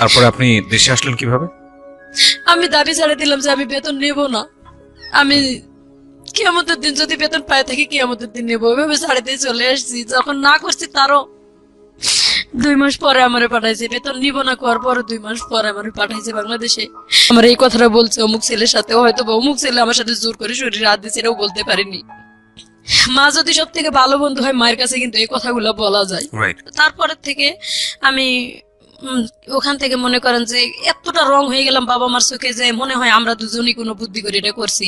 তারপরে আপনি দেশে আসলেন কিভাবে? আমি দাবি ছেড়ে দিলাম যে আমি বেতন নেব না, আমি কিয়ামতের দিন যদি বেতন পাই থাকি কিয়ামতের দিন নেবো, এভাবে ছাড়ে দিয়ে চলে আসছি। যখন না করছি তারও 2 মাস পরে আমারে পাঠাইছে, বেতন নিব না করার পরে 2 মাস পরে আমারে পাঠাইছে বাংলাদেশে। আমার এই কথাটা বলছে অমুক ছেলের সাথে, হয়তো বা অমুক ছেলে আমার সাথে জোর করে শরীরে হাত দিচ্ছে, এটাও বলতে পারিনি। মা যদি সব থেকে ভালো বন্ধু হয়, মায়ের কাছে কিন্তু এই কথাগুলো বলা যায়। তারপরের থেকে আমি ওখান থেকে মনে করেন যে এতটা রং হয়ে গেলাম বাবা মার চোখে যে মনে হয় আমরা দুজনই কোনো বুদ্ধি করে এটা করছি।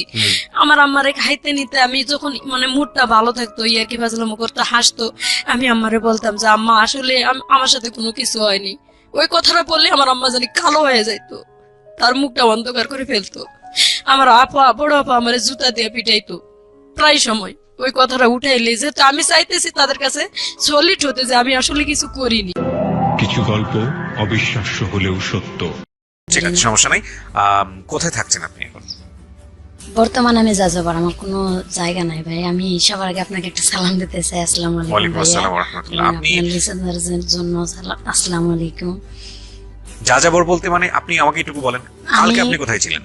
আমার আম্মারে খাইতে নিতে আমি যখন মানে মুডটা ভালো থাকতো, ইয়ার কি ফাজলাম করতো, হাসতো, আমি আম্মারে বলতাম যে আম্মা আসলে আমার সাথে কোনো কিছু হয়নি। ওই কথাটা বললে আমার আম্মা জানি কালো হয়ে যাইতো, তার মুখটা অন্ধকার করে ফেলতো। আমার আপা, বড় আপা আমার জুতা দিয়ে পিটাইতো প্রায় সময় ওই কথাটা উঠাইলে, যে আমি চাইতেছি তাদের কাছে সলিড হতে যে আমি আসলে কিছু করিনি। কিছু গল্প অবিশ্বাস্য হলেও সত্য। ঠিক আছে, সমস্যা নাই। কোথায় থাকছেন আপনি এখন? বর্তমানে আমি যাযাবর, আমার কোনো জায়গা নাই ভাই। আমি সবার আগে আপনাকে একটা সালাম দিতে চাই। আসসালামু আলাইকুম ওয়ালাইকুম আসসালাম ওয়া রাহমাতুল্লাহ। আপনি আপনার লিসেনারদের জন্য আসসালামু আলাইকুম। যাযাবর বলতে মানে আপনি আমাকে একটু বলেন, কালকে আপনি কোথায় ছিলেন?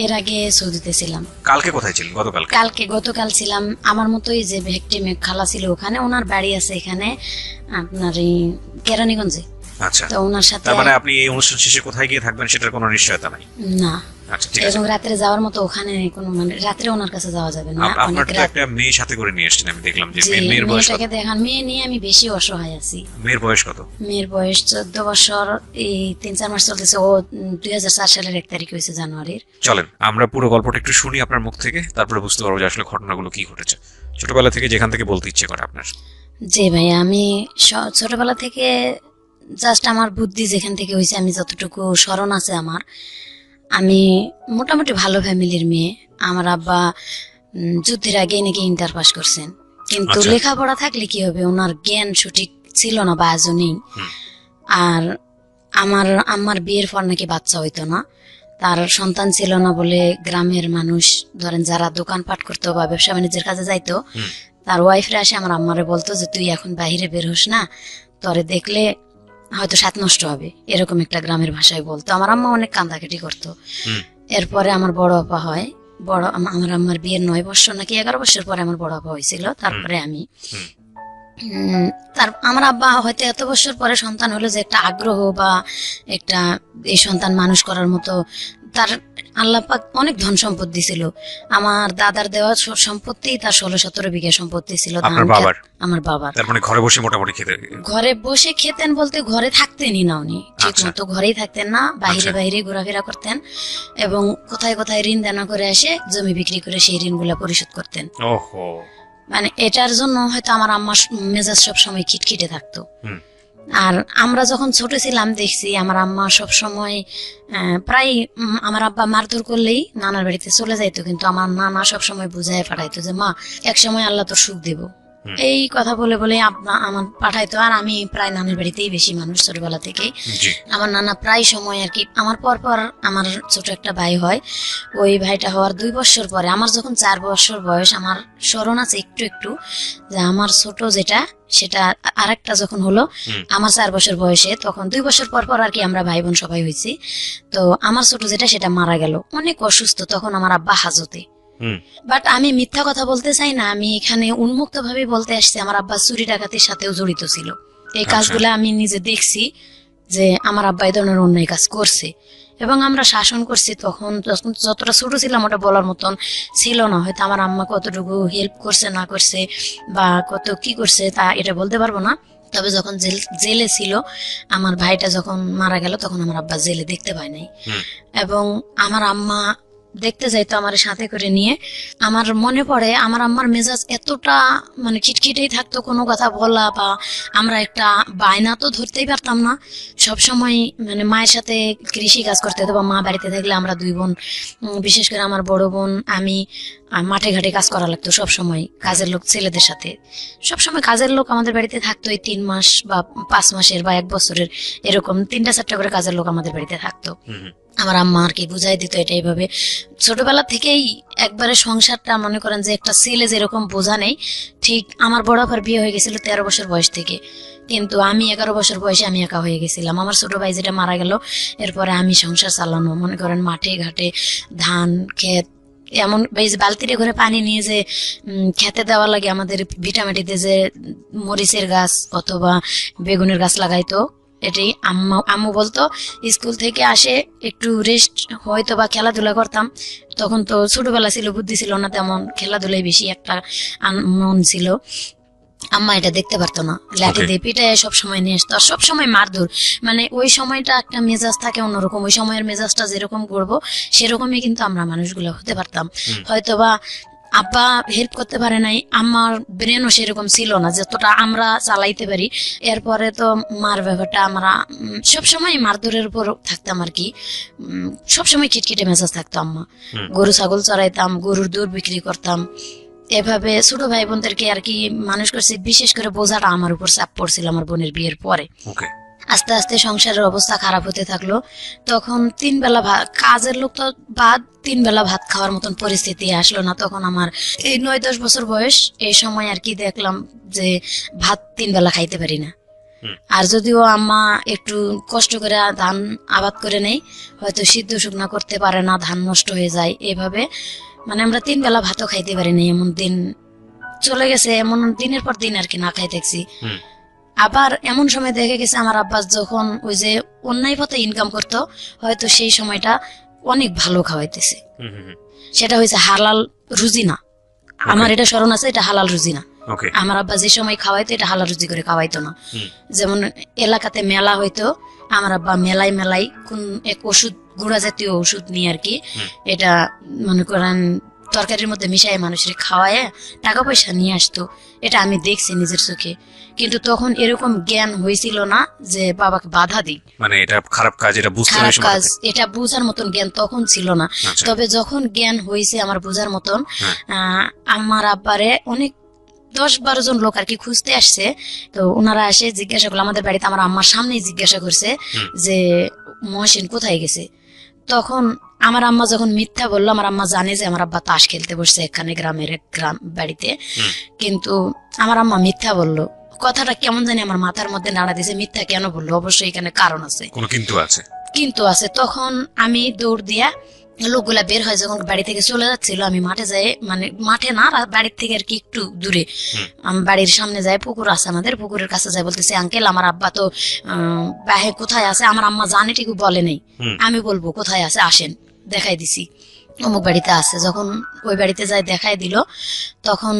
এর আগে সৌদিতে ছিলাম। কালকে কোথায় ছিলেন? গতকাল ছিলাম আমার মতোই, যে ভিক্টিমে খালা ছিল ওখানে, ওনার বাড়ি আছে এখানে আপনার এই কেরানীগঞ্জে। আচ্ছা, তো ওনার সাথে। তার মানে আপনি এই অনুষ্ঠান শেষে কোথায় গিয়ে থাকবেন সেটার কোনো নিশ্চয়তা নাই? না। আচ্ছা, ঠিক আছে। এবং রাতে যাওয়ার মতো ওখানে কোনো মানে রাতে ওনার কাছে যাওয়া যাবে না। আপনার তো একটা মেয়ে সাথে করে নিয়ে এসেছেন, আমি দেখলাম যে মেয়ের বয়স কত? মেয়েটাকে দেখান, মেয়ে নিয়ে আমি বেশি অসহায় আছি। মেয়ের বয়স কত? মেয়ের বয়স 14 বছর, এই 3-4 মাস চলতেছে। ও 2004 সালের 1 তারিখ হয়েছে, জানুয়ারির। চলেন আমরা পুরো গল্পটা একটু শুনি আপনার মুখ থেকে, তারপরে বুঝতে পারবো যে আসলে ঘটনাগুলো কি ঘটেছে। ছোটবেলা থেকে যেখান থেকে বলতে ইচ্ছে করে আপনার। জি ভাই, আমি ছোটবেলা থেকে জাস্ট আমার বুদ্ধি যেখান থেকে হয়েছে, আমি যতটুকু স্মরণ আছে আমার, আমি মোটামুটি ভালো ফ্যামিলির মেয়ে। আমার আব্বা যুদ্ধের আগে নাকি ইন্টার পাস করছেন, কিন্তু লেখাপড়া থাকলে কি হবে, ওনার জ্ঞান সঠিক ছিল না বা আজও নেই। আর আমার বিয়ের পর নাকি বাচ্চা হইতো না, তার সন্তান ছিল না বলে গ্রামের মানুষ ধরেন যারা দোকানপাট করতো বা ব্যবসা বাণিজ্যের কাজে যাইতো, তার ওয়াইফরা আসে আমার আম্মারে বলতো যে তুই এখন বাইরে বের হোস না, তোরে দেখলে হয়তো সাত নষ্ট হবে, এরকম একটা গ্রামের ভাষায় বলতো। আমার আম্মা অনেক কান্দাকাটি করতো। এরপরে আমার বড় আপা হয়, আমার আম্মার বিয়ের 9 বছর নাকি 11 বছর পরে আমার বড় আপা হয়েছিল। তারপরে আমি আমার আব্বা হয়তো এত বছর পরে সন্তান হলো, যে একটা আগ্রহ বা একটা এই সন্তান মানুষ করার মতো তার আল্লাহ পাক অনেক ধন সম্পত্তি ছিল। আমার দাদার দেওয়া সম্পত্তি তার 16-17 বিঘা সম্পত্তি ছিল। আমার বাবার। তার মানে ঘরে বসে মোটামুটি ঘরে বসে খেতেন বলতে ঘরে থাকতেনই না উনি, ঠিক মতো ঘরেই থাকতেন না, বাইরে বাইরে ঘোরাফেরা করতেন এবং কোথায় কোথায় ঋণ দেনা করে এসে জমি বিক্রি করে সেই ঋণগুলা পরিশোধ করতেন। মানে এটার জন্য হয়তো আমার আম্মার মেজাজ সব সময় খিটখিটে থাকতো। আর আমরা যখন ছোট ছিলাম দেখছি আমার আম্মা সব সময় প্রায় আমার আব্বা মারধর করলেই নানার বাড়িতে চলে যাইতো, কিন্তু আমার নানা সব সময় বুঝায় পাঠাইতো যে মা এক সময় আল্লাহ তোর সুখ দেব, এই কথা বলে বলে আমার পাঠাইতো। আর আমি প্রায় নানার বাড়িতেই বেশি মানুষ ছোটবেলা থেকেই। আমার নানা প্রায় সময় আর কি, আমার পর আমার ছোট একটা ভাই হয়, ওই ভাইটা হওয়ার 2 বছর পরে আমার যখন 4 বছর বয়স, আমার স্মরণ আছে একটু একটু যে আমার ছোট যেটা সেটা আরেকটা যখন হলো আমার 4 বছর বয়সে, তখন 2 বছর পর আর কি আমরা ভাই বোন সবাই হয়েছি। তো আমার ছোট যেটা সেটা মারা গেল, অনেক অসুস্থ, তখন আমার আব্বা হাজতে। বাট আমি মিথ্যা কথা বলতে চাই না, আমি এখানে উন্মুক্ত ভাবে বলতে আসছি আমার আব্বা চুরি ডাকাতির সাথেও জড়িত ছিল। এই কাজগুলো আমি নিজে দেখছি যে আমার আব্বা এই ধরনের অন্যায় কাজ করছে এবং আমরা শাসন করছি। তখন যতটা ছোট ছিলাম ওটা বলার মতন ছিল না, হয়তো আমার আম্মা কতটুকু হেল্প করছে না করছে বা কত কি করছে তা এটা বলতে পারবো না। তবে যখন জেলে ছিল, আমার ভাইটা যখন মারা গেল তখন আমার আব্বা জেলে দেখতে পায় নাই এবং আমার আম্মা দেখতে যাইতো আমার সাথে করে নিয়ে। আমার মনে পড়ে আমার আম্মার মেজাজ এতটা মানে খিটখিটেই থাকতো, কোনো কথা বলা বা আমরা একটা বায়না তো ধরতেই পারতাম না। সব সময় মানে মায়ের সাথে কৃষি কাজ করতে হতো বা মা বাড়িতে থাকলে আমরা 2 বোন, বিশেষ করে আমার বড় বোন, আমি মাঠে ঘাটে কাজ করা লাগতো সব সময়, কাজের লোক ছেলেদের সাথে সব সময় কাজের লোক আমাদের বাড়িতে থাকতো। এই 3 মাস বা 5 মাসের বা 1 বছরের এরকম 3টা 4টা করে কাজের লোক আমাদের বাড়িতে থাকতো। আমার আম্মা আর কি বুঝাই দিত এটা এইভাবে। ছোটবেলা থেকেই একবারে সংসারটা মনে করেন যে একটা ছেলে যেরকম বোঝা নেই, ঠিক আমার বড় আপার বিয়ে হয়ে গেছিল 13 বছর বয়স থেকে, কিন্তু আমি 11 বছর বয়সে আমি একা হয়ে গেছিলাম। আমার ছোট ভাই যেটা মারা গেল, এরপরে আমি সংসার চালানো, মনে করেন মাঠে ঘাটে ধান ক্ষেত, এমন এই যে বালতিরে করে পানি নিয়ে যে খেতে দেওয়া লাগে, আমাদের ভিটামাটিতে যে মরিচের গাছ অথবা বেগুনের গাছ লাগাইতো, এটাই আম্মু বলতো স্কুল থেকে আসে একটু রেস্ট হয়তো বা খেলাধুলা করতাম। তখন তো ছোটবেলা ছিল, বুদ্ধি ছিল না তেমন, খেলাধুলাই বেশি একটা মন ছিল। আম্মা এটা দেখতে পারতো না, লাঠি দিয়ে পিটায় সবসময় নিয়ে আসতো, আর সবসময় মারধর। মানে ওই সময়টা একটা মেজাজ থাকে অন্যরকম, ওই সময়ের মেজাজটা যেরকম করবো সেরকমই কিন্তু আমরা মানুষগুলো হতে পারতাম। হয়তোবা আব্বা হেল্প করতে পারে নাই, আমার ব্রেনও সেরকম ছিল না যতটা আমরা চালাইতে পারি। এরপরে তো মার ব্যাপারটা আমরা সবসময় মারধরের উপর থাকতাম আর কি, সবসময় খিটখিটে মেজাজ থাকতো। আম্মা গরু ছাগল চড়াইতাম, গরুর দুধ বিক্রি করতাম, এভাবে ছোট ভাই বোনদেরকে আর কি মানুষ করছি। বিশেষ করে বোঝাটা আমার উপর চাপ পড়ছিল আমার বোনের বিয়ের পরে। আস্তে আস্তে সংসারের অবস্থা খারাপ হতে থাকলো। তখন 3 বেলা ভাত, কাজের লোক তো বাদ, 3 বেলা ভাত খাওয়ার মতন পরিস্থিতি আসলো না। তখন আমার এই 9-10 বছর বয়স, এই সময় আর কি দেখলাম যে ভাত 3 বেলা খাইতে পারি না। আর যদিও আম্মা একটু কষ্ট করে ধান আবাদ করে নেই, হয়তো সিদ্ধ শুকনা করতে পারে না, ধান নষ্ট হয়ে যায়, এভাবে মানে আমরা 3 বেলা ভাতও খাইতে পারি না। এমন দিন চলে গেছে, এমন দিনের পর দিন আর কি না খাই দেখছি। আবার এমন সময় দেখে গেছে আমার আব্বাস যখন ওই যে অন্যায় পথে ইনকাম করতো, হয়তো সেই সময়টা অনেক ভালো খাওয়াইতেছে, সেটা হয়েছে হালাল রুজি না। আমার এটা স্মরণ আছে, এটা হালাল রুজি না। আমার আব্বা যে সময় খাওয়াইতো এটা হালাল রুজি করে খাওয়াইতো না। যেমন এলাকাতে মেলা হইতো, আমার আব্বা মেলাই কোন এক ওষুধ, গুঁড়া জাতীয় ওষুধ নিয়ে আর কি, এটা মনে করেন তরকারির মধ্যে মিশাই মানুষের খাওয়ায় টাকা পয়সা নিয়ে আসতো। এটা আমি দেখছি নিজের চোখে, কিন্তু তখন এরকম জ্ঞান হয়েছিল না যে বাবাকে বাধা দিই, মানে এটা খারাপ কাজ, এটা বুঝতে খারাপ কাজ, এটা বুঝার মতন জ্ঞান তখন ছিল না। তবে যখন জ্ঞান হয়েছে আমার বুঝার মতন, আমার আব্বারে অনেক 10-12 জন লোক আর কি খুঁজতে আসছে। তো ওনারা এসে জিজ্ঞাসা করলো আমাদের বাড়িতে, আমার আম্মার সামনেই জিজ্ঞাসা করছে যে মহসিন কোথায় গেছে। তখন আমার আম্মা যখন মিথ্যা বললো, আমার আম্মা জানে যে আমার আব্বা তাস খেলতে বসছে এখানে গ্রামের গ্রাম বাড়িতে, কিন্তু আমার আম্মা মিথ্যা বললো। কথাটা কেমন জানি আমার মাথার মধ্যে নাড়া দিয়েছে, মিথ্যা কেন বললো, অবশ্যই এখানে কারণ আছে, কিন্তু আছে। তখন আমি দৌড় দিয়া, লোকগুলা বের হয় যখন বাড়ি থেকে চলে যাচ্ছিল, আমি মাঠে যাই, মানে মাঠে না, বাড়ির থেকে আর কি একটু দূরে, আমি বাড়ির সামনে যাই, পুকুর আছে আমাদের, পুকুরের কাছে যাই, বলতেছি আঙ্কেল আমার আব্বা তো বাহে কোথায় আছে। আমার আম্মা জানে ঠিক বলে নেই, আমি বলবো কোথায় আছে আসেন, দেখাই দিছি অমুক বাড়িতে আছে। যখন ওই বাড়িতে যাই দেখাই দিল, তখন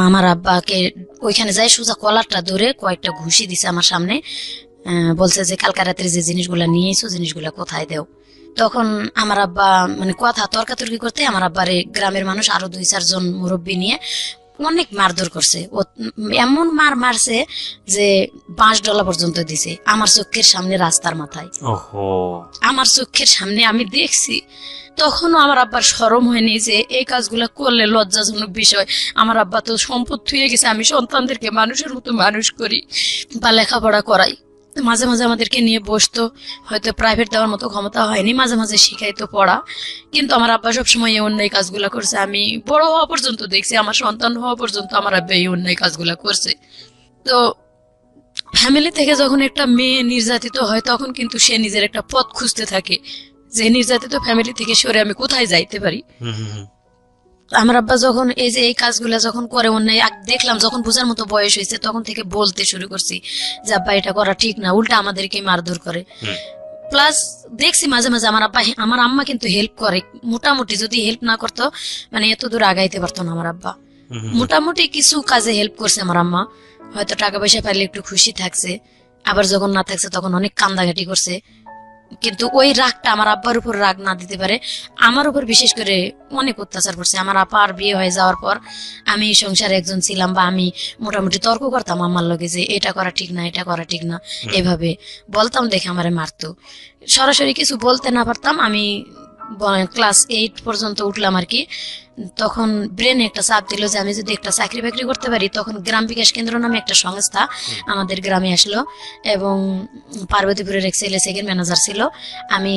আমার আব্বাকে ওইখানে যাই সোজা কলারটা ধরে কয়েকটা ঘুষি দিছে আমার সামনে, বলছে যে কালকা রাত্রে যে জিনিসগুলা নিয়ে এসো, জিনিসগুলা কোথায় দেও। তখন আমার আব্বা মানে কথা তর্কাতর্কি করতে আমার আব্বারে গ্রামের মানুষ আরো 2-4 জন মুরব্বী নিয়ে অনেক মারধর করছে। এমন মারছে যে 5 ডলা পর্যন্ত দিছে আমার চোখের সামনে, রাস্তার মাথায়, আমার চোখের সামনে আমি দেখছি। তখনও আমার আব্বার শরম হয়নি যে এই কাজগুলা করলে লজ্জাজনক বিষয়। আমার আব্বা তো সম্পদ থুয়ে গেছে, আমি সন্তানদেরকে মানুষের মতো মানুষ করি বা লেখাপড়া করাই। মাঝে মাঝে আমাদেরকে নিয়ে বসতো, হয়তো প্রাইভেট দেওয়ার মতো ক্ষমতা হয়নি, মাঝে মাঝে শিখাইতো পড়া, কিন্তু আমার আব্বা সবসময় এই অন্যায় কাজগুলা করছে। আমি বড় হওয়া পর্যন্ত দেখছি, আমার সন্তান হওয়া পর্যন্ত আমার আব্বা এই অন্যায় কাজগুলা করছে। তো ফ্যামিলি থেকে যখন একটা মেয়ে নির্যাতিত হয়, তখন কিন্তু সে নিজের একটা পথ খুঁজতে থাকে যে নির্যাতিত ফ্যামিলি থেকে সরে আমি কোথায় যাইতে পারি। আমার আব্বা যখন এই যে এই কাজগুলা যখন করে অন্যায় দেখলাম, যখন বোঝার মতো বয়স হয়েছে, তখন থেকে বলতে শুরু করছি যে আব্বা এটা করা ঠিক না, উল্টা আমাদেরকে মারধর করে। প্লাস দেখছি মাঝে মাঝে আমার আব্বা, আমার আম্মা কিন্তু হেল্প করে মোটামুটি, যদি হেল্প না করতো মানে এত দূর আগাইতে পারতো না আমার আব্বা। মোটামুটি কিছু কাজে হেল্প করছে আমার আম্মা, হয়তো টাকা পয়সা পাইলে একটু খুশি থাকছে, আবার যখন না থাকছে তখন অনেক কান্দাঘাটি করছে। কিন্তু ওই রাগটা আমার আব্বার উপর রাগ না দিতে পারে, আমার উপর বিশেষ করে অনেক অত্যাচার করছে। আমার আপার বিয়ে হয়ে যাওয়ার পর আমি সংসারে একজন ছিলাম, বা আমি মোটামুটি তর্ক করতাম আমার লগে যে এটা করা ঠিক না, এটা করা ঠিক না, এভাবে বলতাম দেখে আমারে মারতো। সরাসরি কিছু বলতে না পারতাম। আমি ক্লাস 8 পর্যন্ত উঠলাম আর কি, তখন ব্রেনে একটা চাপ দিল যে আমি যদি একটা চাকরি বাকরি করতে পারি। তখন গ্রাম বিকাশ কেন্দ্র নামে একটা সংস্থা আমাদের গ্রামে আসলো, এবং পার্বতীপুরের এক ছেলে সেকেন্ড ম্যানেজার ছিল। আমি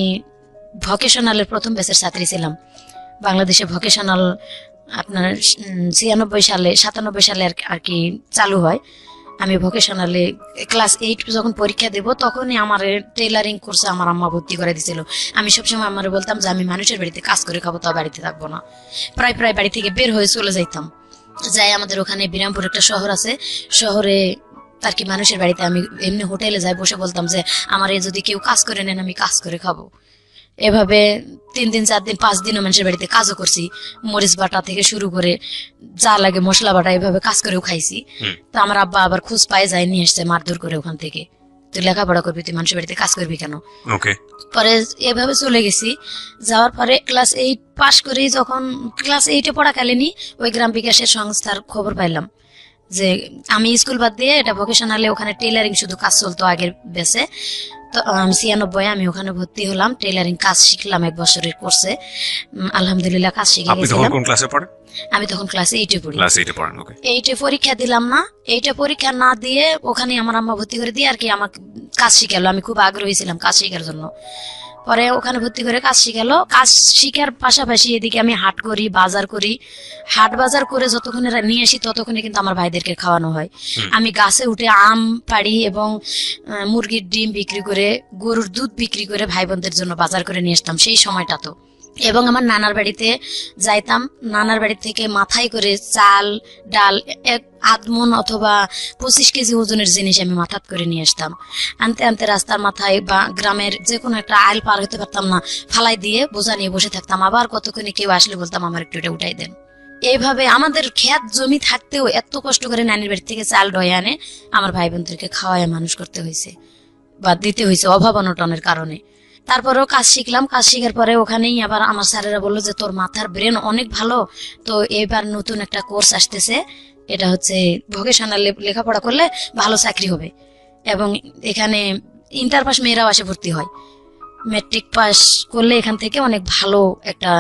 ভকেশনালের প্রথম ব্যাচের ছাত্রী ছিলাম। বাংলাদেশে ভকেশনাল আপনার 97 সালে আর কি চালু হয়। আমি ভকেশনালে ক্লাস 8 যখন পরীক্ষা দেব তখনই আমার টেইলারিং কোর্সে আমার আম্মা ভর্তি করে দিয়েছিল। আমি সবসময় আমারে বলতাম যে আমি মানুষের বাড়িতে কাজ করে খাবো, তাও বাড়িতে থাকবো না। প্রায় বাড়ি থেকে বের হয়ে চলে যাইতাম। যাই আমাদের ওখানে বিরামপুর একটা শহর আছে, শহরে আর কি মানুষের বাড়িতে আমি এমনি হোটেলে যাই, বসে বলতাম যে আমার যদি কেউ কাজ করে নেন আমি কাজ করে খাবো। এভাবে 3 দিন 4 দিন 5 দিনও মানুষের বাড়িতে কাজও করছি, মরিচ বাটা থেকে শুরু করে যা লাগে মশলা বাটা এভাবে কাজ করেও খাইছি। তো আমার আব্বা আবার খোঁজ পায় যায় নিয়ে এসছে মারধর করে ওখান থেকে, তুই লেখাপড়া করবি, তুই মানুষের বাড়িতে কাজ করবি কেন। ওকে। পরে এভাবে চলে গেছি। যাওয়ার পরে ক্লাস 8 পাশ করি, যখন ক্লাস 8-এ পড়াকালীনই ওই গ্রাম বিকাশের সংস্থার খবর পাইলাম যে আমি স্কুল বাদ দিয়ে এটা ভোকেশনালে, ওখানে টেইলারিং শুধু কাজ চলতো আগের বেসে। তো 96 আমি ওখানে ভর্তি হলাম, টেইলারিং কাজ শিখলাম 1 বছরের কোর্সে। আলহামদুলিল্লাহ কাজ শিখে আপনি তখন গেছিলাম। কোন ক্লাসে পড়েন? আমি তখন ক্লাস 8-এ পড়ি। ক্লাস 8 এ পড়েন। ওকে। 8-এ পরীক্ষা দিলাম না, 8-এ পরীক্ষা না দিয়ে ওখানে আমার আম্মা ভর্তি করে দিয়ে আর কি আমাকে কাজ শিখালো। আমি খুব আগ্রহী ছিলাম কাজ শেখার জন্য। পরে ওখানে ভর্তি করে কাজ শিখালো। কাজ শিখার পাশাপাশি এদিকে আমি হাট করি, বাজার করি। হাট বাজার করে যতক্ষণে নিয়ে আসি ততক্ষণে কিন্তু আমার ভাইদেরকে খাওয়ানো হয়। আমি গাছে উঠে আম পাড়ি এবং মুরগির ডিম বিক্রি করে, গরুর দুধ বিক্রি করে ভাই বোনদের জন্য বাজার করে নিয়ে আসতাম সেই সময়টা তো। এবং আমার নানার বাড়িতে যাইতাম, নানার বাড়ি থেকে মাথায় করে চাল ডাল 1 মণ অথবা 25 কেজি ওজনের জিনিস আমি মাথাত করে নিয়ে আসতাম। আনতে আনতে রাস্তার মাথায় বা গ্রামের যে কোনো একটা আইল পার হতে পারতাম না, ফালাই দিয়ে বোঝা নিয়ে বসে থাকতাম। আবার কতক্ষণে কেউ আসলে বলতাম আমার একটু এটা উঠাই দেন। এইভাবে আমাদের ক্ষেত জমি থাকতেও এত কষ্ট করে নানির বাড়ি থেকে চাল ডয়ে আনে আমার ভাই বোনদেরকে খাওয়ায় মানুষ করতে হয়েছে বা দিতে হয়েছে অভাব অনটনের কারণে। তারপরেও কাজ শিখলাম। কাজ শিখার পরে ওখানেই আবার আমার স্যারেরা বললো যে তোর মাথার ব্রেন অনেক ভালো, তো এবার নতুন একটা কোর্স আসতেছে, এটা হচ্ছে ভোকেশনাল লেখাপড়া করলে ভালো চাকরি হবে। এবং এখানে ইন্টার পাস মেয়েরাও আসে ভর্তি হয়, ম্যাট্রিক পাস করলে এখান থেকে অনেক ভালো একটা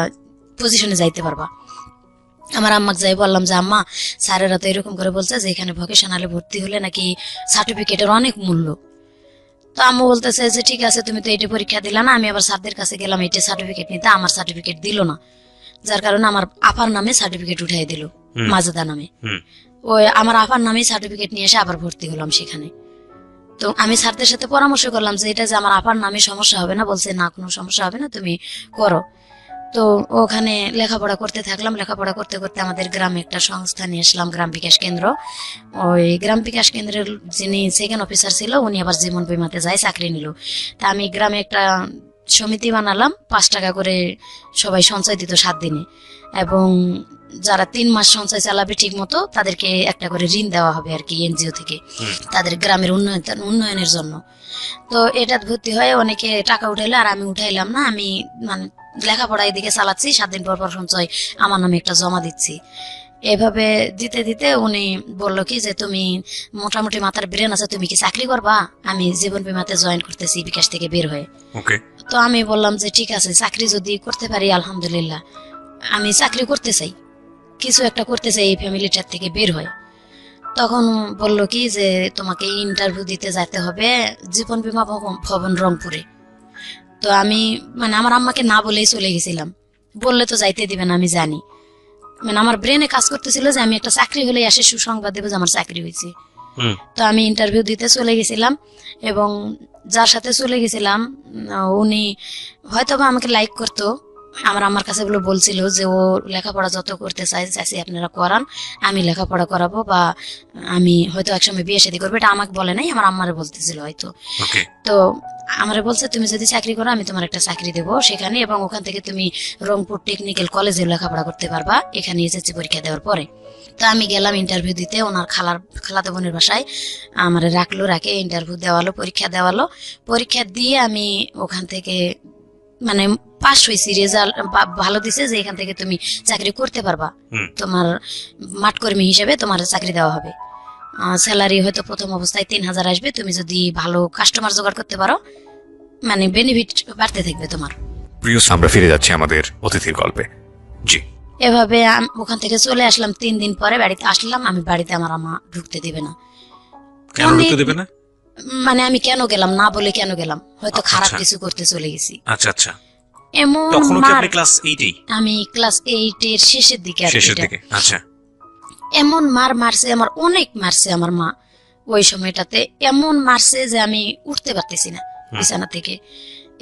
পজিশনে যাইতে পারবা। আমার আম্মাকে যাই বললাম যে আম্মা, স্যারেরা তো এরকম করে বলছে যে এখানে ভোকেশনালে ভর্তি হলে নাকি সার্টিফিকেটের অনেক মূল্য। তো আম্মু বলতেছে যে ঠিক আছে, তুমি তো এইটা পরীক্ষা দিলা না। আমি আবার স্যারদের কাছে গেলাম এইটা সার্টিফিকেট নিতে, আমার সার্টিফিকেট দিল না, যার কারণে আমার আপার নামে সার্টিফিকেট উঠাই দিল, মাজেদা নামে। ওই আমার আপার নামে সার্টিফিকেট নিয়ে এসে আবার ভর্তি হলাম সেখানে। তো আমি স্যারদের সাথে পরামর্শ করলাম যে এটা যে আমার আপার নামে সমস্যা হবে না, বলছে না কোনো সমস্যা হবে না, তুমি করো। তো ওখানে লেখাপড়া করতে থাকলাম। লেখাপড়া করতে করতে আমাদের গ্রামে একটা সংস্থা নিয়ে আসলাম, গ্রাম বিকাশ কেন্দ্র। ওই গ্রাম বিকাশ কেন্দ্রের যিনি সেকেন্ড অফিসার ছিল উনি আবার জীবন বীমাতে যায় চাকরি নিল। তা আমি গ্রামে একটা সমিতি বানালাম, 5 টাকা করে সবাই সঞ্চয় দিত 7 দিনে, এবং যারা 3 মাস সঞ্চয় চালাবে ঠিক মতো তাদেরকে একটা করে ঋণ দেওয়া হবে আর কি এনজিও থেকে, তাদের গ্রামের উন্নয়নের জন্য। তো এটা ভর্তি হয়ে অনেকে টাকা উঠাইলো, আর আমি উঠাইলাম না। আমি মানে লেখাপড়া এদিকে চালাচ্ছি, 7 দিন পর পর সঞ্চয় আমার নামে একটা জমা দিচ্ছি। এভাবে দিতে দিতে উনি বললো কি যে তুমি মোটামুটি মাথার ব্রেন আছে, তুমি কি চাকরি করবা? আমি জীবন বীমাতে জয়েন করতেছি বিকাশ থেকে বের হয়ে। তো আমি বললাম যে ঠিক আছে, চাকরি যদি করতে পারি আলহামদুলিল্লাহ, আমি চাকরি করতে চাই, কিছু একটা করতে চাই এই ফ্যামিলিটার থেকে বের হয়। তখন বললো কি যে তোমাকে ইন্টারভিউ দিতে যেতে হবে জীবন বীমা ভবন রংপুরে। তো আমি মানে আমার আম্মাকে না বলেই চলে গেছিলাম, বললে তো যাইতে দিবে না আমি জানি। মানে আমার ব্রেনে কাজ করতেছিল যে আমি একটা চাকরি হলে আসে সুসংবাদ দেবো যে আমার চাকরি হয়েছে। তো আমি ইন্টারভিউ দিতে চলে গেছিলাম, এবং যার সাথে চলে গেছিলাম উনি হয়তোবা আমাকে লাইক করতো। আমার কাছে বলছিল যে ও লেখাপড়া যত করতে চাইছি আপনারা করান, আমি লেখাপড়া করাবো, বা আমি হয়তো একসময় বিয়ে শাদী করবো। এটা আমাকে বলে নাই, আমার আম্মারে বলতেছিল হয়তো। তো আমারে বলছে তুমি যদি চাকরি করো আমি তোমার একটা চাকরি দেবো সেখানে, এবং ওখান থেকে তুমি রংপুর টেকনিক্যাল কলেজে লেখাপড়া করতে পারবা এখানে এসএসসি পরীক্ষা দেওয়ার পরে। তো আমি গেলাম ইন্টারভিউ দিতে, ওনার খালাতো বোনের বাসায় আমারে রাখে ইন্টারভিউ দেওয়ালো, পরীক্ষা দেওয়ালো। পরীক্ষা দিয়ে আমি ওখান থেকে মানে পাস হয়েছি, রেজাল্ট ভালো দিছে যে এখান থেকে তুমি চাকরি করতে পারবা, তোমার মাঠকর্মী হিসেবে তোমার চাকরি দেওয়া হবে। স্যালারি হয়তো প্রথম অবস্থায় 3000 আসবে, তুমি যদি ভালো কাস্টমার জোগাড় করতে পারো মানে বেনিফিট বাড়তে থাকবে তোমার। প্রিয়, আমরা ফিরে যাচ্ছি আমাদের অতিথির গল্পে। জি। এভাবে ওখান থেকে চলে আসলাম। 3 দিন পরে বাড়িতে আসলাম। আমি বাড়িতে আমার আম্মা ঢুকতে দিবে না। কেন ঢুকতে দিবে না? মানে আমি কেন গেলাম না বলে কেন গেলাম, হয়তো খারাপ কিছু করতে চলে গেছি। আচ্ছা আচ্ছা। এমন তখন কি মার, আপনি ক্লাস 8 আমি ক্লাস 8 এর শেষের দিকে আর কি শেষের এটা। দিকে? আচ্ছা। এমন মার মারছে আমার, অনেক মারছে আমার মা ওই সময়টাতে, এমন মারছে যে আমি উঠতে পারতেছি না বিছানা থেকে।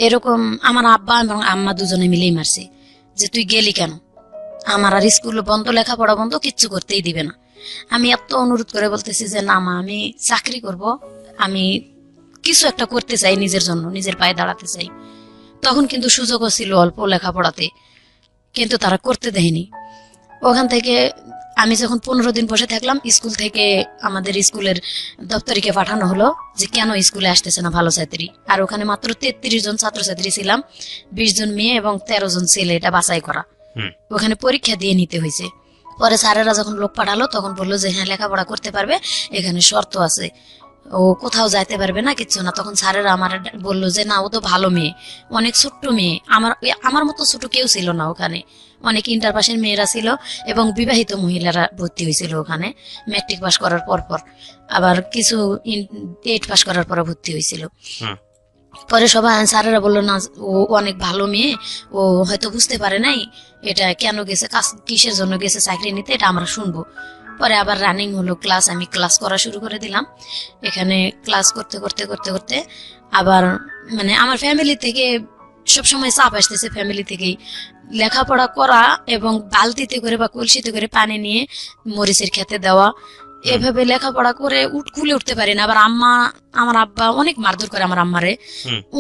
এরকম আমার আব্বা এবং আম্মা দুজনে মিলেই মারছে যে তুই গেলি কেন, আমার আর স্কুল বন্ধ, লেখাপড়া বন্ধ, কিচ্ছু করতেই দিবে না। আমি এত অনুরোধ করে বলতেছি যে না মা, আমি চাকরি করব, আমি কিছু একটা করতে চাই, নিজের জন্য নিজের পায়ে দাঁড়াতে চাই। তখন কিন্তু সুযোগও ছিল অল্প লেখাপড়াতে, কিন্তু তারা করতে দেয়নি। ওখান থেকে আমি যখন 15 দিন বসে থাকলাম, স্কুল থেকে আমাদের স্কুলের দপ্তরিকে পাঠানো হলো যে কেন স্কুলে আসতেছে না ভালো ছাত্রী। আর ওখানে মাত্র 33 জন ছাত্রছাত্রী ছিলাম, 20 জন মেয়ে এবং 13 জন ছেলে, এটা বাছাই করা। ওখানে পরীক্ষা দিয়ে নিতে হয়েছে। পরে স্যারেরা যখন লোক পাঠালো তখন বললো যে হ্যাঁ লেখাপড়া করতে পারবে, এখানে শর্ত আছে, ও কোথাও যাইতে পারবে না, কিচ্ছু না। তখন স্যারেরা আমার বললো যে না, ও তো ভালো মেয়ে, অনেক ছোট্ট মেয়ে, আমার মতো ছোট কেউ ছিল না ওখানে, অনেক ইন্টার পাসের মেয়েরা ছিল এবং বিবাহিত মহিলারা ভর্তি হয়েছিল ওখানে, ম্যাট্রিক পাস করার পর আবার কিছু 8 পাস করার পর ভর্তি হয়েছিল। পরে সবাই স্যারেরা বললো না, ও অনেক ভালো মেয়ে, ও হয়তো বুঝতে পারে নাই এটা কেন গেছে, কিসের জন্য গেছে চাকরি নিতে, এটা আমরা শুনবো। পরে আবার রানিং হলো ক্লাস, আমি ক্লাস করা শুরু করে দিলাম। এখানে ক্লাস করতে করতে করতে করতে আবার মানে আমার ফ্যামিলি থেকে সবসময় চাপ আসতেছে, ফ্যামিলি থেকেই লেখাপড়া করা এবং বালতিতে করে বা কলসিতে করে পানি নিয়ে মরিচের খেতে দেওয়া, এভাবে লেখাপড়া করে খুলে উঠতে পারি না। আবার আমার আব্বা অনেক মারধর করে, আমার আম্মারে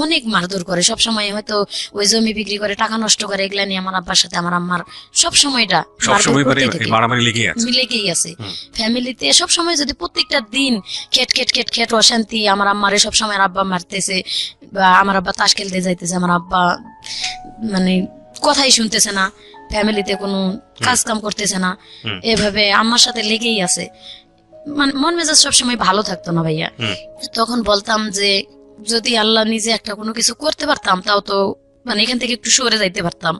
অনেক মারধর করে সবসময়, হয়তো ওই জমি বিক্রি করে টাকা নষ্ট করে, এগুলা নিয়ে আমার আব্বার সাথে আমার আম্মার সবসময়টা লেগেই আছে। ফ্যামিলিতে সবসময় যদি প্রত্যেকটা দিন খেট খেট খেট খেট অশান্তি, আমার আম্মারে সবসময় আব্বা মারতেছে, বা আমার আব্বা তাস খেলতে যাইতেছে, আমার আব্বা মানে কথাই শুনতেছে না, ফ্যামিলিতে কোনো কাজ কাম করতেছে না, এভাবে আম্মার সাথে লেগেই আছে। মন মেজাজ সবসময় ভালো থাকতো না ভাইয়া। তখন বলতাম যে যদি আল্লাহ নিজে একটা কোনো কিছু করতে পারতাম, তাও তো মানে এখান থেকে একটু সরে যাইতে পারতাম,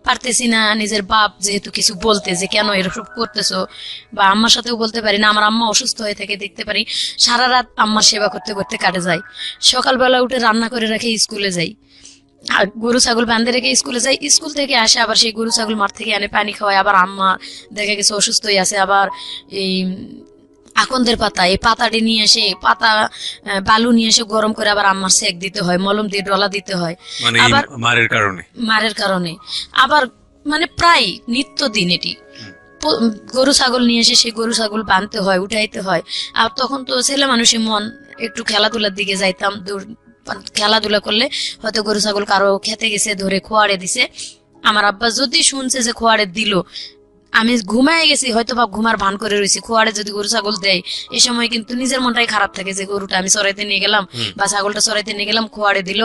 পারতেছি না। নিজের বাপ যেহেতু কিছু বলতে যে কেন এরকম করতেছো, বা আম্মার সাথেও বলতে পারি না, আমার আম্মা অসুস্থ হয়ে থাকে দেখতে পারি, সারা রাত আম্মার সেবা করতে করতে কাটে যায়। সকালবেলা উঠে রান্না করে রেখে স্কুলে যাই, আর গরু ছাগল বাঁধে রেখে স্কুলে যাই, স্কুল থেকে আসে আবার সেই গরু ছাগল মাঠ থেকে এনে পানি খাওয়ায়। আবার আম্মা দেখা গেছে অসুস্থ হয়ে আছে, আবার এই আকন্দের পাতা, এই পাতাটি নিয়ে এসে বালু নিয়ে এসে গরম করে আবার আম্মার সেক দিতে হয়, মলম দিয়ে ডলা দিতে হয়, আবার মারের কারণে আবার মানে প্রায় নিত্যদিন এটি। গরু ছাগল নিয়ে এসে সেই গরু ছাগল বাঁধতে হয়, উঠাইতে হয়। আর তখন তো ছেলে মানুষের মন, একটু খেলাধুলার দিকে যাইতাম, খেলাধুলা করলে হয়তো গরু ছাগল কারো খেতে গেছে, ধরে খোয়াড়ে দিছে, আমার আব্বা যদি শুনছে যে খোয়াড়ে দিল, আমি ঘুমায় গেছি হয়তো বা ঘুমার ভান করে রয়েছি, খোয়াড়ে যদি গরু ছাগল দেয়, এই সময় কিন্তু নিজের মনটাই খারাপ থাকে যে গরুটা আমি চড়াইতে নিয়ে গেলাম বা ছাগলটা চড়াইতে নিয়ে গেলাম, খোয়াড়ে দিল,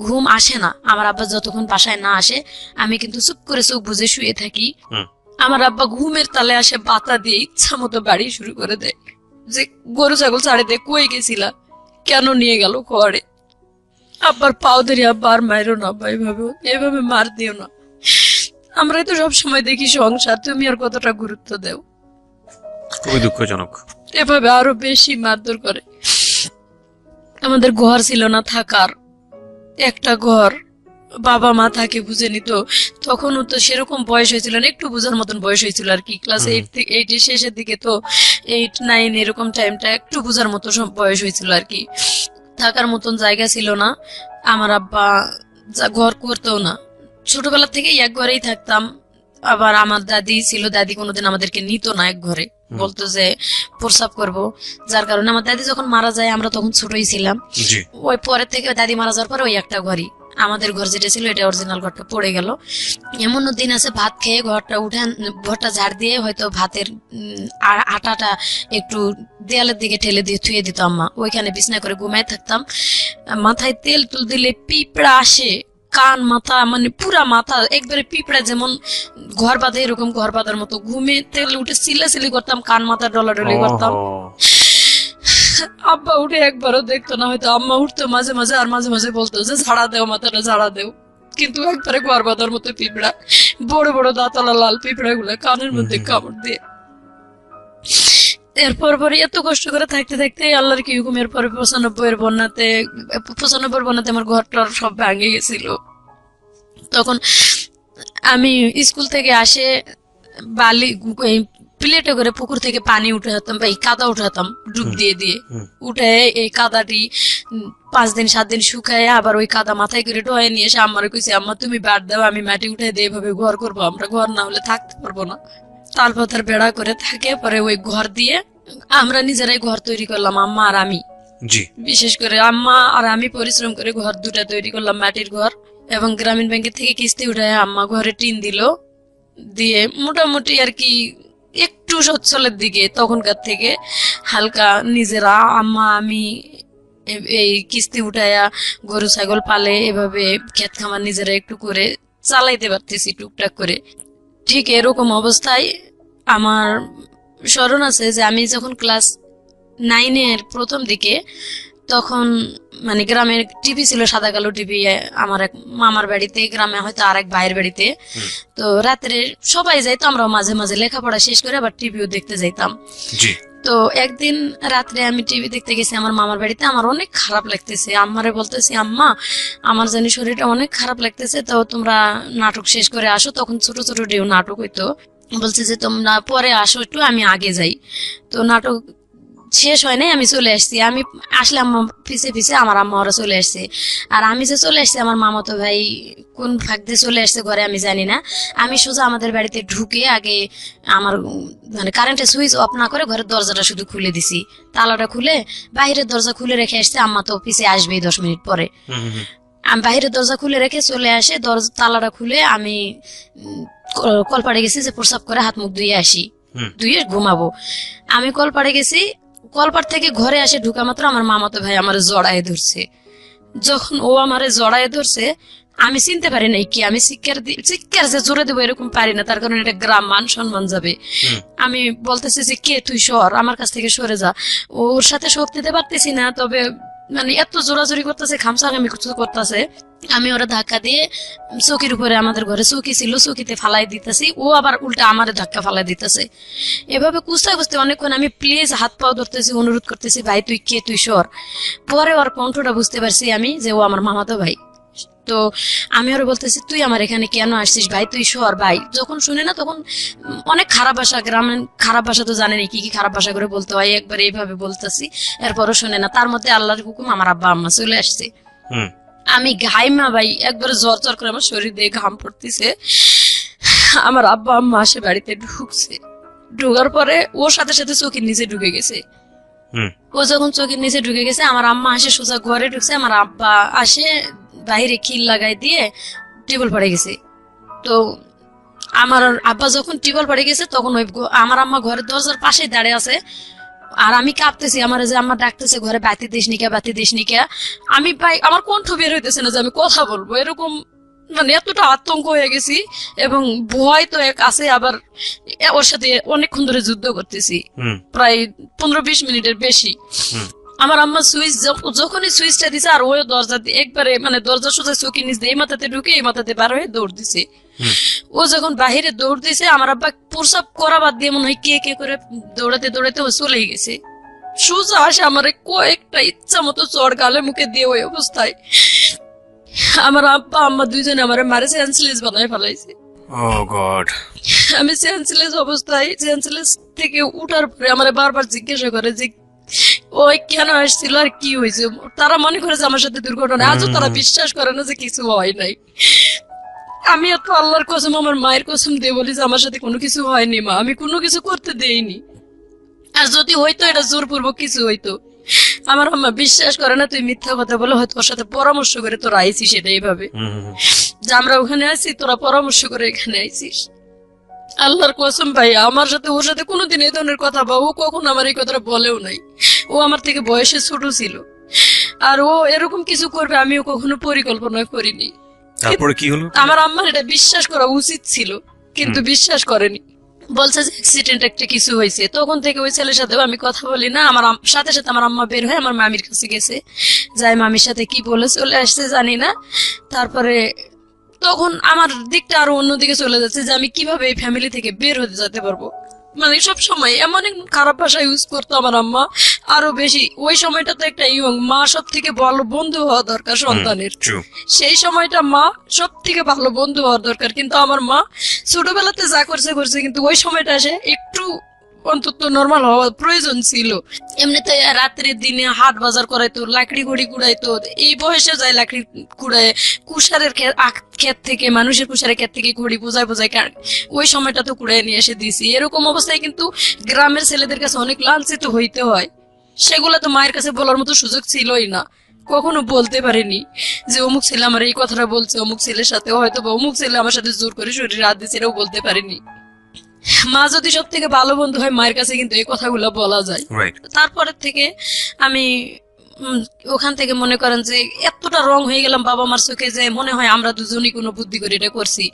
ঘুম আসে না। আমার আব্বা যতক্ষণ বাসায় না আসে আমি কিন্তু চুপ করে চোখ বুঝে শুয়ে থাকি। আমার আব্বা ঘুমের তালে আসে বাতা দিয়ে ইচ্ছা মতো বাড়ি শুরু করে দেয় যে গরু ছাগল ছাড়ে দে, কই গেছিলা, কেন নিয়ে গেল খোয়াড়ে। আব্বার পাও ধরি, আব্বা আর মায়েরও না, আব্বা এভাবে মার দিও না, আমরাই তো সবসময় দেখি সংসার, তুমি আর কতটা গুরুত্ব দেও। খুবই দুঃখজনক। এভাবে আরো বেশি মারধর করে। আমাদের ঘর ছিল না থাকার, একটা ঘর, বাবা মা থাকে বুঝে নিত। তখনও তো সেরকম বয়স হয়েছিল না, একটু বোঝার মতন বয়স হয়েছিল আর কি, ক্লাস 8 এর শেষের দিকে, তো 8, 9 এরকম টাইমটা একটু বোঝার মতো বয়স হয়েছিল আর কি। থাকার মতন জায়গা ছিল না, আমার আব্বা ঘর করতেও না, ছোটবেলা থেকেই এক ঘরেই থাকতাম। আবার আমার দাদি ছিল, দাদি কোনোদিন আমাদেরকে নিত না এক ঘরে, বলতো যে প্রসাব করব, যার কারণে আমার দাদি যখন মারা যায় আমরা তখন ছোটই ছিলাম, ওই পরের থেকে দাদি মারা যাওয়ার পরে ওই একটা ঘরই আমাদের ঘর যেটা ছিল, এটা অরিজিনাল ঘরটা পড়ে গেল। এমনও দিন আছে ভাত খেয়ে ঘরটা ঝাড় দিয়ে হয়তো ভাতের আটাটা একটু দেয়ালের দিকে ঠেলে দিয়ে থুয়ে দিত আম্মা, ওইখানে বিছনা করে ঘুমায় থাকতাম। মাথায় তেল তুল দিলে পিঁপড়া আসে, কান মাথা মানে পুরা মাথা একবারে পিঁপড়া যেমন ঘর বাঁধে এরকম ঘর বাঁধার মতো, ঘুমে তেল উঠে সিলাসিলি করতাম, কান মাথা ডলাডলি করতাম। আব্বা উঠে একবারও দেখতো না, হয়তো আম্মা উঠতো মাঝে মাঝে, আর মাঝে মাঝে বলতো যে ঝাড়া দেও মাথাটা, ঝাড়া দেও, কিন্তু একবারে ঘর বাঁধার মতো পিঁপড়া, বড় বড় দাঁতলা লাল পিঁপড়া গুলা কানের মধ্যে কামড় দিয়ে। এরপর পরে এত কষ্ট করে থাকতে থাকতে আল্লাহর কি হুকুম, এরপরে 95 বন্যাতে আমার ঘরটার সব ভেঙে গেছিল। তখন আমি স্কুল থেকে আসে বালি এই প্লেটে করে পুকুর থেকে পানি উঠাতাম বা এই কাদা উঠাতাম ডুব দিয়ে দিয়ে উঠে এই কাদাটি 5 দিন 7 দিন শুকায় আবার ওই কাদা মাথায় করে ঢোয়ে নিয়ে এসে আমারে কইছে আম্মা তুমি বাদ দাও আমি মাটি উঠে দিয়ে এভাবে ঘর করবো, আমরা ঘর না হলে থাকতে পারবো না। তালপাতার বেড়া করে থাকে, পরে ওই ঘর দিয়ে আমরা নিজেরাই ঘর তৈরি করলাম আম্মা আর আমি। জি। বিশেষ করে আম্মা আর আমি পরিশ্রম করে ঘর দুটা তৈরি করলাম, মাটির ঘর, এবং গ্রামীণ ব্যাংকের থেকে কিস্তি উঠায় আম্মা ঘরে টিন দিল, দিয়ে মোটামুটি আর কি একটু সচ্ছলের দিকে তখনকার থেকে হালকা নিজেরা আম্মা আমি এই কিস্তি উঠায়া গরু ছাগল পালে, এভাবে ক্ষেত খামার নিজেরা একটু করে চালাইতে পারতেছি টুকটাক করে। ঠিক এরকম অবস্থায় আমার স্মরণ আছে যে আমি যখন ক্লাস 9-এর প্রথম দিকে, তখন মানে গ্রামের টিভি ছিল, সাদা কালো টিভি, আমার এক মামার বাড়িতে, গ্রামে হয়তো আর এক ভাইয়ের বাড়িতে। তো রাত্রে সবাই যাইতো, আমরা মাঝে মাঝে লেখাপড়া শেষ করে আবার টিভিও দেখতে যাইতাম। তো একদিন রাত্রে আমি টিভি দেখতে গেছি আমার মামার বাড়িতে, আমার অনেক খারাপ লাগতেছে, আম্মারে বলতেছি আম্মা আমার জানি শরীরটা অনেক খারাপ লাগতেছে, তো তোমরা নাটক শেষ করে আসো। তখন ছোট ছোট ডেউ নাটক হইতো, বলছে যে তোমরা পরে আসো একটু, আমি আগে যাই। তো নাটক শেষ হয় নাই, আমি চলে আসছি। আমি আসলে আম্মা পিছে পিছে আমার আম্মা ওরা চলে আসছে, আর আমি যে চলে আসছি আমার মামাতো ভাই কোন ফাঁক দিয়ে চলে আসছে ঘরে আমি জানি না। আমি সোজা আমাদের বাড়িতে ঢুকে আগে আমার মানে কারেন্টের সুইচ অফ না করে ঘরের দরজাটা শুধু খুলে দিছি, তালাটা খুলে বাইরের দরজা খুলে রেখে আসছে। আম্মা তো পিছে আসবেই 10 মিনিট পরে। আমি বাইরের দরজা খুলে রেখে চলে আসে, দরজা তালাটা খুলে আমি কলপাড়ে গেছি যে প্রসাব করে হাত মুখ ধুয়ে আসি, ধুয়ে ঘুমাবো। আমি কলপাড়ে গেছি, কলপাড় থেকে ঘরে আসে ঢুকা মাত্র আমার মামাতো ভাই আমার জড়ায় ধরছে। যখন ও আমারে জড়ায় ধরছে আমি চিনতে পারি নাই কি, আমি চিৎকার যে জোরে দেবো এরকম পারি না, তার কারণ এটা গ্রাম, মান সম্মান যাবে। আমি বলতেছি যে কে তুই সর, আমার কাছ থেকে সরে যা। ওর সাথে শক্তি দিতে পারতেছি না, তবে মানে এত জোরাজোরি করতেছে, খামসাখামি করতেছে। আমি ওরা ধাক্কা দিয়ে চৌকির উপরে, আমাদের ঘরে চৌকি ছিল, চৌকিতে ফালাই দিতেছি, ও আবার উল্টা আমারে ধাক্কা ফালাই দিতেছে। এভাবে কুস্তা কুস্তি অনেকক্ষণ আমি প্লিজ হাত পাও ধরতেছি, অনুরোধ করতেছি ভাই তুই কে, তুই সর। পরে ওর কণ্ঠটা বুঝতে পারছি আমি যে ও আমার মামাতো ভাই। তো আমি ওরা বলতেছি তুই আমার এখানে কেন আসছিস ভাই, তুই সর ভাই। যখন শুনে না তখন অনেক খারাপ ভাষা, গ্রামের খারাপ ভাষা তো জানেনি কি কি খারাপ ভাষা করে বলতে হয়, একবার এইভাবে বলতেছি, এরপরও শুনে না। তার মধ্যে আল্লাহর হুকুম আমার আব্বা আম্মা চলে আসছে। আমি ঘাইমা ভাই, একবারে জ্বর জ্বর করে আমার শরীর দিয়ে ঘাম পড়তেছে। আমার আব্বা আম্মা আসে বাড়িতে ঢুকছে, ঢুকার পরে ওর সাথে সাথে চোখের নিচে ঢুকে গেছে। ও যখন চোখের নিচে ঢুকে গেছে আমার আম্মা আসে সোজা ঘরে ঢুকছে, আমার আব্বা আসে বাইরে খিল লাগাই দিয়ে টেবিল পড়ে গেছে। তো আমার আব্বা যখন টেবিল পড়ে গেছে তখন ওই আমার আম্মা ঘরের দরজার পাশে দাঁড়িয়ে আছে, আর আমি কাঁপতেছি, আমার যে আম্মা ডাকতেছে ঘরে বাতি দিস নিকা, বাতি দিস নিকা। আমি ভাই আমার কণ্ঠ বের হইতেছে না যে আমি কথা বলবো, এরকম মানে এতটা আতঙ্ক হয়ে গেছি, এবং ভয় তো এক আছে, আবার ওর সাথে অনেকক্ষণ ধরে যুদ্ধ করতেছি, প্রায় 15-20 মিনিটের বেশি। আমার আম্মা সুইচ যখনই সুইচটা দিছে আর ওই দরজা একবারে মানে দরজা সোজা চৌকি নিচ দিয়ে এই মাথাতে ঢুকে এই মাথাতে বার হয়ে দৌড় দিছে। ও যখন বাহিরে দৌড় দিছে আমার আব্বা প্রসাব করা বাদ দিয়ে মনে হয় কে কে করে দৌড়াতে দৌড়াতে ও চলেই গেছে। সোজা আসে আমার কয়েকটা ইচ্ছা মতো চড় গালে মুখে দিয়ে ওই অবস্থায় আমার আব্বা আম্মা দুইজনে আমার মারে সেন্সলেস বানায় ফেলাইছে। আমি সেন্সলেস অবস্থায়, সেন্সলেস থেকে উঠার পরে আমার বারবার জিজ্ঞাসা করে যে ওই কেন আসছিল আর কি হয়েছে। তারা মনে করে যে আমার সাথে দুর্ঘটনা, আজও তারা বিশ্বাস করে না যে কিছু হয় নাই। আমি এত আল্লাহর কসম আমার মায়ের কসম দিয়ে বলি যে আমার সাথে কোনো কিছু হয়নি মা, আমি কোনো কিছু করতে দেইনি, আর যদি হইতো এটা জোরপূর্বক কিছু হইতো। আমার আম্মা বিশ্বাস করে না, তুই মিথ্যা কথা বলে হয়তো ওর সাথে পরামর্শ করে তোরা আইছিস, সেটা এইভাবে যে আমরা ওখানে আছি তোরা পরামর্শ করে এখানে আইছিস। আল্লাহর কসম ভাই আমার সাথে ওর সাথে কোনোদিন এই ধরনের কথা বা ও কখনো আমার এই কথাটা বলেও নাই। ও আমার থেকে বয়সে ছোট ছিল, আর ও এরকম কিছু করবে আমিও কখনো পরিকল্পনা করিনি। তারপরে কি হলো? আমার আম্মার এটা বিশ্বাস করা উচিত ছিল, কিন্তু বিশ্বাস করেনি, বলছে যে অ্যাক্সিডেন্ট একটা কিছু হয়েছে। তখন থেকে ওই ছেলের সাথেও আমি কথা বলি না। আমার সাথে সাথে আমার আম্মা বের হয়ে আমার মামির কাছে গেছে, যাই মামির সাথে কি বলে চলে আসছে জানি না। তারপরে তখন আমার দিকটা আরো অন্যদিকে চলে যাচ্ছে যে আমি কিভাবে এই ফ্যামিলি থেকে বের হতে যেতে পারবো। মানে সব সময় এমন এক খারাপ ভাষা ইউজ করতো আমার আম্মা, আরো বেশি। ওই সময়টা তো একটা ইয়ং মা সব থেকে ভালো বন্ধু হওয়া দরকার সন্তানের। True. সেই সময়টা মা সব থেকে ভালো বন্ধু হওয়ার দরকার, কিন্তু আমার মা ছোটবেলাতে যা করছে করছে, কিন্তু ওই সময়টা এসে একটু অন্তত নর্মাল হওয়া প্রয়োজন ছিল। এমনিতে রাত্রে দিনে হাট বাজার করাইতো, লাকড়ি গুড়ি কুড়াইতো, এই বয়সে যায় লাকড়ি কুড়ায়, কুষারের ক্ষেত থেকে, মানুষের কুষারের ক্ষেত থেকে কুড়ি বোঝায় বোঝায় ওই সময়টা তো কুড়াই নিয়ে এসে দিছি। এরকম অবস্থায় কিন্তু গ্রামের ছেলেদের কাছে অনেক লাঞ্ছিত হইতে হয়। সেগুলো তো মায়ের কাছে বলার মতো সুযোগ ছিলই না, কখনো বলতে পারিনি যে অমুক ছেলে আমার এই কথাটা বলছে, অমুক ছেলের সাথে হয়তো বা অমুক ছেলে আমার সাথে জোর করে শরীরে হাত দিচ্ছে, এটাও বলতে পারিনি। মা যদি সব থেকে ভালো বন্ধু হয়, মায়ের কাছে কিন্তু এই কথাগুলো বলা যায়। রাইট। তারপরের থেকে আমি ওখান থেকে মনে করেন যে এতটা রং হয়ে গেলাম বাবা মার চোখে, যে মনে হয় আমরা দুজনই কোনো বুদ্ধি করে এটা করছি।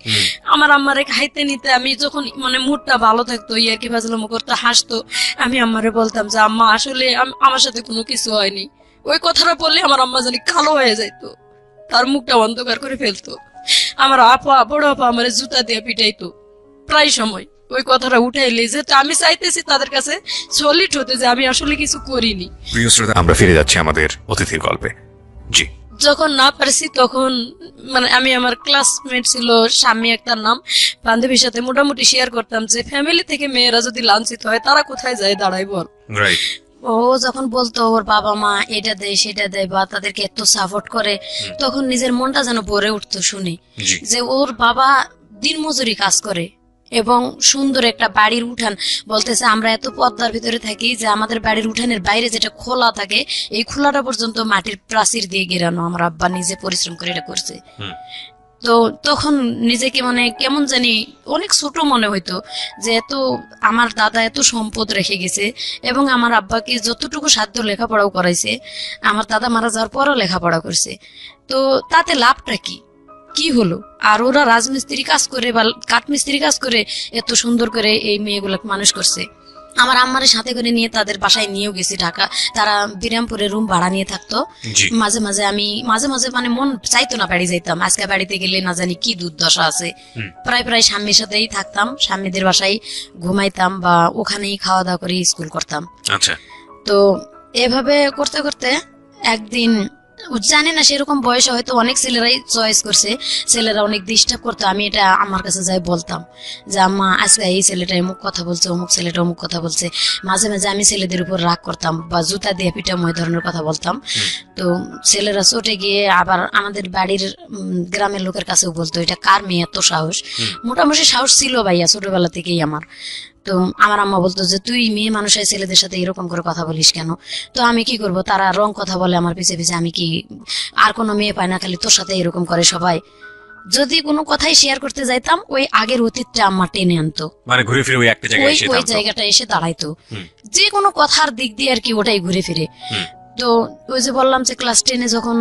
আমার আম্মারে খাইতে নিতে আমি যখন মানে মুডটা ভালো থাকতো, ইয়ার কি ফাজলাম করতো, হাসতো, আমি আম্মারে বলতাম যে আম্মা আসলে আমার সাথে কোনো কিছু হয়নি। ওই কথাটা বললে আমার আম্মা জানি কালো হয়ে যাইতো, তার মুখটা অন্ধকার করে ফেলতো। আমার আপা, বড় আপা আমার জুতা দিয়ে পিটাইতো প্রায় সময় ওই কথাটা উঠাইলে, যে আমি চাইতেছি তাদের কাছে সলিড হতে যে আমি আসলে কিছু করিনি। প্রিয় শ্রোতা, আমরা ফিরে যাচ্ছি আমাদের অতিথির গল্পে। জি। যখন না পারছি তখন মানে আমি, আমার ক্লাসমেট ছিল স্বামী একটা নাম, বান্ধবীর সাথে মোটামুটি শেয়ার করতাম যে ফ্যামিলি থেকে মেয়েরা যদি লাঞ্ছিত হয় তারা কোথায় যায় দাঁড়ায় বল। রাইট। ও যখন বলতো ওর বাবা মা এটা দেয় সেটা দেয় বা তাদেরকে এত সাপোর্ট করে, তখন নিজের মনটা যেন ভরে উঠতো শুনে জি। যে ওর বাবা দিনমজুরি কাজ করে এবং সুন্দর একটা বাড়ির উঠান, বলতেছে আমরা এত পদ্মার ভিতরে থাকি যে আমাদের বাড়ির উঠানের বাইরে যেটা খোলা থাকে, এই খোলাটা পর্যন্ত মাটির প্রাচীর দিয়ে ঘেরানো। আমার আব্বা নিজে পরিশ্রম করে এটা করছে। তো তখন নিজেকে মানে কেমন জানি অনেক ছোট মনে হইতো যে এত আমার দাদা এত সম্পদ রেখে গেছে, এবং আমার আব্বাকে যতটুকু সাধ্য লেখাপড়াও করাইছে, আমার দাদা মারা যাওয়ার পরও লেখাপড়া করছে। তো তাতে লাভটা কি, কি হলো? আর ওরা রাজমিস্ত্রি কাজ করে বা কাঠমিস্ত্রি কাজ করে এত সুন্দর করে এই মেয়েগুলোকে মানুষ করছে। আমার আম্মারের সাথে করে নিয়ে তাদের বাসায় নিয়েও গেছি ঢাকা, তারা বিরামপুরে রুম ভাড়া নিয়ে থাকতো। মাঝে মাঝে আমি মাঝে মাঝে মানে মন চাইতো না বাড়ি যাইতাম, আজকে বাড়িতে গেলে না জানি কি দুর্দশা আছে। প্রায় প্রায় স্বামীর সাথেই থাকতাম, স্বামীদের বাসায় ঘুমাইতাম বা ওখানেই খাওয়া দাওয়া করে স্কুল করতাম। আচ্ছা। তো এভাবে করতে করতে একদিন জানি না সেরকম বয়সে হয়তো অনেক ছেলেরাই চয়েস করছে, ছেলেরা অনেক ডিস্টার্ব করতো। আমি এটা আমার কাছে যাই বলতাম যে আম্মা আজকে এই ছেলেটা অমুক কথা বলছে, অমুক ছেলেটা অমুক কথা বলছে। মাঝে মাঝে আমি ছেলেদের উপর রাগ করতাম বা জুতা দিয়ে পিটাম, ওই ধরনের কথা বলতাম। তো ছেলেরা চটে গিয়ে আবার আমাদের বাড়ির গ্রামের লোকের কাছেও বলতো এটা কার মেয়ে এত সাহস। মোটামুটি সাহস ছিল ভাইয়া ছোটবেলা থেকেই আমার। তো আমার আম্মা বলতো যে তুই মেয়ে মানুষের ছেলেদের সাথে এরকম করে কথা বলিস কেন? তো আমি কি করব, তারা রং কথা বলে আমার পিছে পিছে, আমি কি আর কোনো মেয়ে পাই না, খালি তোর সাথে এরকম করে সবাই। যদি কোনো কথাই শেয়ার করতে যাইতাম, ওই আগের অতীতটা আম্মা টেনে আনতো, মানে ঘুরে ফিরে ওই একটা জায়গায় এসে ওই জায়গাটা এসে দাঁড়াইতো। যে কোনো কথার দিক দিয়ে আর কি ওটাই ঘুরে ফিরে। তো ওই যে বললাম যে ক্লাস 10-এ যখন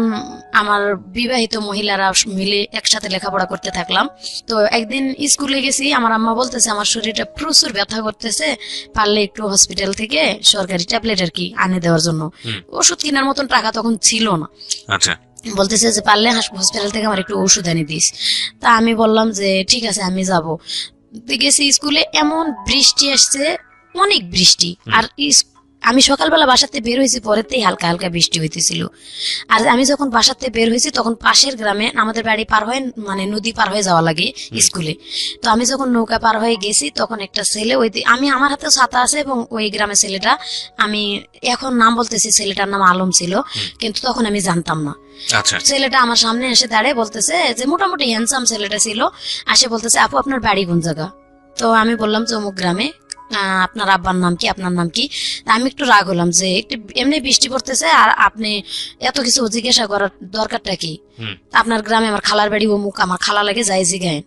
আমার বিবাহিত মহিলারা মিলে একসাথে লেখাপড়া করতে থাকলাম, তো একদিন স্কুলে গেছি, আমার আম্মা বলতেছে আমার শরীরটা প্রচুর ব্যথা করতেছে, পারলে একটু হসপিটাল থেকে সরকারি ট্যাবলেট আর কি আনে দেওয়ার জন্য। ওষুধ কেনার মতন টাকা তখন ছিল না। আচ্ছা। বলতেছে যে পারলে হসপিটাল থেকে আমার একটু ওষুধ এনে দিস। তা আমি বললাম যে ঠিক আছে আমি যাব। গেছি স্কুলে, এমন বৃষ্টি আসছে, অনেক বৃষ্টি। আর আমি সকালবেলা বাসাতে বের হয়েছি, পরেতেই হালকা হালকা বৃষ্টি হইতেছিল। আর আমি যখন বাসাতে বের হয়েছি তখন পাশের গ্রামে আমাদের বাড়ি পার হয়ে মানে নদী পার হয়ে যাওয়া লাগে স্কুলে। তো আমি যখন নৌকা পার হয়ে গেছি তখন একটা ছেলে, ওই আমি আমার হাতে ছাতা আছে এবং ওই গ্রামের ছেলেটা, আমি এখন নাম বলতেছি, ছেলেটার নাম আলম ছিল, কিন্তু তখন আমি জানতাম না। ছেলেটা আমার সামনে এসে দাঁড়িয়ে বলতেছে যে, মোটামুটি হ্যান্ডসাম ছেলেটা ছিল, আসে বলতেছে আপু আপনার বাড়ি কোন জায়গা? তো আমি বললাম যে অমুক গ্রামে। আপনার আব্বার নাম কি, আপনার নাম কি? আমি একটু রাগ হলাম যে একটু এমনি বৃষ্টি পড়তেছে আর আপনি এত কিছু জিজ্ঞাসা করার দরকারটা কি? আপনার গ্রামে আমার খালার বাড়ি অমুক, আমার খালা লাগে, যাই জিগায়েন।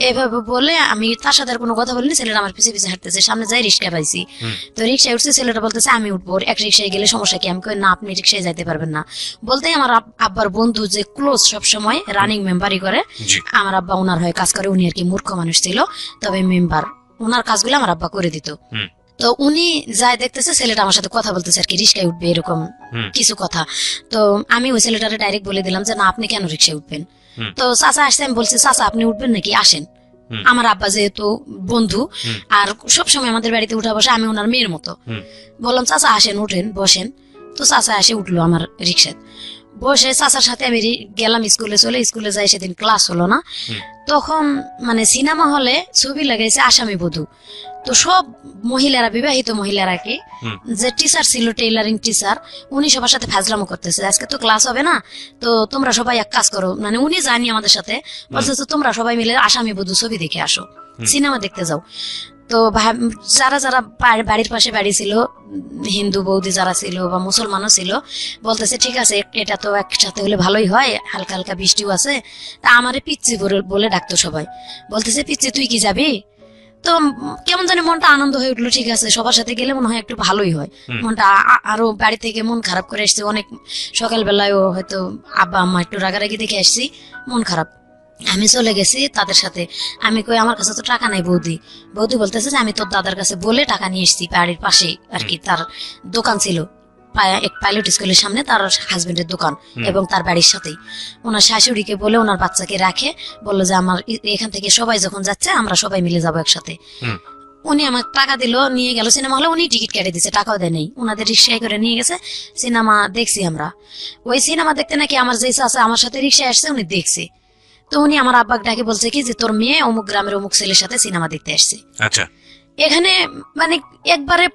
এভাবে বলে আমি তার সাথে আর কোনো কথা বলিনি। ছেলেটা আমার পিছিয়ে পিছিয়ে হাঁটতেছে, সামনে যাই রিক্সা পাইছি। তো রিক্সায় উঠছে, ছেলেটা বলতেছে আমি উঠবো, এক রিক্সায় গেলে সমস্যা কি? আমি কই না, আপনি রিক্সায় যাইতে পারবেন না। বলতেই আমার আব্বার বন্ধু যে ক্লোজ সবসময় রানিং মেম্বারই করে, আমার আব্বা ওনার হয়ে কাজ করে, উনি আর কি মূর্খ মানুষ ছিল, তবে মেম্বার, ওনার কাজগুলো আমার আব্বা করে দিত। তো উনি যাই দেখতেছে ছেলেটা আমার সাথে কথা বলতেছে আর কি, রিক্সায় উঠবে এরকম কিছু কথা। তো আমি ওই ছেলেটারে ডাইরেক্ট বলে দিলাম যে না আপনি কেন রিক্সায় উঠবেন? তো চাচা আসছে, আমি বলছি চাচা আপনি উঠবেন নাকি, আসেন। আমার আব্বা যেহেতু বন্ধু আর সবসময় আমাদের বাড়িতে উঠা বসে, আমি ওনার মেয়ের মতো। বললাম চাচা আসেন, উঠেন, বসেন। তো চাচা এসে উঠলো আমার রিক্সায়, বসে চাচার সাথে আমি গেলাম স্কুলে। স্কুলে যাই, সেদিন ক্লাস হলো না। তখন মানে সিনেমা হলে ছবি লাগাইছে আসামি বধূ। তো সব মহিলারা, বিবাহিত মহিলারা কি, যে টিচার ছিল, টেইলারিং টিচার, উনি সবার সাথে ফাজলামো করতেছে, আজকে তো ক্লাস হবে না, তো তোমরা সবাই এক কাজ করো, মানে উনি জানি আমাদের সাথে বলছে তোমরা সবাই মিলে আসামি বধূ ছবি দেখে আসো, সিনেমা দেখতে যাও। তো যারা যারা বাড়ির পাশে বাড়ি ছিল, হিন্দু বৌদি যারা ছিল বা মুসলমানও ছিল, বলতেছে ঠিক আছে, এটা তো একসাথে হলে ভালোই হয়, হালকা হালকা বৃষ্টিও আছে। তা আমারে পিচ্ছি বলে ডাকতো সবাই, বলতেছে পিচ্ছি তুই কি যাবি? তো কেমন জানি মনটা আনন্দ হয়ে উঠলো, ঠিক আছে সবার সাথে গেলে মনে হয় একটু ভালোই হয় মনটা। আরো বাড়ি থেকে মন খারাপ করে এসছি অনেক, সকালবেলায়ও হয়তো আব্বা আম্মা একটু রাগারাগি দেখে আসছি, মন খারাপ। আমি চলে গেছি তাদের সাথে, আমি কই আমার কাছে তো টাকা নাই বৌদি। বৌদি বলতেছে যে আমি তোর দাদার কাছে বলে টাকা নিয়ে এসছি, বাড়ির পাশে আর কি তার দোকান ছিল, এক পাইলট স্কুলের সামনে তার হাজবেন্ডের দোকান এবং তার বাড়ির সাথেই। ওনার শাশুড়িকে বলে ওনার বাচ্চাকে রাখে, বললো যে আমার এখান থেকে সবাই যখন যাচ্ছে আমরা সবাই মিলে যাবো একসাথে। উনি আমার টাকা দিল, নিয়ে গেল সিনেমা হলে, উনি টিকিট কেটে দিচ্ছে, টাকাও দেয় নেই, ওনাদের রিক্সায় করে নিয়ে গেছে। সিনেমা দেখছি আমরা। ওই সিনেমা দেখতে নাকি আমার যে আছে আমার সাথে রিক্সায় আসছে, উনি দেখছে। তো উনি আমার আব্বাকে ডাকে বলছে কি যে তোর মেয়ে অমুক গ্রামের অমুক ছেলের সাথে সিনেমা দেখতে আসছে। আচ্ছা, এখানে মানে একবারে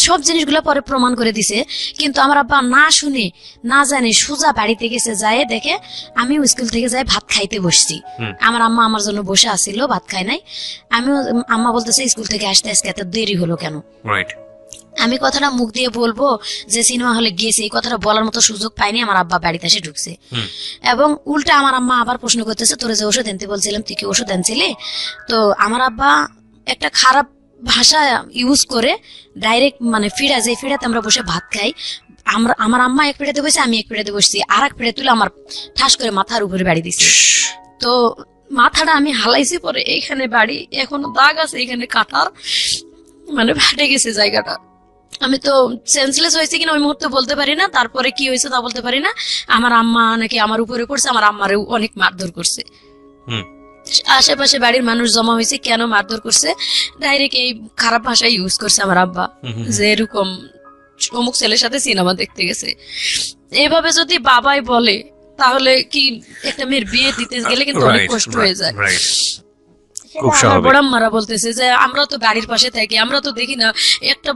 সব জিনিসগুলো পরে প্রমাণ করে দিছে, কিন্তু আমার আব্বা না শুনে না জানে সোজা বাড়িতে গেছে, যায় দেখে আমিও স্কুল থেকে যাই ভাত খাইতে বসছি। আমার আম্মা আমার জন্য বসে আসছিল, ভাত খাই নাই। আমিও, আম্মা বলতেছে স্কুল থেকে আসতে আজকে এত দেরি হলো কেন? রাইট। আমি কথাটা মুখ দিয়ে বলবো যে সিনেমা হলে গিয়েছে, এই কথাটা বলার মতো সুযোগ পাইনি। আমার আব্বা বাড়িতে এসে ঢুকছে এবং উল্টা আমার আম্মা আবার প্রশ্ন করতেছে তোরে যে ওষুধ আনতে বলছিলাম তুই কি ওষুধ আনছিলি? তো আমার আব্বা একটা খারাপ ভাষা ইউজ করে ডাইরেক্ট মানে ফিরা, যে ফিরাতে আমরা বসে ভাত খাই, আমার আম্মা এক পিড়াতে বসে, আমি এক পিড়াতে বসছি, আর এক পিড়ে তুলে আমার ঠাস করে মাথার উপরে বাড়ি দিছে। তো মাথাটা আমি হালাইছি, পরে এইখানে বাড়ি, এখনো দাগ আছে, এখানে কাটার মানে ফাটে গেছে জায়গাটা। আমি তো সেন্সলেস হয়েছে কিনা ওই মুহূর্তে বলতে পারি না, তারপরে কি হয়েছে তা বলতে পারি না। আমার আম্মা নাকি আমার উপরে করছে, আমার আম্মারেও অনেক মারধর করছে। আশেপাশে বাড়ির মানুষ জমা হয়েছে, কেন মারধর করছে, ডাইরেক্ট এই খারাপ ভাষা ইউজ করছে আমার আব্বা, যে এরকম অমুক ছেলের সাথে সিনেমা দেখতে গেছে। এভাবে যদি বাবাই বলে তাহলে কি একটা মেয়ের বিয়ে দিতে গেলে কিন্তু অনেক কষ্ট হয়ে যায়। আমার বড় আম্মারা বলতেছে যে আমরা তো বাড়ির পাশে থাকি, আমরা তো দেখি না একটা,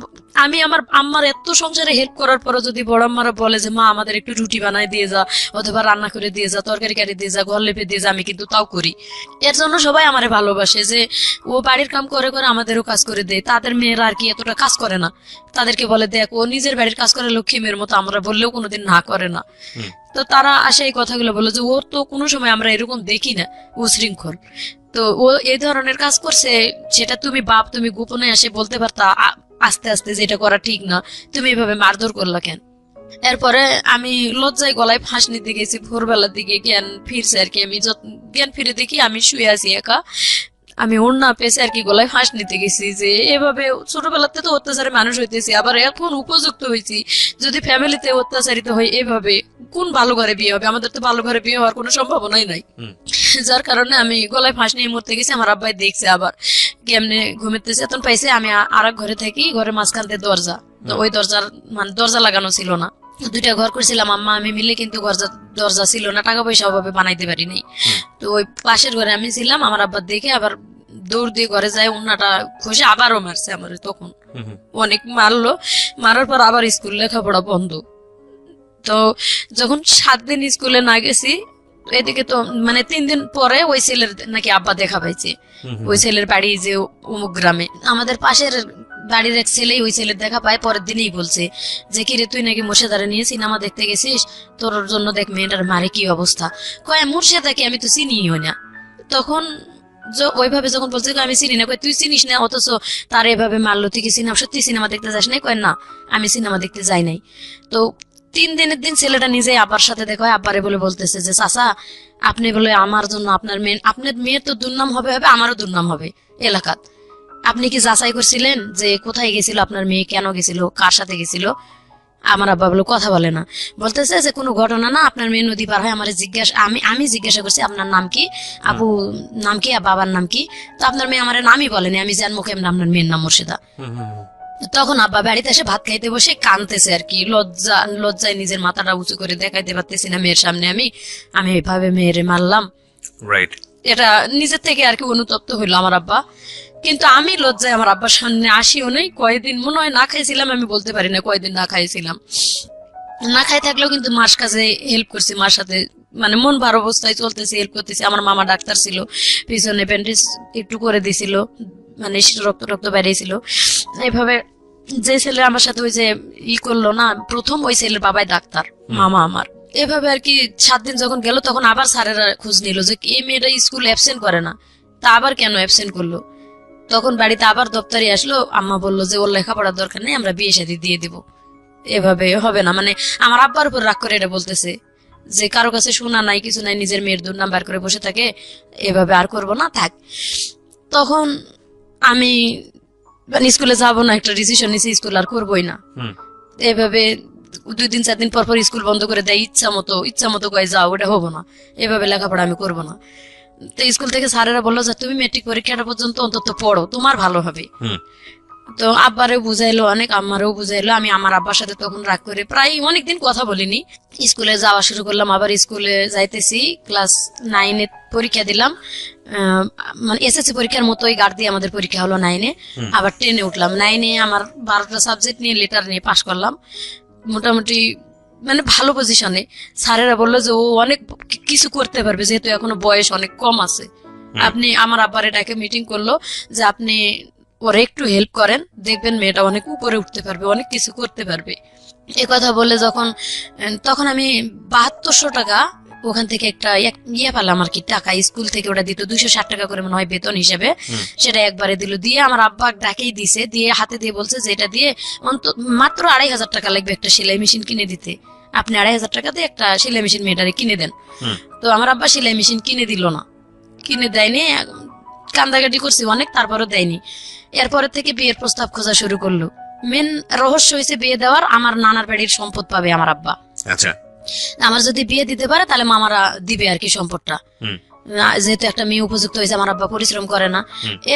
আমি আমার আম্মার এত সংসারে হেল্প করার পরে যদি বড় আম্মারা বলে যে মা আমাদের একটু রুটি বানায় দিয়ে যা, অথবা রান্না করে দিয়ে যা, তরকারি কাটি দিয়ে যা, ঘর লেপে দিয়ে যা, আমি কিন্তু তাও করি। এর জন্য সবাই আমারে ভালোবাসে যে ও বাড়ির কাম করে করে আমাদেরও কাজ করে দেয়। তাদের মেয়েরা আর কি এতটা কাজ করে না, তাদেরকে বলে দেখ ও নিজের বাড়ির কাজ করে লক্ষ্মী মেয়ের মতো, আমরা বললেও কোনোদিন না করে না। তো তারা আসে এই কথাগুলো বলে যে ওর তো কোনো সময় আমরা এরকম দেখি না, ও শৃঙ্খল। তো ও এই ধরনের কাজ করছে, সেটা তুমি বাপ তুমি গোপনে এসে বলতে পারতা আস্তে আস্তে যে এটা করা ঠিক না, তুমি এভাবে মারধর করলা কেন? এরপরে আমি লজ্জায় গলায় ফাঁস নিতে গেছি, ভোরবেলার দিকে জ্ঞান ফিরছে আর কি। আমি জ্ঞান ফিরে দেখি আমি শুয়ে আছি একা, আমি ওড়না পেছে আর কি গলায় ফাঁস নিতে গেছি। যে এভাবে ছোটবেলাতে তো অত্যাচারে মানুষ হইতেছি, আবার এখন উপযুক্ত হয়েছি, যদি ফ্যামিলিতে অত্যাচারিত হয় এভাবে কোন ভালো ঘরে বিয়ে হবে? আমাদের তো ভালো ঘরে বিয়ে হওয়ার কোনো সম্ভাবনাই নাই। যার কারণে আমি গলায় ফাঁস নিয়ে মরতে গেছি। আমার আব্বাই দেখছে, আবার কেমনে ঘুমেতেছে এতন পাইছে। আমি আর এক ঘরে থাকি, ঘরে মাঝখান দিয়ে দরজা, তো ওই দরজার মানে দরজা লাগানো ছিল না, দুইটা ঘর করছিলাম আম্মা আমি মিলে, কিন্তু দরজা ছিল না, টাকা পয়সা অভাবে বানাইতে পারি নাই। তো ওই পাশের ঘরে আমি ছিলাম, আমার আব্বা দেখে আবার দৌড় দিয়ে ঘরে যায়, উন্নাটা খসে আবারও মারছে আমার। তখন অনেক মারলো, মারার পর আবার স্কুল লেখাপড়া বন্ধ। তো যখন 7 দিন স্কুলে না গেছি, এদিকে তো মানে 3 দিন পরে ওই ছেলের নাকি আব্বা দেখা পাইছে, ওই ছেলের বাড়ি যে অমুক গ্রামে। আমাদের পাশের বাড়ির এক ছেলেই ওই ছেলের দেখা পায়, পরের দিনই বলছে যে কিরে তুই নাকি মুর্শিদারে নিয়ে সিনেমা দেখতে গেছিস, তোর জন্য দেখ মেয়েটার মারে কি অবস্থা। কয় মুর্শিদাকে আমি তো চিনিও না। তখন ওইভাবে যখন বলছে আমি চিনি না, কয় তুই চিনিস না, অথচ তার এভাবে মারলো, তুই কি সত্যি সিনেমা দেখতে যাস নাই? কয় না আমি সিনেমা দেখতে যাই নাই। তো 3 দিনের দিন ছেলেটা নিজে আব্বার সাথে দেখা হয়, আব্বারে বলে বলতেছে যে চাচা আপনি বলে আমার জন্য আপনার মেয়ের তো দুর্নাম হবে, আমারও দুর্নাম হবে এলাকাত। আপনি কি যাচাই করছিলেন যে কোথায় গেছিল আপনার মেয়ে, কেন গেছিল, কার সাথে গেছিল? আমার আব্বা বলে কথা বলে না, বলতেছে যে কোনো ঘটনা না, আপনার মেয়ে নদী পার হয়। আমার জিজ্ঞাসা, আমি জিজ্ঞাসা করছি আপনার নাম কি, আপু নাম কি, বাবার নাম কি? তো আপনার মেয়ে আমার নামই বলেনি, আমি জানবো কেমন আপনার মেয়ের নাম মুর্শিদা। তখন আব্বা বাড়িতে এসে ভাত খাইতে বসে কাঁদতেছে আর কি, লজ্জায় নিজের মাথাটা উঁচু করে দেখাইতে পারতেছি না মেয়ের সামনে। আমি এইভাবে মেয়েরে মারলাম, রাইট। এটা নিজের থেকে আর কি অনুতপ্ত হইলো আমার আব্বা। কিন্তু আমি লজ্জায় আমার আব্বার সামনে আসিও নেই। কয়দিন মনে হয় না খাইছিলাম, আমি বলতে পারি না কয়দিন না খাইছিলাম। না খাই থাকলেও কিন্তু মার কাছে হেল্প করছি, মার সাথে মানে মন ভার অবস্থায় চলতেছে, হেল্প করতেছি। আমার মামা ডাক্তার ছিল, পিছনে ব্যান্ডেজ একটু করে দিছিল, মানে রক্ত বেরিয়েছিল। এইভাবে যে ছেলে আমার সাথে ওই যে করলো না প্রথম, ওই ছেলের বাবাই ডাক্তার, মামা আমার। এভাবে আর কি 7 দিন যখন গেল, তখন আবার স্যারেরা খোঁজ নিল যে এই মেয়েটা স্কুল অ্যাবসেন্ট করে না, তা আবার কেন অ্যাবসেন্ট করলো। তখন বাড়িতে আবার দপ্তরে আসলো, আম্মা বললো যে ওর লেখাপড়ার দরকার নেই, আমরা বিয়ে শাদী দিয়ে দিব, এভাবে হবে না। মানে আমার আব্বার উপর রাগ করে এটা বলতেছে যে কারো কাছে শোনা নাই, কিছু নাই, নিজের মেয়ের দুর্নাম বার করে বসে থাকে, এভাবে আর করবো না, থাক। তখন আমি মানে স্কুলে যাবো না, একটা ডিসিশন নিয়েছি, স্কুল আর করবোই না। এভাবে 2 দিন 4 দিন পর স্কুল বন্ধ করে দেয়, ইচ্ছা মতো কয়ে যাও, ওটা হবো না, এভাবে লেখাপড়া আমি করবো না। তো স্কুল থেকে স্যারেরা বললো যে তুমি মেট্রিক পরীক্ষাটা পর্যন্ত অন্তত পড়ো, তোমার ভালো হবে। তো আব্বারেও বুঝাইলো অনেক, আম্মারেও বুঝাইলো। আমি আমার আব্বার সাথে তখন রাগ করে প্রায় অনেকদিন কথা বলিনি। স্কুলে যাওয়া শুরু করলাম, আবার স্কুলে যাইতেছি, ক্লাস 9-এ পরীক্ষা দিলাম, মানে এসএসসি পরীক্ষার মতোই গার্ড দিয়ে আমাদের পরীক্ষা হলো 9-এ। আবার 10-এ উঠলাম। 9-এ আমার 12টা সাবজেক্ট নিয়ে লেটার নিয়ে পাশ করলাম, মোটামুটি মানে ভালো পজিশনে। স্যারেরা বললো যে ও অনেক কিছু করতে পারবে, যেহেতু এখনো বয়স অনেক কম আছে। আপনি, আমার আব্বারে ডাকে মিটিং করলো যে আপনি ওরা একটু হেল্প করেন, দেখবেন মেয়েটা অনেক উপরে উঠতে পারবে, অনেক কিছু করতে পারবে। কথা বলে তখন আমি 7200 টাকা ওখান থেকে একটা পেলাম আর কি, টাকা স্কুল থেকে ওটা দিত 260 টাকা করে মনে হয় বেতন হিসেবে, সেটা একবারে দিল। দিয়ে আমার আব্বা ডাকেই দিছে, দিয়ে হাতে দিয়ে বলছে যে এটা দিয়ে মাত্র 2500 টাকা লাগবে একটা সেলাই মেশিন কিনে দিতে, আপনি 2500 টাকা দিয়ে একটা সেলাই মেশিন মেয়েটারে কিনে দেন। তো আমার আব্বা সেলাই মেশিন কিনে দিল না, কিনে দেয়নি, কান্দাকাটি করছি অনেক, তারপরও দেয়নি। এরপরে থেকে বিয়ের প্রস্তাব খোঁজা শুরু করলো। মেন রহস্য হয়েছে বিয়ে দেওয়ার, আমার নানার বাড়ির সম্পদ পাবে আমার আব্বা। আচ্ছা, আমার যদি বিয়ে দিতে পারে তাহলে মামারা দিবে আর কি সম্পদটা, যেহেতু একটা মেয়ে উপযুক্ত হয়েছে, আমার আব্বা পরিশ্রম করে না।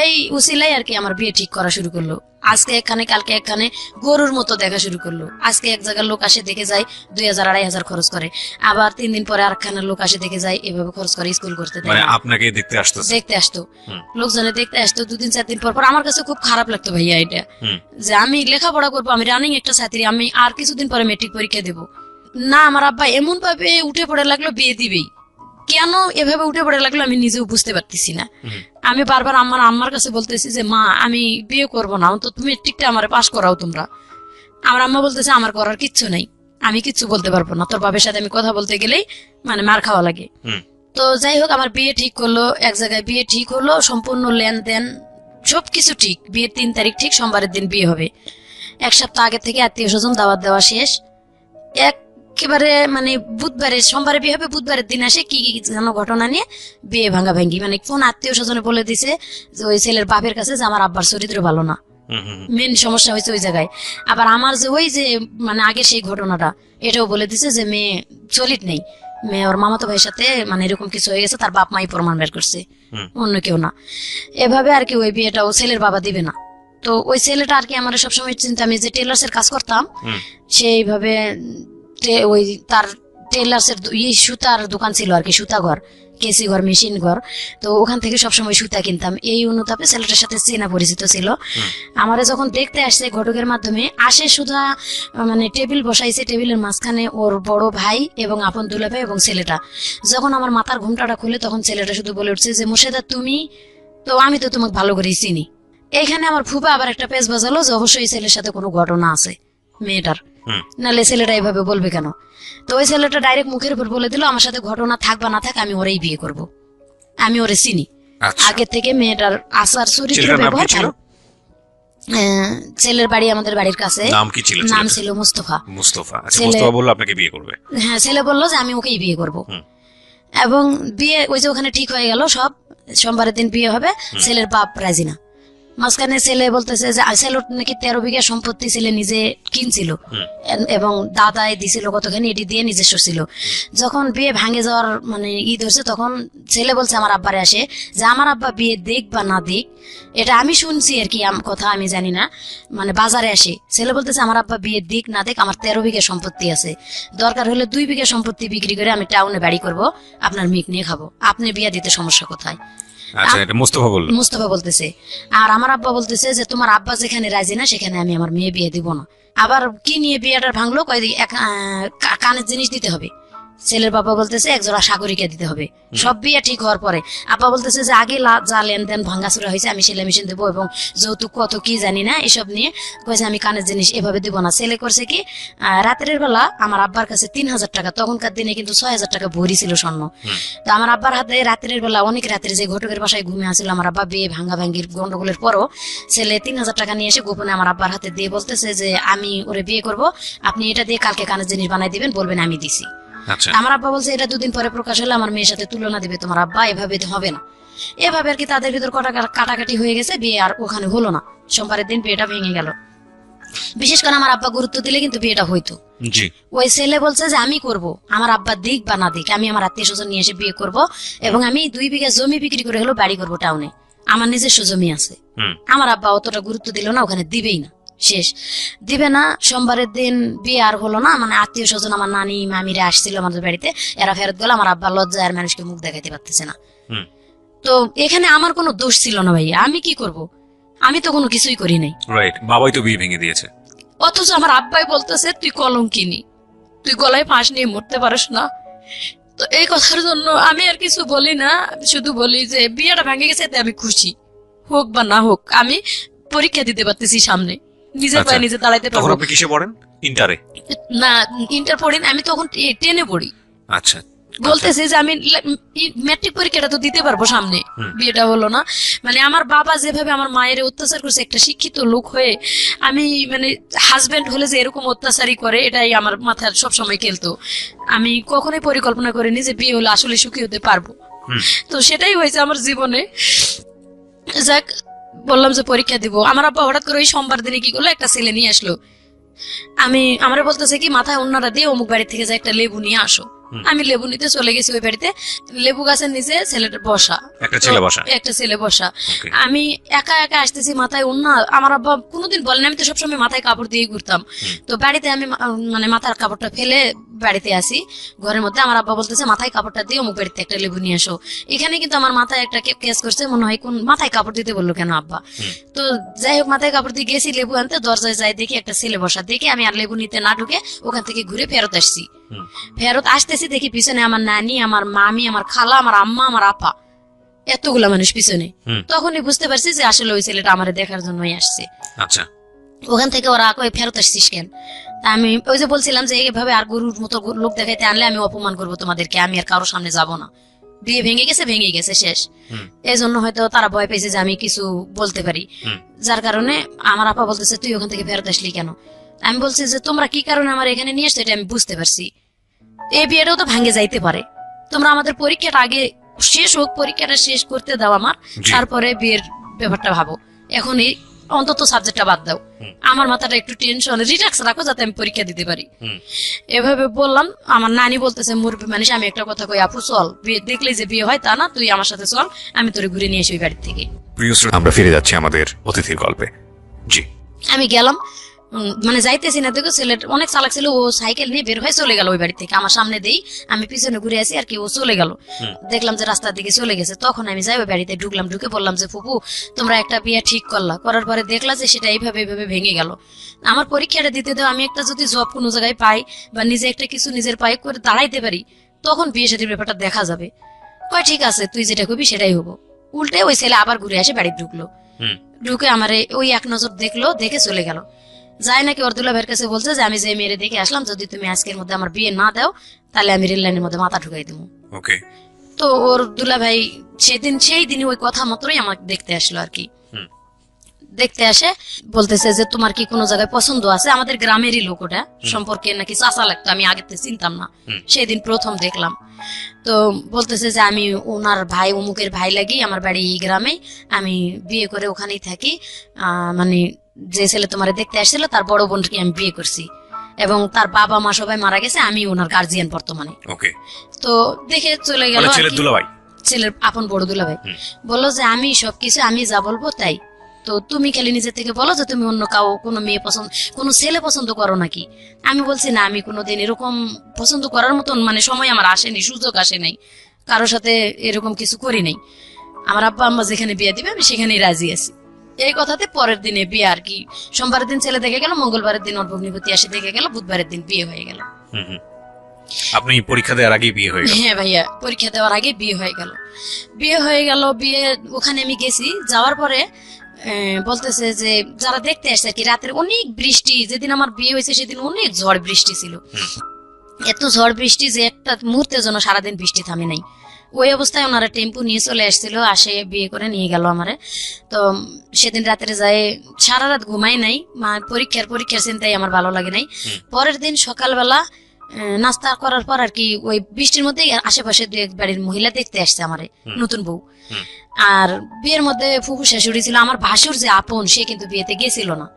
এই উসিলাই আর কি আমার বিয়ে ঠিক করা শুরু করলো। আজকে এখানে, কালকে এখানে, গরুর মতো দেখা শুরু করলো। আজকে এক জায়গার লোক আসে দেখে যায়, 2000-2500 খরচ করে, আবার 3 দিন পরে আরেকখানের লোক আসে দেখে যায়, এভাবে খরচ করে স্কুল করতে দেয়। মানে আপনাকে দেখতে আসতো, লোকজনে দেখতে আসতো 2 দিন 4 দিন পর। আমার কাছে খুব খারাপ লাগতো ভাইয়া এটা, যে আমি লেখাপড়া করবো, আমি রানিং একটা ছাত্রী, আমি আর কিছুদিন পরে মেট্রিক পরীক্ষা দেবো না। আমার আব্বা এমন ভাবে উঠে পড়ে লাগলো বিয়ে দিবেই, কেন এভাবে উঠে পড়ে লাগলো আমি নিজেও বুঝতে পারতেছি না। আমি বারবার আম্মার কাছে বলতেছি যে মা আমি বিয়ে করবো না, অন্তত তুমি মেট্রিকটা আমার পাস করাও তোমরা। আমার আম্মা বলতেছে আমার করার কিচ্ছু নাই, আমি কিচ্ছু বলতে পারবো না, তোর বাবার সাথে আমি কথা বলতে গেলেই মানে মার খাওয়া লাগে। তো যাই হোক, আমার বিয়ে ঠিক করলো, এক জায়গায় বিয়ে ঠিক হলো, সম্পূর্ণ লেনদেন সবকিছু ঠিক। বিয়ের 3 তারিখ ঠিক, সোমবারের দিন বিয়ে হবে। 1 সপ্তাহ আগে থেকে আত্মীয় স্বজন দাওয়াত দেওয়া শেষ। একেবারে মানে বুধবারে, সোমবারে বিয়ে হবে, বুধবারের দিন আসে কি যেন ঘটনা নিয়ে বিয়ে ভাঙ্গি, মানে কোন আত্মীয় স্বজনে বলে দিছে যে ওই ছেলের বাপের কাছে যে আমার আব্বার চরিত্র ভালো না, মেন সমস্যা হয়েছে ওই জায়গায়। আবার আমার যে ওই যে মানে আগে সেই ঘটনাটা, এটাও বলে দিছে যে মেয়ে চলিত নেই, মেয়ে ওর মামাতো ভাইয়ের সাথে মানে এরকম কিছু হয়ে গেছে, তার বাপ মাই প্রমাণ বের করছে, অন্য কেউ না। এভাবে আর কি ওই বিয়েটা ও ছেলের বাবা দিবে না। তো ওই ছেলেটা আর কি আমার সবসময় চিন্তা, আমি যে টেলার্স এর কাজ করতাম সেইভাবে ওই তার টেলার্স এর সুতার দোকান ছিল আর কি, সুতা ঘর, কেসি ঘর, মেশিন ঘর। তো ওখান থেকে সবসময় সুতা কিনতাম। এই অনুতাপে ছেলেটার সাথে চেনা পরিচিত ছিল। আমারে যখন দেখতে আসছে ঘটকের মাধ্যমে আসে, সুধা মানে টেবিল বসাইছে, টেবিলের মাঝখানে ওর বড় ভাই এবং আপন দুলাভাই এবং ছেলেটা। যখন আমার মাথার ঘুমটাটা খুলে, তখন ছেলেটা শুধু বলে উঠছে যে মুর্শেদা তুমি তো, আমি তো তোমাকে ভালো করেই চিনি। এইখানে আমার ফুপা আবার একটা পেজ বাজালো যে অবশ্যই ছেলের সাথে কোনো ঘটনা আছে মেয়েটার, নাহলে ছেলেটা এইভাবে বলবে কেন। তো ওই ছেলেটা ডাইরেক্ট মুখের উপর বলে দিল আমার সাথে ঘটনা থাক বা না থাক আমি ওরেই বিয়ে করব, আমি ওরে চিনি আগে থেকে। মেয়েটার আচার চরিত্র ব্যবহার ভালো। ছেলের বাড়ি আমাদের বাড়ির কাছে। নাম ছিল মুস্তফা। মুস্তফা বলল আপনাকে বিয়ে করবে? হ্যাঁ, ছেলে বললো যে আমি ওকেই বিয়ে করব। এবং বিয়ে ওই যে ওখানে ঠিক হয়ে গেল সব, সোমবারের দিন বিয়ে হবে। ছেলের বাপ রাজি না, মাঝখানে ছেলে বলতেছে যে ছেলের নাকি 13 বিঘা সম্পত্তি ছেলে নিজে কিনছিল এবং দাদাই দিছিল কতখানি, এটি দিয়ে নিজস্ব ছিল। যখন বিয়ে ভাঙে যাওয়ার মানে ধরছে, তখন ছেলে বলছে আমার আব্বারে আসে যে আমার আব্বা বিয়ে দিক বা না দিক, এটা আমি শুনছি আর কি, কথা আমি জানি না, মানে বাজারে আসে ছেলে বলতেছে আমার আব্বা বিয়ে দিক না দিক, আমার 13 বিঘা সম্পত্তি আছে, দরকার হলে 2 বিঘা সম্পত্তি বিক্রি করে আমি টাউনে বাড়ি করব, আপনার মিক নিয়ে খাবো, আপনি বিয়ে দিতে সমস্যা কোথায়? আচ্ছা, এটা মুস্তফা বলল। মুস্তফা বলতেছে। আর আমার আব্বা বলতেছে যে তোমার আব্বা যেখানে রাজি না সেখানে আমি আমার মেয়ে বিয়ে দিব না। আবার কি নিয়ে বিয়েটা ভাঙলো, কয় কানের জিনিস দিতে হবে। ছেলের বাবা বলতেছে 1 জোড়া সাগরিকা দিতে হবে। সব বিয়ে ঠিক হওয়ার পরে আব্বা বলতেছে যে আগে যা লেনদেন ভাঙ্গাচুরা হয়েছে আমি সেলাই মেশিন দেবো এবং যৌতুক কত কি জানি না এসব নিয়ে কয়েছে আমি কানের জিনিস এভাবে দিব না। ছেলে করছে কি রাতের বেলা আমার আব্বার কাছে 3000 টাকা, তখনকার দিনে কিন্তু 6000 টাকা ভরি ছিল স্বর্ণ। তো আমার আব্বার হাতে রাতের বেলা অনেক রাতের যে ঘটকের বাসায় ঘুমিয়ে আসছিল আমার আব্বা, বিয়ে ভাঙ্গির গন্ডগোলের পরও ছেলে 3000 টাকা নিয়ে এসে গোপনে আমার আব্বার হাতে দিয়ে বলতেছে যে আমি ওরে বিয়ে করব, আপনি এটা দিয়ে কালকে কানের জিনিস বানাই দিবেন, বলবেন আমি দিছি। আচ্ছা, আমার আব্বা বলছে এটা 2 দিন পরে প্রকাশ হলে আমার মেয়ের সাথে তুলনা দিবে তোমার আব্বা, এভাবে হবে না। এভাবে আর কি তাদের ভিতর কাটাকাটি হয়ে গেছে, বিয়ে আর ওখানে হলো না। সোমবারের দিন বিয়েটা ভেঙে গেল। বিশেষ করে আমার আব্বা গুরুত্ব দিলে কিন্তু বিয়েটা হইতো। জি, ওই ছেলে বলছে যে আমি করব, আমার আব্বা দিক বা না দিক, আমি আমার আত্মীয় স্বজন নিয়ে এসে বিয়ে করব এবং আমি 2 বিঘা জমি বিক্রি করে হলো বাড়ি করব টাউনে, আমার নিজস্ব জমি আছে। আমার আব্বা অতটা গুরুত্ব দিল না, ওখানে দিবেই না, শেষ দিবে না। সোমবারের দিন বিয়ে আর হলো না, মানে আত্মীয় স্বজন আমার নানি মামিরা আসছিল আমাদের বাড়িতে, এরা ফেরত গেল। আমার আব্বা লজ্জায় আর মানুষকে মুখ দেখাইতে পারতেছে না। তো এখানে আমার কোনো দোষ ছিল না ভাইয়া, আমি কি করব, আমি তো কোনো কিছুই করি নাই। রাইট, বাবাই তো বিয়ে ভেঙে দিয়েছে। অথচ আমার আব্বাই বলতেছে তুই কলঙ্কিনী, তুই গলায় ফাঁস নিয়ে মরতে পারিস না। তো এই কথার জন্য আমি আর কিছু বলি না, শুধু বলি যে বিয়েটা ভেঙে গেছে এতে আমি খুশি, হোক বা না হোক আমি পরীক্ষা দিতে পারতেছি সামনে, নিজের পায়ে নিজে দাঁড়াইতে তখন পারবো। আপনি কিসে পড়েন? ইন্টারে? না, ইন্টার পড়ি না, আমি তখন 10-এ পড়ি। আচ্ছা, বলতেছে যে আমি ম্যাট্রিক পরীক্ষাটা তো দিতে পারবো সামনে, বিয়েটা হলো না। মানে আমার বাবা যেভাবে আমার মায়ের অত্যাচার করছে, একটা শিক্ষিত লোক হয়ে আমি মানে হাজবেন্ড হলে যে এরকম অত্যাচারই করে, এটাই আমার মাথায় সবসময় খেলতো। আমি কখনোই পরিকল্পনা করিনি যে বিয়ে হলে আসলে সুখী হতে পারবো। তো সেটাই হয়েছে আমার জীবনে। যাক, বললাম যে পরীক্ষা দিব। আমার আব্বা হঠাৎ করে ওই সোমবার দিনে কি করলো, একটা ছেলে নিয়ে আসলো। আমার বলতেছে কি মাথায় অন্যরা দিয়ে অমুক বাড়ি থেকে যে একটা লেবু নিয়ে আসো। আমি লেবু নিতে চলে গেছি ওই বাড়িতে, লেবু গাছের নিচে ছেলেটা বসা, একটা ছেলে বসা। আমি একা একা আসতেছি, মাথায় অন্য। আমার আব্বা কোনোদিন বলেন, আমি তো সবসময় মাথায় কাপড় দিয়ে ঘুরতাম। তো বাড়িতে আমি মানে মাথার কাপড়টা ফেলে বাড়িতে আসি, ঘরের মধ্যে আমার আব্বা বলতেছে মাথায় কাপড়টা দিয়ে অমুক বাড়িতে একটা লেবু নিয়ে আসো। এখানে কিন্তু আমার মাথায় একটা কেস করছে, মনে হয় কোন মাথায় কাপড় দিতে বললো কেন আব্বা। তো যাই হোক, মাথায় কাপড় দিয়ে গেছি লেবু আনতে, দরজায় যাই দেখি একটা ছেলে বসা, দেখি আমি আর লেবু নিতে না ঢুকে ওখান থেকে ঘুরে ফেরত আসছি। ফেরত আসতেছি দেখি পিছনে আমার নানি, আমার মামি, আমার খালা, আমার আম্মা, আমার আপা, এতগুলা মানুষ পিছনে। তখনই বুঝতে পারছি যে আসলে ওই ছেলেটা আমার দেখার জন্যই আসছে। আচ্ছা, ওখান থেকে ওরা কই ফেরত আসছিস কেন? আমি ওই যে বলছিলাম যে এইভাবে আর গরুর মতো লোক দেখাইতে আনলে আমি অপমান করবো তোমাদেরকে, আমি আর কারোর সামনে যাব না। বিয়ে ভেঙে গেছে শেষ। এই জন্য হয়তো তারা ভয় পেয়েছে যে আমি কিছু বলতে পারি, যার কারণে আমার আপা বলতেছে তুই ওখান থেকে ফেরত আসলি কেন? আমি বলছি যে তোমরা কি কারণে আমার এখানে নিয়ে আসছো এটা আমি বুঝতে পারছি, এই বিয়েটাও তো ভাঙে যাইতে পারে, তোমরা আমাদের পরীক্ষাটা আগে শেষ হোক, পরীক্ষাটা শেষ করতে দাও আমার, তারপরে বিয়ের ব্যাপারটা ভাবো, এখন এই অন্তত সাবজেক্টটা বাদ দাও, আমার মাথাটা একটু টেনশন রিল্যাক্স রাখো যাতে আমি পরীক্ষা দিতে পারি। এভাবে বললাম। আমার নানি বলতেছে মুরব্বী মানুষ, আমি একটা কথা কই, আপু চল, বিয়ে দেখলেই যে বিয়ে হয় তা না, তুই আমার সাথে চল, আমি তোরে ঘুরে নিয়ে আসি ওই বাড়ির থেকে। প্রিয় শ্রোতা, আমরা ফিরে যাচ্ছি আমাদের অতিথির গল্পে। জি, আমি গেলাম, মানে যাইতেছি না, দেখো ছেলেটা অনেক চালাক ছিল, ও সাইকেল নিয়ে বের হয়ে চলে গেল ওই বাড়ি থেকে, আমার সামনে দেই, আমি পিছনে ঘুরে আসি আর কি, ও চলে গেল। দেখলাম যে রাস্তার দিকে চলে গেছে, তখন আমি যাই ওই বাড়িতে ঢুকলাম, ঢুকে বললাম যে ফুপু তোমরা একটা বিয়ে ঠিক করলা, করার পরে দেখলা যে সেটা এইভাবে ভেঙে গেল, আমার পরীক্ষাটা দিতে দাও, আমি একটা যদি জব কোনো জায়গায় পাই বা নিজে একটা কিছু নিজের পায়ে করে দাঁড়াইতে পারি, তখন বিয়ে সাথে ব্যাপারটা দেখা যাবে। কয় ঠিক আছে, তুই যেটা করবি সেটাই হবো। উল্টে ওই ছেলে আবার ঘুরে আসে বাড়ি ঢুকলো, ঢুকে আমার ওই এক নজর দেখলো, দেখে চলে গেল। যাই নাকি ওর দুলা ভাইয়ের কাছে বলছে যে আমি যে মেয়েরে দেখে আসলাম, যদি তুমি আজকের মধ্যে আমার বিয়ে না দাও তাহলে আমি রেল লাইনের মধ্যে মাথা ঢুকাই দেবো। ওকে। তো ওর দুলা ভাই সেই দিনই ওই কথা মাত্রই আমাকে দেখতে আসলো আর কি। দেখতে আসে, বলতেছে যে তোমার কি কোনো জায়গায় পছন্দ আছে? আমাদের গ্রামেরই লোক, ওটা সম্পর্কে নাকি চাচা লাগতো, আমি আগে তো চিনতাম না, সেদিন প্রথম দেখলাম। তো বলতেছে যে আমি ওনার ভাই, অমুকের ভাই লাগি, আমার বাড়ি এই গ্রামে, আমি বিয়ে করে ওখানেই থাকি, মানে যে ছেলে তোমার দেখতে আসছিল তার বড় বোনকে আমি বিয়ে করছি, এবং তার বাবা মা সবাই মারা গেছে, আমি ওনার গার্জিয়ান বর্তমানে। ওকে, তো দেখে চলে গেল, মানে ছেলের দুলাভাই, ছেলের আপন বড় দুলাভাই। বললো যে আমি সবকিছু আমি যা বলবো তাই, তো তুমি খালি নিজে থেকে বলো যে তুমি অন্য কোনো মেয়ে পছন্দ, কোনো ছেলে পছন্দ করো নাকি? আমি বলছি না, আমি কোনোদিন এরকম পছন্দ করার মতন মানে সময় আমার আসেনি, সুযোগ আসে নাই, কারোর সাথে এরকম কিছু করি নাই। আমার আব্বা আম্মা যেখানে বিয়ে দিবে আমি সেখানেই রাজি আছি। এই কথাতে পরের দিনে বিয়ে আর কি, সোমবারের দিন ছেলে দেখে গেল, মঙ্গলবারের দিন ওর ভগ্নিপতি আসে দেখে গেল, বুধবারের দিন বিয়ে হয়ে গেল। আপনি পরীক্ষা দেওয়ার আগেই বিয়ে হয়ে গেল? হ্যাঁ ভাইয়া, পরীক্ষা দেওয়ার আগে বিয়ে হয়ে গেল। বিয়ে ওখানে আমি গেছি, যাওয়ার পরে বলতেছে যে যারা দেখতে আসছে আর কি, রাতের অনেক বৃষ্টি, যেদিন আমার বিয়ে হয়েছে সেদিন অনেক ঝড় বৃষ্টি ছিল, এত ঝড় বৃষ্টি যে একটা মুহূর্তের জন্য সারাদিন বৃষ্টি থামে নাই। ওই অবস্থায় ওনারা টেম্পু নিয়ে চলে আসছিল, আসে বিয়ে করে নিয়ে গেল আমারে। তো সেদিন রাত্রে যায়, সারা রাত ঘুমাই নাই, পরীক্ষার চিন্তায় আমার ভালো লাগে নাই। পরের দিন সকালবেলা নাস্তা করার পর আর কি, ওই বৃষ্টির মধ্যে আশেপাশে দু এক বাড়ির মহিলা দেখতে আসছে আমারে, নতুন বউ। আর বিয়ের মধ্যে ফুফু শাশুড়ি ছিল, আমার ভাসুর যে আপন সে কিন্তু বিয়েতে গেছিল না।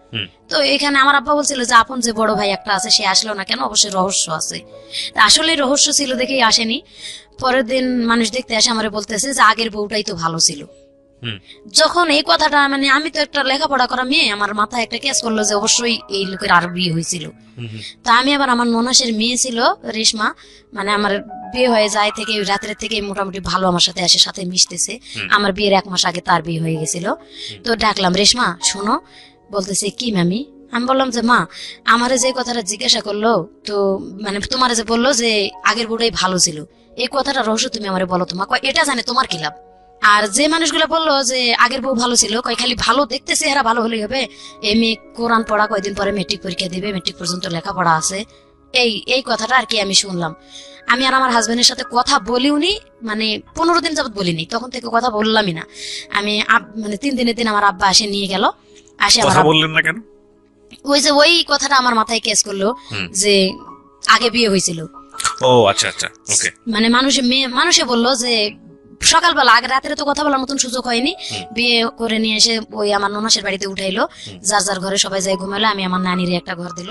তো এখানে আমার আব্বা বলছিল যে আপন যে বড় ভাই একটা আছে সে আসলো না কেন, অবশ্যই রহস্য আছে। আসলে রহস্য ছিল দেখেই আসেনি। পরের দিন মানুষ দেখতে আসে আমারে বলতেছে যে আগের বউটাই তো ভালো ছিল। যখন এই কথাটা, মানে আমি তো একটা লেখাপড়া করা মেয়ে, আমার মাথায় একটা কেস করলো যে অবশ্যই এই লোকের আর বিয়ে হয়েছিল। তা আমি আবার, আমার ননাসের মেয়ে ছিল রেশমা, মানে আমার বিয়ে হয়ে যায় থেকে রাত্রের থেকে মোটামুটি ভালো আমার সাথে আসে, সাথে মিশতেছে। আমার বিয়ের 1 মাস আগে তার বিয়ে হয়ে গেছিল। তো ডাকলাম, রেশমা শোনো। বলতেছে কি মামি? আমি বললাম যে মা, আমারে যে কথাটা জিজ্ঞাসা করলো, তো মানে তোমার যে বললো যে আগের বউটাই ভালো ছিল, এই কথাটা রহস্য তুমি আমারে বলো। তোমার এটা জানে তোমার কি লাভ? আর যে মানুষগুলো বললো যে আগের বউ ভালো ছিল, কয় খালি ভালো দেখতেছে, এরা ভালো হলেই হবে, এই মেয়ে কোরআন পড়া, কয়দিন পরে মেট্রিক পরীক্ষা দিবে, মেট্রিক পর্যন্ত লেখাপড়া আছে, এই কথাটা আর কি আমি শুনলাম। আমি আর আমার হাজবেন্ডের সাথে কথা বলিওনি, মানে 15 দিন যাবত বলিনি, তখন থেকে কথা বললামই না আমি। মানে 3 দিনের দিন আমার আব্বা আসে নিয়ে গেল, আসে কথা বললেন না কেন? ওই কথাটা আমার মাথায় কেস করলো যে আগে বিয়ে হয়েছিল। ও আচ্ছা আচ্ছা, ওকে। মানে মানুষে বললো যে সকালবেলা, আগে রাত্রে তো কথা বলার মতন সুযোগ হয়নি, বিয়ে করে নিয়ে এসে ওই আমার ননাসের বাড়িতে উঠাইলো, যার যার ঘরে সবাই যাই ঘুমাইলো। আমি আমার নানির একটা ঘর দিল,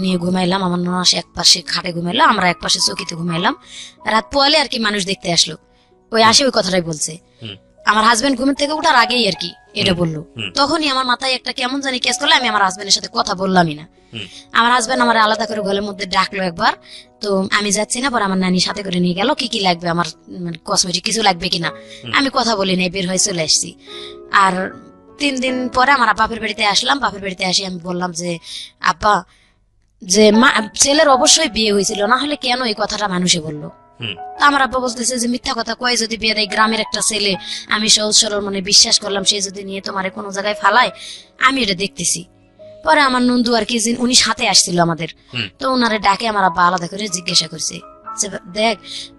নিয়ে ঘুমাইলাম। আমার ননাসে এক পাশে খাটে ঘুমাইলো, আমরা এক পাশে চৌকিতে ঘুমাইলাম। রাত পোয়ালে আর কি মানুষ দেখতে আসলো, ওই আসে ওই কথাটাই বলছে। আমার হাজবেন্ড ঘুমের থেকে উঠার আগেই আর কি এটা বললো। তখনই আমার মাথায় একটা কেমন জানি কেস করলো, আমি আমার হাজবেন্ডের সাথে কথা বললামই না। আমার হাজবেন্ড আমার আলাদা করে ঘরের মধ্যে ডাকলো একবার, তো আমি যাচ্ছি না, পরে আমার নানি সাথে করে নিয়ে গেল, কি কি লাগবে আমার, কসমেটিক কিছু লাগবে কিনা। আমি কথা বলি নাই, বের হয়ে চলে আসছি। আর 3 দিন পরে আমার বাপের বাড়িতে আসলাম। বাপের বাড়িতে আসি আমি বললাম যে আব্বা, যে ছেলের অবশ্যই বিয়ে হয়েছিল, না হলে কেন এই কথাটা মানুষে বললো? আমার আব্বা বলতেছে যে মিথ্যা কথা কয় যদি বিয়ে দেয়, গ্রামের একটা ছেলে, আমি সহজ সরল মানে বিশ্বাস করলাম, সে যদি নিয়ে তোমার কোনো জায়গায় ফালায়, আমি এটা দেখতেছি। পরে আমার নন্দু আর কি, উনি সাথে আসছিল আমাদের, তো ওনারে ডাকে আমার আব্বা আলাদা করে জিজ্ঞাসা করছে যে দেখ,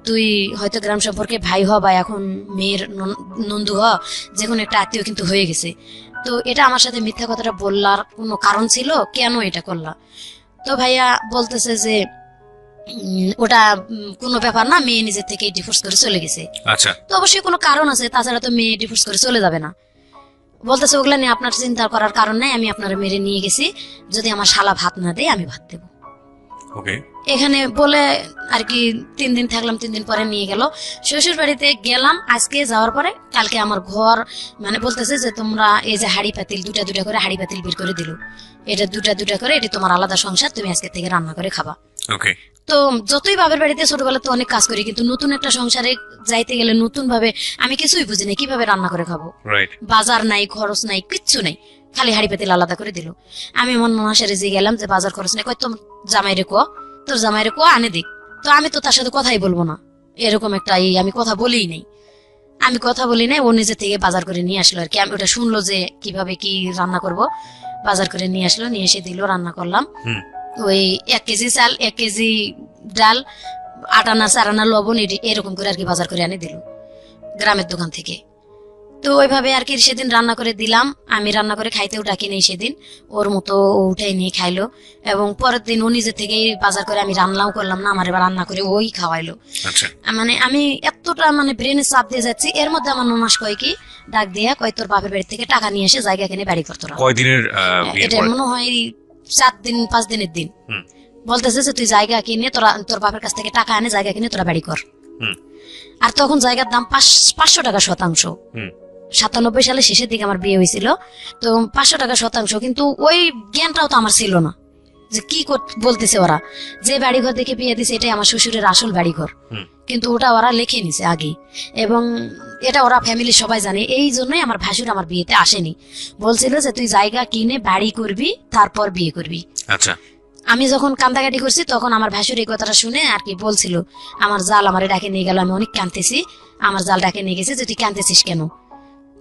তুই হয়তো গ্রাম সম্পর্কে ভাই হ বা এখন মেয়ের নন্দু হ, যে কোনো একটা আত্মীয় কিন্তু হয়ে গেছে, তো এটা আমার সাথে মিথ্যা কথাটা বললার কোনো কারণ ছিল, কেন এটা করলা? তো ভাইয়া বলতেছে যে ওটা কোনো ব্যাপার না, মেয়ে নিজের থেকে ডিভোর্স করে চলে গেছে। আচ্ছা, তো অবশ্যই কোনো কারণ আছে, তাছাড়া তো মেয়ে ডিভোর্স করে চলে যাবে না। বলতেছে ওগুলা নিয়ে আপনার চিন্তা করার কারণ নাই, আমি আপনার মেরে নিয়ে গেছি, যদি আমার শালা ভাত না দেয় আমি ভাত দেবো। ওকে। এখানে বলে আর কি 3 দিন থাকলাম। 3 দিন পরে নিয়ে গেল শ্বশুর বাড়িতে গেলাম। আজকে যাওয়ার পরে কালকে আমার ঘর, মানে বলতেছে যে তোমরা এই যে হাড়ি পাতিল 2টা করে হাড়ি পাতিল বের করে দিল, এটা 2টা করে, এটা তোমার আলাদা সংসার, তুমি আজকে থেকে রান্না করে খাবা। ওকে। তো যতই বাবার বাড়িতে ছোটবেলা তো অনেক কাজ করি, কিন্তু নতুন একটা সংসারে যাইতে গেলে নতুন ভাবে আমি কিছুই বুঝি না, কিভাবে রান্না করে খাবো। বাজার নাই, খরচ নাই, কিচ্ছু নাই, খালি হাড়ি পাতিল আলাদা করে দিল। আমি আমার ননাসের যে গেলাম যে বাজার খরচ নাই, কয় তোর জামাইরে কো আনে দিক। তো আমি তো তার সাথে কথাই বলবো না, এরকম একটা আমি কথা বলি নাই। ও নিজে থেকে বাজার করে নিয়ে আসলো আর কি। আমি ওটা শুনলো যে কিভাবে কি রান্না করব, বাজার করে নিয়ে আসলো, নিয়ে এসে দিল, রান্না করলাম। ওই 1 কেজি চাল, 1 কেজি ডাল, 8 আনা 4 আনা লবণ, এরকম করে আর কি বাজার করে আনে দিল গ্রামের দোকান থেকে। তো ওইভাবে আর কি সেদিন রান্না করে দিলাম, আমি রান্না করে খাইতেও ডাকি নেই সেদিন, ওর মতো ও উঠাই নিয়ে খাইলো। এবং পরের দিন ও নিজে থেকে বাজার করে, আমি রান্নাও করলাম না, আমার এবার রান্না করে ওই খাওয়াইলো। আচ্ছা মানে আমি এতটা মানে ব্রেনে চাপ দিয়ে যাচ্ছি, এর মধ্যে আমার ননাস কয় কি ডাক দিয়া কয় তোর বাপের বাড়ি থেকে টাকা নিয়ে এসে জায়গা কিনে বাড়ি করতো। কয়দিনের বিয়ের এটা পরে? মনে হয় 4 দিন 5 দিনের দিন। হুম। বলতেছে যে তুই জায়গা কিনে তোর বাপের কাছ থেকে টাকা এনে জায়গা কিনে তোরা বাড়ি কর। হুম। আর তখন জায়গার দাম 500 টাকা শতাংশ। হুম। 97 সালে শেষের দিকে আমার বিয়ে হয়েছিল, তো 500 টাকা শতাংশ। কিন্তু ওই জ্ঞানটাও তো আমার ছিল না যে কি বলতেছে ওরা, যে বাড়িঘর দেখে বিয়ে দিছে এটাই আমার শ্বশুরের আসল বাড়িঘর। হুম। কিন্তু ওটা ওরা লিখে নিছে আগে, এবং এটা ওরা ফ্যামিলি সবাই জানে। এই জন্যই আমার ভাসুর আমার বিয়েতে আসেনি, বলছিল যে তুই জায়গা কিনে বাড়ি করবি তারপর বিয়ে করবি। আচ্ছা আমি যখন কান্দাকাটি করছি তখন আমার ভাসুর এই কথাটা শুনে আর কি বলছিল, আমার জাল আমারে ডাকে নিয়ে গেল, আমি অনেক কাঁদতেছি, আমার জাল ডাকে নিয়ে গেছে যে তুই কাঁদতেছিস কেন।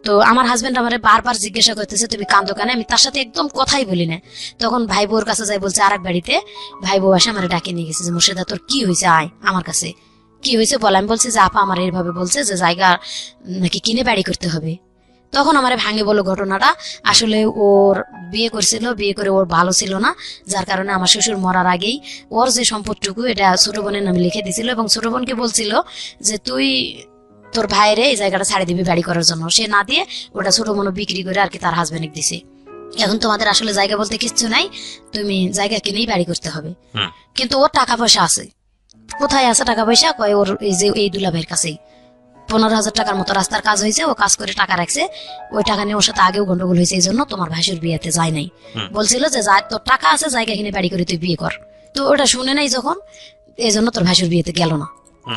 তো আমার হাজবেন্ড আমারে বারবার জিজ্ঞাসা করতেছে তুমি কান্দো কেন, আমি তার সাথে একদম কথাই বলি না। তখন ভাই বউর কাছে যাই বলছে আরেক বাড়িতে, ভাই বউ এসে আমার ডাকে নিয়ে গেছে যে মুর্শিদা তোর কি হয়েছে, আয় আমার কাছে, কি হয়েছে বল। আমি বলছি যে আপা আমার এইভাবে বলছে যে জায়গা নাকি কিনে বাড়ি করতে হবে। তখন আমারে ভাঙে বললো ঘটনাটা, আসলে ওর বিয়ে করছিল, বিয়ে করে ওর ভালো ছিল না, যার কারণে আমার শ্বশুর মরার আগেই ওর যে সম্পদটুকু এটা ছোট বোনের নামে লিখে দিছিল, এবং ছোট বোনকে বলছিল যে তুই তোর ভাইরে এই জায়গাটা ছাড়ে দিবি বাড়ি করার জন্য। সে না দিয়ে ওটা ছোট বোন বিক্রি করে আর কি তার হাজবেন্ডকে দিছে। এখন তোমাদের আসলে জায়গা বলতে কিচ্ছু নাই, তুমি জায়গা কিনেই বাড়ি করতে হবে। হুম। কিন্তু ওর টাকা পয়সা আছে, কোথায় আছে টাকা পয়সা, কয় ওর এই যে এই দুলাভাইয়ের কাছেই 15,000 টাকার মতো রাস্তার কাজ হয়েছে, ও কাজ করে টাকা রাখছে, ওই টাকা নিয়ে ওর সাথে আগেও গন্ডগোল হয়েছে, এই জন্য তোমার ভাসুর বিয়েতে যায় নাই। বলছিল যে তোর টাকা আছে জায়গা কিনে বাড়ি করে তুই বিয়ে কর। তো ওটা শুনে নাই যখন, এই জন্য তোর ভাসুর বিয়েতে গেল না।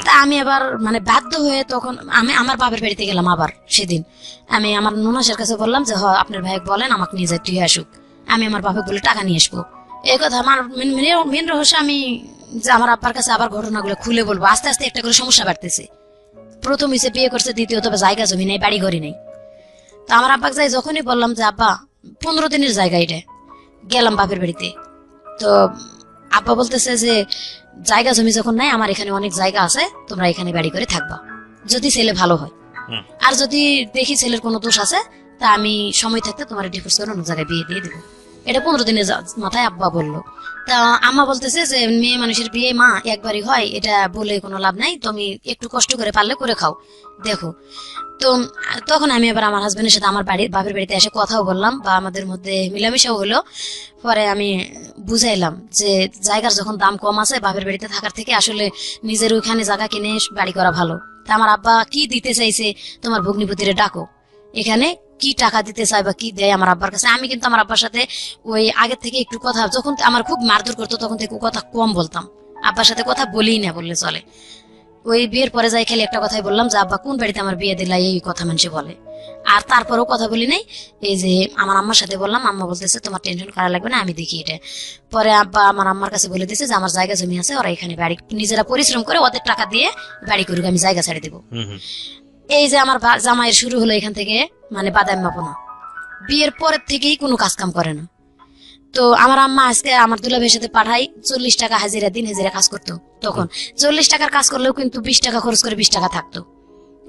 তা আমি আবার মানে বাধ্য হয়ে তখন আমি আমার বাপের বাড়িতে গেলাম। আবার সেদিন আমি আমার ননাসের কাছে বললাম যে আপনার ভাই বলেন আমাকে নিয়ে যায়, তুই আসুক, আমি আমার বাপে বলে টাকা নিয়ে আসবো। এই কথা আমার মেন রহস্য, আমি যে আমার আব্বার কাছে আবার ঘটনাগুলো খুলে বলবো। আস্তে আস্তে একটা করে সমস্যা বাড়তেছে। প্রথম হিসেবে বিয়ে করছে, দ্বিতীয়ত জায়গা জমি নেই, বাড়ি ঘরই নেই। তো আমার আব্বাকে যাই যখনই বললাম যে আব্বা 15 দিনের জায়গা এটা, গেলাম বাপের বাড়িতে, তো আব্বা বলতেছে যে জায়গা জমি যখন নাই, আমার এখানে অনেক জায়গা আছে, তোমরা এখানে বাড়ি করে থাকবা, যদি ছেলে ভালো হয়। আর যদি দেখি ছেলের কোনো দোষ আছে, তা আমি সময় থাকতে তোমার ডিভোর্স করে অন্য জায়গায় বিয়ে দিয়ে দেবো। এটা 15 দিনের মাথায় আব্বা বললো। তা আম্মা বলতেছে যে মেয়ে মানুষের বিয়ে মা একবারই হয়, এটা বলে কোনো লাভ নাই, তুমি একটু কষ্ট করে পারলে করে খাও, দেখো। তো তখন আমি আবার আমার হাজবেন্ডের সাথে আমার বাপের বাড়িতে এসে কথাও বললাম, বা আমাদের মধ্যে মিলামিশাও হলো। পরে আমি বুঝাইলাম যে জায়গার যখন দাম কম আছে, বাপের বাড়িতে থাকার থেকে আসলে নিজের ওইখানে জায়গা কিনে বাড়ি করা ভালো। তা আমার আব্বা কি দিতে চাইছে, তোমার ভগ্নিপতিরে ডাকো, এখানে কি টাকা দিতে চাই বা কি দেয় আমার আব্বার কাছে। আমি কিন্তু আমার আব্বার সাথে ওই আগের থেকে একটু কথা, যখন আমার খুব মারধর করতো তখন থেকে কথা কম বলতাম, আব্বার সাথে কথা বলেই না বললে চলে। ওই বিয়ের পরে যাই খালি একটা কথাই বললাম যে আব্বা কোন বাড়িতে আমার বিয়ে দিলা, এই কথা মানুষে বলে। আর তারপরেও কথা বলি নাই। এই যে আমার আম্মার সাথে বললাম, আম্মা বলতেছে তোমার টেনশন করা লাগবে না, আমি দেখি এটা। পরে আব্বা আমার আম্মার কাছে বলে দিয়েছে যে আমার জায়গা জমি আছে, ওরা এখানে বাড়ি নিজেরা পরিশ্রম করে ওদের টাকা দিয়ে বাড়ি করুক, আমি জায়গা ছেড়ে দেবো। এই যে আমার জামাইয়ের শুরু হলো এখান থেকে, মানে বাদাম মাপনা। বিয়ের পরের থেকেই কোনো কাজ কাম করে না। তো আমার আম্মা আজকে আমার দুলাভাইয়ের সাথে পাঠাই 40 টাকা হাজিরা, দিন হাজিরা কাজ করতো। তখন 40 টাকার কাজ করলেও কিন্তু 20 টাকা খরচ করে 20 টাকা থাকতো।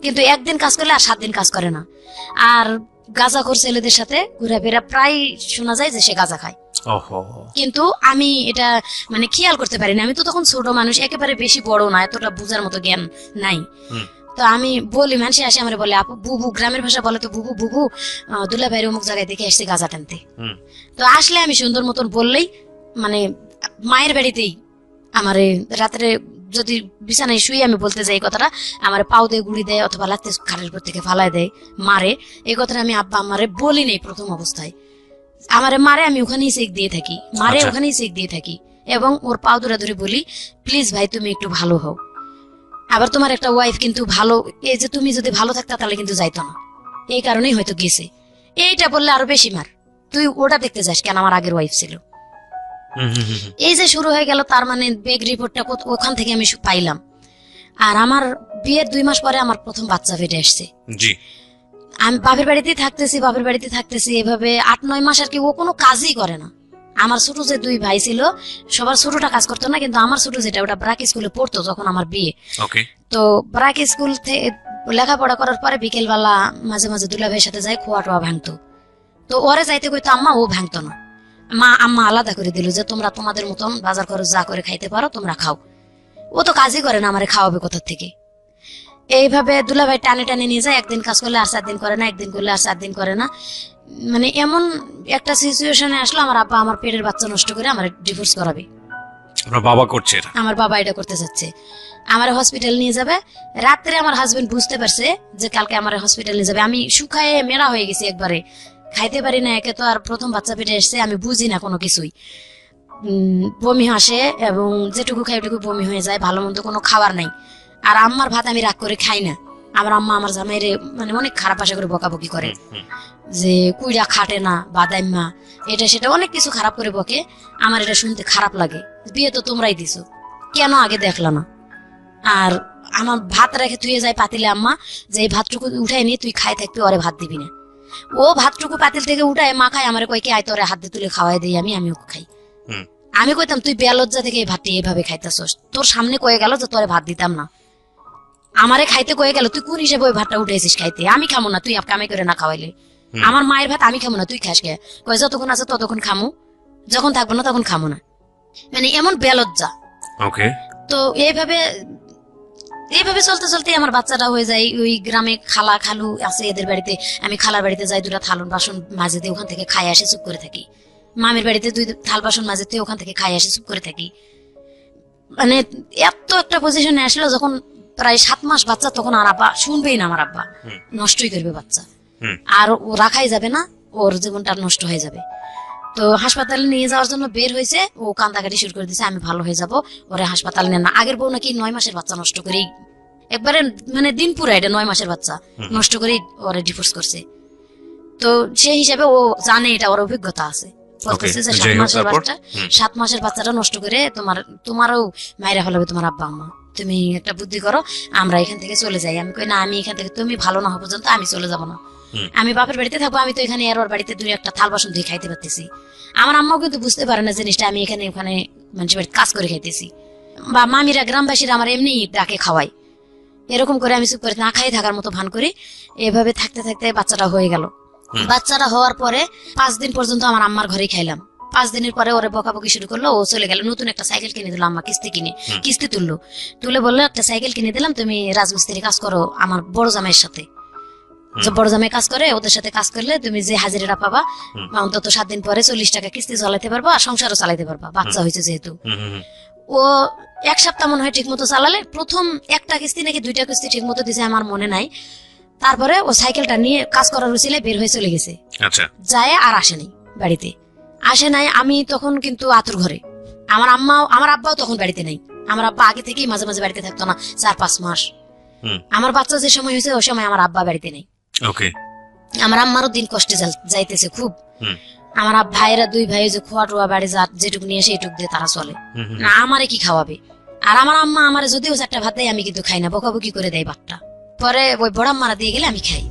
কিন্তু একদিন কাজ করলে আর 7 দিন কাজ করে না। আর গাঁজাখোর ছেলেদের সাথে ঘোরাফেরা, প্রায় শোনা যায় যে সে গাঁজা খায়। কিন্তু আমি এটা মানে খেয়াল করতে পারিনি, আমি তো তখন ছোট মানুষ, একেবারে বেশি বড় না, এতটা বুঝার মতো জ্ঞান নাই। তো আমি বলি, মানুষ আসে আমার বলে আপু বুবু, গ্রামের ভাষা বলে তো বুবু, বুবু দুলাভাইয়ের অমুক জায়গায় দেখে আসছে গাঁজা টানতে। তো আসলে আমি সুন্দর মতন বললেই, মানে মায়ের বাড়িতেই আমার রাত্রে যদি বিছানায় শুয়ে আমি বলতে যাই কথাটা, আমার পাও দিয়ে গুড়ি দেয় অথবা লাগতে খাটের উপর থেকে ফালায় দেয়, মারে। এই কথাটা আমি আব্বা আমারে বলি নাই প্রথম অবস্থায়, আমারে মারে, আমি ওখানেই চেক দিয়ে থাকি, মারে ওখানেই চেক দিয়ে থাকি, এবং ওর পাও ধরে ধরে বলি প্লিজ ভাই তুমি একটু ভালো হও, আবার তোমার একটা ওয়াইফ কিন্তু ভালো, এই যে তুমি যদি ভালো থাকতা তাহলে কিন্তু যাইতো না, এই কারণেই হয়তো গেছে। এইটা বললে আরো বেশি মার, তুই ওটা দেখতে যাস কেন, আমার আগের ওয়াইফ ছিল। এই যে শুরু হয়ে গেল, তার মানে বেগ রিপোর্টটা ওখান থেকে আমি পাইলাম। আর আমার বিয়ের 2 মাস পরে আমার প্রথম বাচ্চা ফেটে আসছে। আমি বাপের বাড়িতেই থাকতেছি এভাবে 8-9 মাস আর কি। ও কোনো কাজই করে না। আমার ছোট যে 2 ভাই ছিল, সবার ছোটটা কাজ করতো না, কিন্তু আমার ছোট যেটা ওটা ব্রাক স্কুলে পড়তো যখন আমার বিয়ে। তো ব্রাক স্কুল ও লেখাপড়া করার পরে বিকেলবেলা মাঝে মাঝে দুলা ভাইয়ের সাথে যাই খোয়া টোয়া ভাঙতো। তো ওরে যাইতে কইতো আম্মা, ও ভাঙতো না। আম্মা আলাদা করে দিল যে তোমরা তোমাদের মতন বাজার খরচ যা করে খাইতে পারো তোমরা খাও। ও তো কাজই করে না, আমারে খাওয়াবে কোথা থেকে। এইভাবে দুলাভাই টানে টানে নিয়ে যায়, একদিন কাজ করলে আর 4 দিন করে না, একদিন করলে আর 4 দিন করে না। মানে এমন একটা সিচুয়েশনে আসলো আমার আব্বা আমার পেটের বাচ্চা নষ্ট করে আমার ডিভোর্স করাবে। আপনার বাবা করছে এটা? আমার বাবা এটা করতে চাচ্ছে, আমার হসপিটাল নিয়ে যাবে। রাত্রে আমার হাজবেন্ড বুঝতে পারছে যে কালকে আমার হসপিটাল নিয়ে যাবে। আমি শুকায়ে মেরা হয়ে গেছি, একবারে খাইতে পারি না। একে তো আর প্রথম বাচ্চা পেটে এসছে, আমি বুঝি না কোনো কিছুই। বমি আসে এবং যেটুকু খাই ওটুকু বমি হয়ে যায়, ভালো মন্দ কোনো খাবার নাই। আর আম্মার ভাত আমি রাগ করে খাই না। আমার আম্মা আমার জামাইরে মানে অনেক খারাপ আশা করে বকাবকি করে যে কুইড়া খাটে না, বাদাইম্মা, এটা সেটা অনেক কিছু খারাপ করে বকে। আমার এটা শুনতে খারাপ লাগে, বিয়ে তো তোমরাই দিছো, কেন আগে দেখলা না? আর আমার ভাত রেখে তুই যাই পাতিলে আম্মা যে এই ভাতটুকু উঠাই নিয়ে তুই খাই থাকবি, ওরে ভাত দিবি না। ও ভাতটুকু পাতিল থেকে উঠায় মা খায়, আমার কয় কি আয় তোরে হাত দিয়ে তুলে খাওয়াই দিই, আমিও খাই। আমি কইতাম তুই বেলজ্জা থেকে এই ভাতটি এইভাবে খাইতেছস, তোর সামনে কয়ে গেল যে তোরে ভাত দিতাম না, আমারে খাইতে কয়ে গেল, তুই কোন হিসেবে ওই ভাতটা উঠেছিস খাইতে? আমি খামো না, তুই কামে করে না খাওয়াইলে। আমার মায়ের ভাত আমি খামো না, তুই খাস কে? কয় যতক্ষণ আছে ততক্ষণ খামু, যখন থাকবো না তখন খামো না। মানে এমন বেলজ্জা। ওকে। তো এইভাবে চলতে চলতে আমার বাচ্চাটা হয়ে যায়। ওই গ্রামে খালা খালু আছে এদের বাড়িতে, আমি খালার বাড়িতে যাই, 2টা থাল বাসন মাঝে দিয়ে ওখান থেকে খাই আসে চুপ করে থাকি। মামের বাড়িতে 2 থাল বাসন মাঝে দিয়ে ওখান থেকে খাই আসে চুপ করে থাকি। মানে এত একটা পজিশনে আসলো যখন প্রায় 7 মাস বাচ্চা, তখন আর আব্বা শুনবেই না, আমার আব্বা নষ্টই করবে বাচ্চা, আর ও রাখাই যাবে না, ওর জীবনটা নষ্ট হয়ে যাবে। তো হাসপাতালে নিয়ে যাওয়ার জন্য বের হয়েছে, ও কান্দাকাটি শুরু করে দিয়েছে, আমি ভালো হয়ে যাব, ওরে হাসপাতালে নেন না। আগের বউ নাকি 9 মাসের বাচ্চা নষ্ট করেই, একবারে মানে দিন পুরা এটা 9 মাসের বাচ্চা নষ্ট করেই ওরে ডিভোর্স করছে। তো সেই হিসাবে ও জানে, এটা ওর অভিজ্ঞতা আছে। বলতেছে যে 7 মাসের বাচ্চাটা নষ্ট করে তোমারও মায়েরা ফেলাবে তোমার আব্বা আম্মা, তুমি একটা বুদ্ধি করো, আমরা এখান থেকে চলে যাই। আমি কই না, আমি এখান থেকে তুমি ভালো না হওয়া পর্যন্ত আমি চলে যাব না, আমি বাপের বাড়িতে থাকবো। আমি তো এখানে আর ওর বাড়িতে 2-1টা থাল বাসন ধুয়ে খাইতে পারতেছি। আমার আম্মাও কিন্তু বুঝতে পারে না জিনিসটা, আমি এখানে ওখানে মানুষের বাড়িতে কাজ করে খাইতেছি। বা মামিরা গ্রামবাসীরা আমার এমনি ডাকে খাওয়াই, এরকম করে আমি চুপ করে না খাই থাকার মতো ভান করি। এভাবে থাকতে থাকতে বাচ্চাটা হয়ে গেল। বাচ্চাটা হওয়ার পরে 5 দিন পর্যন্ত আমার আম্মার ঘরেই খাইলাম। 5 দিনের পরে ওরে বকাবকি শুরু করলো, ও চলে গেল। নতুন একটা সাইকেল কিনে দিল আম্মা, কিস্তি তুলে বললো একটা সাইকেল কিনে দিলাম, তুমি রাজমিস্ত্রি কাজ করো আমার বড় জামাইয়ের সাথে। বড় জামাই কাজ করে, ওদের সাথে কাজ করলে তুমি যে হাজিরাটা পাবা অন্তত 7 দিন পরে 40 টাকা কিস্তি চালাইতে পারবা, আর সংসারও চালাইতে পারবা, বাচ্চা হয়েছে যেহেতু। ও 1 সপ্তাহ মনে হয় ঠিক মতো চালালে, প্রথম 1টা কিস্তি নাকি 2টা কিস্তি ঠিক মতো দিছে, আমার মনে নাই। তারপরে ও সাইকেলটা নিয়ে কাজ করার উচিলে বের হয়ে চলে গেছে। আচ্ছা। যায় আর আসে নাই, বাড়িতে আসে নাই। আমি তখন কিন্তু আতুর ঘরে, আমার আব্বাও তখন বাড়িতে নাই। আমার আব্বা আগে থেকেই মাঝে মাঝে বাড়িতে থাকতো না, 4-5 মাস। আমার বাচ্চা যে সময় হয়েছে ওই সময় আমার আব্বা বাড়িতে নেই। ওকে। আমার আম্মারও দিন কষ্টে যাইতেছে খুব। আমার ভাইয়েরা 2 ভাই যে খোয়া টোয়া বাড়ি যা যেটুকু নিয়ে সেইটুকু দিয়ে তারা চলে না, আমারে কি খাওয়াবে? আর আমার আম্মা আমারে যদিও 4টা ভাত দেয়, আমি কিন্তু খাই না, বকাবকি করে দেয় ভাতটা, পরে ওই বড় আম্মারা দিয়ে গেলে আমি খাই।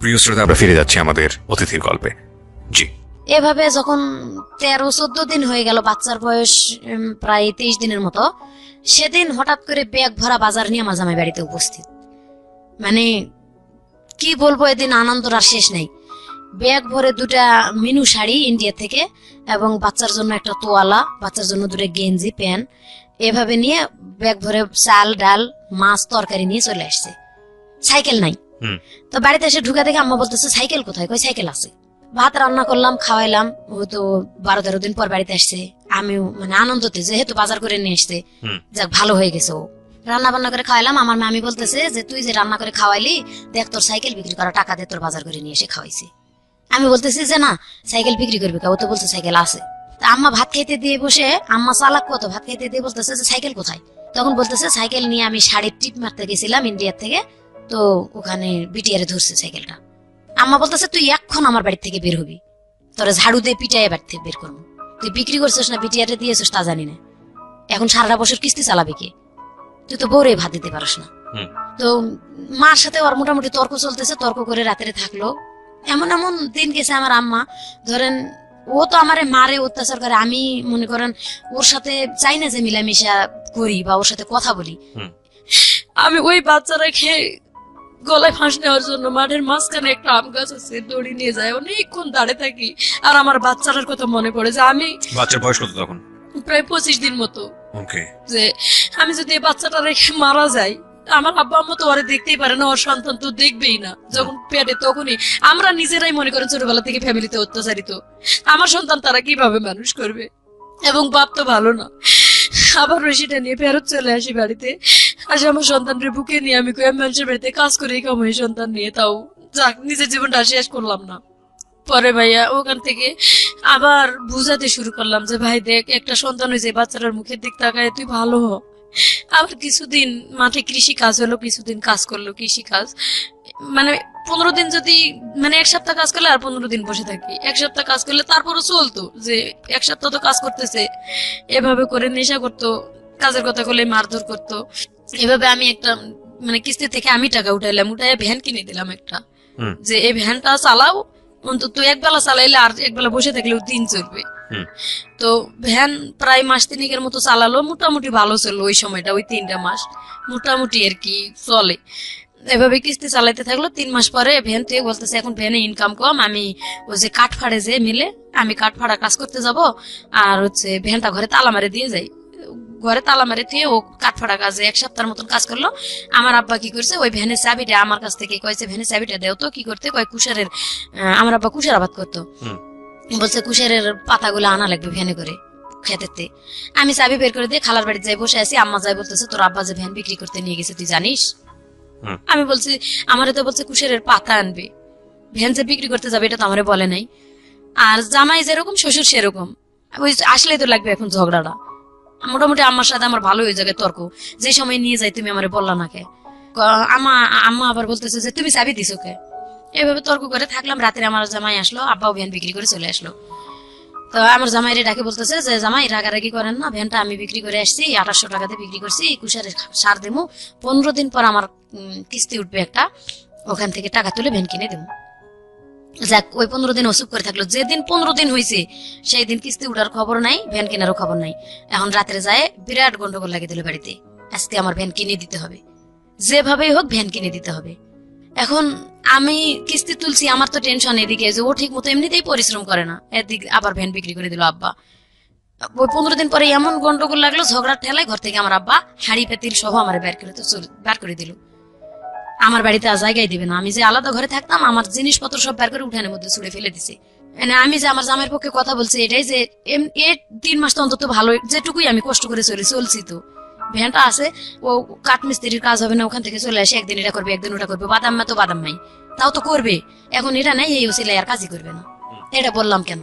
প্রিয় শ্রোতা, আমরা ফিরে যাচ্ছি আমাদের অতিথির গল্পে। জি। এভাবে যখন 13-14 দিন হয়ে গেল, বাচ্চার বয়স প্রায় 23 দিনের মতো, সেদিন হঠাৎ করে ব্যাগ ভরা বাজার নিয়ে আমার জামাই বাড়িতে উপস্থিত। মানে কি বলবো, এদিন আনন্দর আর শেষ নেই। ব্যাগ ভরে 2টা মিনু শাড়ি ইন্ডিয়া থেকে, এবং বাচ্চার জন্য একটা তোয়ালা, বাচ্চার জন্য 2টা গেঞ্জি প্যান্ট, এভাবে নিয়ে ব্যাগ ভরে চাল ডাল মাছ তরকারি নিয়ে চলে আসছে। সাইকেল নাই। তো বাড়িতে এসে ঢুকা দেখে আম্মা বলতেছে সাইকেল কোথায়? কই সাইকেল আছে। ভাত রান্না করলাম, খাওয়াইলাম। ও তো 12-13 দিন পর বাড়িতে আসছে। আমিও মানে আনন্দতে, যেহেতু বাজার করে নিয়ে আসছে, যাক ভালো হয়ে গেছে। ও রান্না বান্না করে খাওয়াইলাম। আমার মামি বলতেছে যে তুই যে রান্না করে খাওয়াইলি, দেখ তোর সাইকেল বিক্রি করা টাকা দিয়ে তোর বাজার করে নিয়ে এসে খাওয়াইছি। আমি বলতেছি যে না, সাইকেল বিক্রি করবে কে? ও তো বলছে সাইকেল আছে। আম্মা ভাত খাইতে দিয়ে বসে, আম্মা চালাক কত, ভাত খাইতে দিয়ে বলতেছে যে সাইকেল কোথায়? তখন বলতেছে সাইকেল নিয়ে আমি শাড়ির টিপ মারতে গেছিলাম ইন্ডিয়ার থেকে, তো ওখানে বিটিআরে ধরছে সাইকেলটা। আম্মা বলতেছে তুই এখন আমার বাড়ি থেকে বের হবি, তোরা ঝাড়ু দিয়ে পিটাইয়ে বাড়ি থেকে বের করবো। তুই বিক্রি করছিস না বিটিআরে দিয়েছিস তা জানি না, এখন সারাটা বছর কিস্তি চালাবি কে? তুই তো বউরে ভাত দিতে পারস না। তো মার সাথে ওর মোটামুটি তর্ক চলতেছে, তর্ক করে রাত্রে থাকলো। এমন এমন দিন গেছে আমার আম্মা, ধরেন ও তো আমারে মারে, অত্যাচার করে, আমি মনে করেন ওর সাথে চাই না যে মিলামিশা করি বা ওর সাথে কথা বলি। আমি ওই বাচ্চা রেখে গলায় ফাঁস নেওয়ার জন্য মাঠের মাঝখানে একটা আম গাছ আছে, দড়ি নিয়ে যায়, অনেকক্ষণ দাঁড়িয়ে থাকি। আর আমার বাচ্চাটার কথা মনে পড়ে যে আমি বাচ্চার বয়স কত তখন? প্রায় 25 দিন মতো, ওকে। যে আমি যদি এই বাচ্চাটা রেখে মারা যাই, আমার আব্বা আম্মা তো ওরে দেখতেই পারে না, ওর সন্তান তো দেখবেই না যখন পেটে। তখনই আমরা নিজেরাই মনে করেন ছোটবেলা থেকে ফ্যামিলিতে অত্যাচারিত, আমার সন্তান তারা কিভাবে মানুষ করবে? এবং বাপ তো ভালো না। আবার সেটা নিয়ে ফেরত চলে আসি বাড়িতে। আসে আমার সন্তানকে বুকে নিয়ে আমি কই আমি মানুষের বাড়িতে কাজ করেই কামাই সন্তান নিয়ে, তাও যাক নিজের জীবনটা শেষ করলাম না। পরে ভাইয়া ওখান থেকে আবার বুঝাতে শুরু করলাম যে ভাই দেখ, একটা সন্তান হয়েছে, বাচ্চাটার মুখের দিক তাকায় তুই ভালো হ। আবার কিছুদিন মাঠে কৃষি কাজ হলো, কিছুদিন কাজ করলো কৃষি কাজ, মানে 15 দিন যদি, মানে 1 সপ্তাহ কাজ করলে আর 15 দিন বসে থাকি, 1 সপ্তাহ কাজ করলে তারপরও চলতো যে 1 সপ্তাহ তো কাজ করতেছে। এভাবে করে নেশা করতো, কাজের কথা বলে মারধর করতো। এভাবে আমি একটা মানে কিস্তি থেকে আমি টাকা উঠাইলাম, উঠাই ভ্যান কিনে দিলাম একটা, যে এই ভ্যানটা চালাও, অন্তত একবেলা চালাইলে আর একবেলা বসে থাকলেও দিন চলবে। তো ভ্যান প্রায় মাস 3 মতো চালালো, মোটামুটি ভালো চললো ওই সময়টা, ওই 3টা মাস মোটামুটি আর কি চলে। এভাবে কিস্তি চালাইতে থাকলো। 3 মাস পরে ভ্যান থেকে বলতেছে এখন ভ্যানে ইনকাম কম, আমি ওই যে কাঠ ফাড়ে যে মিলে, আমি কাঠ ফাড়া কাজ করতে যাব, আর হচ্ছে ভ্যানটা ঘরে তালা মারে দিয়ে যাই। ঘরে তালা মারে দিয়ে ও কাঠ ফাড়া কাজে 1 সপ্তাহের মতন কাজ করলো। আমার আব্বা কি করছে, ওই ভ্যানের চাবিটা আমার কাছ থেকে কয়েছে, ভ্যানের চাবিটা দেও তো। কি করতে কয় কুশারের, আমার আব্বা কুশার আবাদ করতো, বলছে কুশারের পাতাগুলো আনা লাগবে ভ্যানে করে খেতেতে। আমি চাবি বের করে দিয়ে খালার বাড়িতে যাই বসে আছি। আম্মা যাই বলতেছে তোর আব্বা যে ভ্যান বিক্রি করতে নিয়ে গেছে তুই জানিস? আমি বলছি আমারে তো বলছে কুশারের পাতা আনবে, ভ্যান যে বিক্রি করতে যাবে এটা তো আমারে বলে নাই। আর জামাই যেরকম শ্বশুর সেরকম, ওই আসলেই তো লাগবে এখন ঝগড়াটা। মোটামুটি আম্মার সাথে আমার ভালো হয়ে যাবে তর্ক, যে সময় নিয়ে যাই তুমি আমারে বললা না কে। আম্মা আবার বলতেছে যে তুমি চাবি দিছো কে। এভাবে তর্ক করে থাকলাম। রাতে আমার জামাই আসলো, আব্বাও ভ্যান বিক্রি করে চলে আসলো। তো আমার জামাইরে ডাকে বলতেছে যে জামাই রাগারাগি করেন না, ভ্যানটা আমি বিক্রি করে আসছি, 2800 টাকাতে বিক্রি করছি, কুশারে সার দেবো, 15 দিন পর আমার কিস্তি উঠবে একটা, ওখান থেকে টাকা তুলে ভ্যান কিনে দেবো। যাক ওই 15 দিন অসুখ করে থাকলো। যেদিন 15 দিন হয়েছে সেই দিন কিস্তি উঠার খবর নাই, ভ্যান কেনারও খবর নাই। এখন রাত্রে যায় বিরাট গন্ডগোল লাগিয়ে দিল বাড়িতে, আজকে আমার ভ্যান কিনে দিতে হবে, যেভাবেই হোক ভ্যান কিনে দিতে হবে। এখন আমি কিস্তি তুলছি, আমার তো টেনশন এদিকে যে ও ঠিক মতো এমনিতেই পরিশ্রম করে না, এদিক আবার ভ্যান বিক্রি করে দিল আব্বা। ওই 15 দিন পরে এমন গন্ডগোল লাগলো, ঝগড়ার ঠেলায় ঘর থেকে আমার আব্বা হাড়ি পাতিল সহ আমার বার করে দিল। আমার বাড়িতে আর জায়গায় দিবে না। আমি যে আলাদা ঘরে থাকতাম, আমার জিনিসপত্র সব বের করে উঠানের মধ্যে ছুড়ে ফেলে দিছে। মানে আমি যে আমার জামাইয়ের পক্ষে কথা বলছি এটাই যে 3 মাস তো অন্তত ভালো, যেটুকুই আমি কষ্ট করে চলছি, তো ভ্যানটা আছে, ও কাঠমিস্ত্রির কাজ হবে না, ওখান থেকে চলে আসে, একদিন এটা করবে একদিন ওটা করবে, বাদাম মা তো বাদাম মাই, তাও তো করবে। এখন এটা নাই, এই ওসিলে আর কাজই করবে না। এটা বললাম কেন,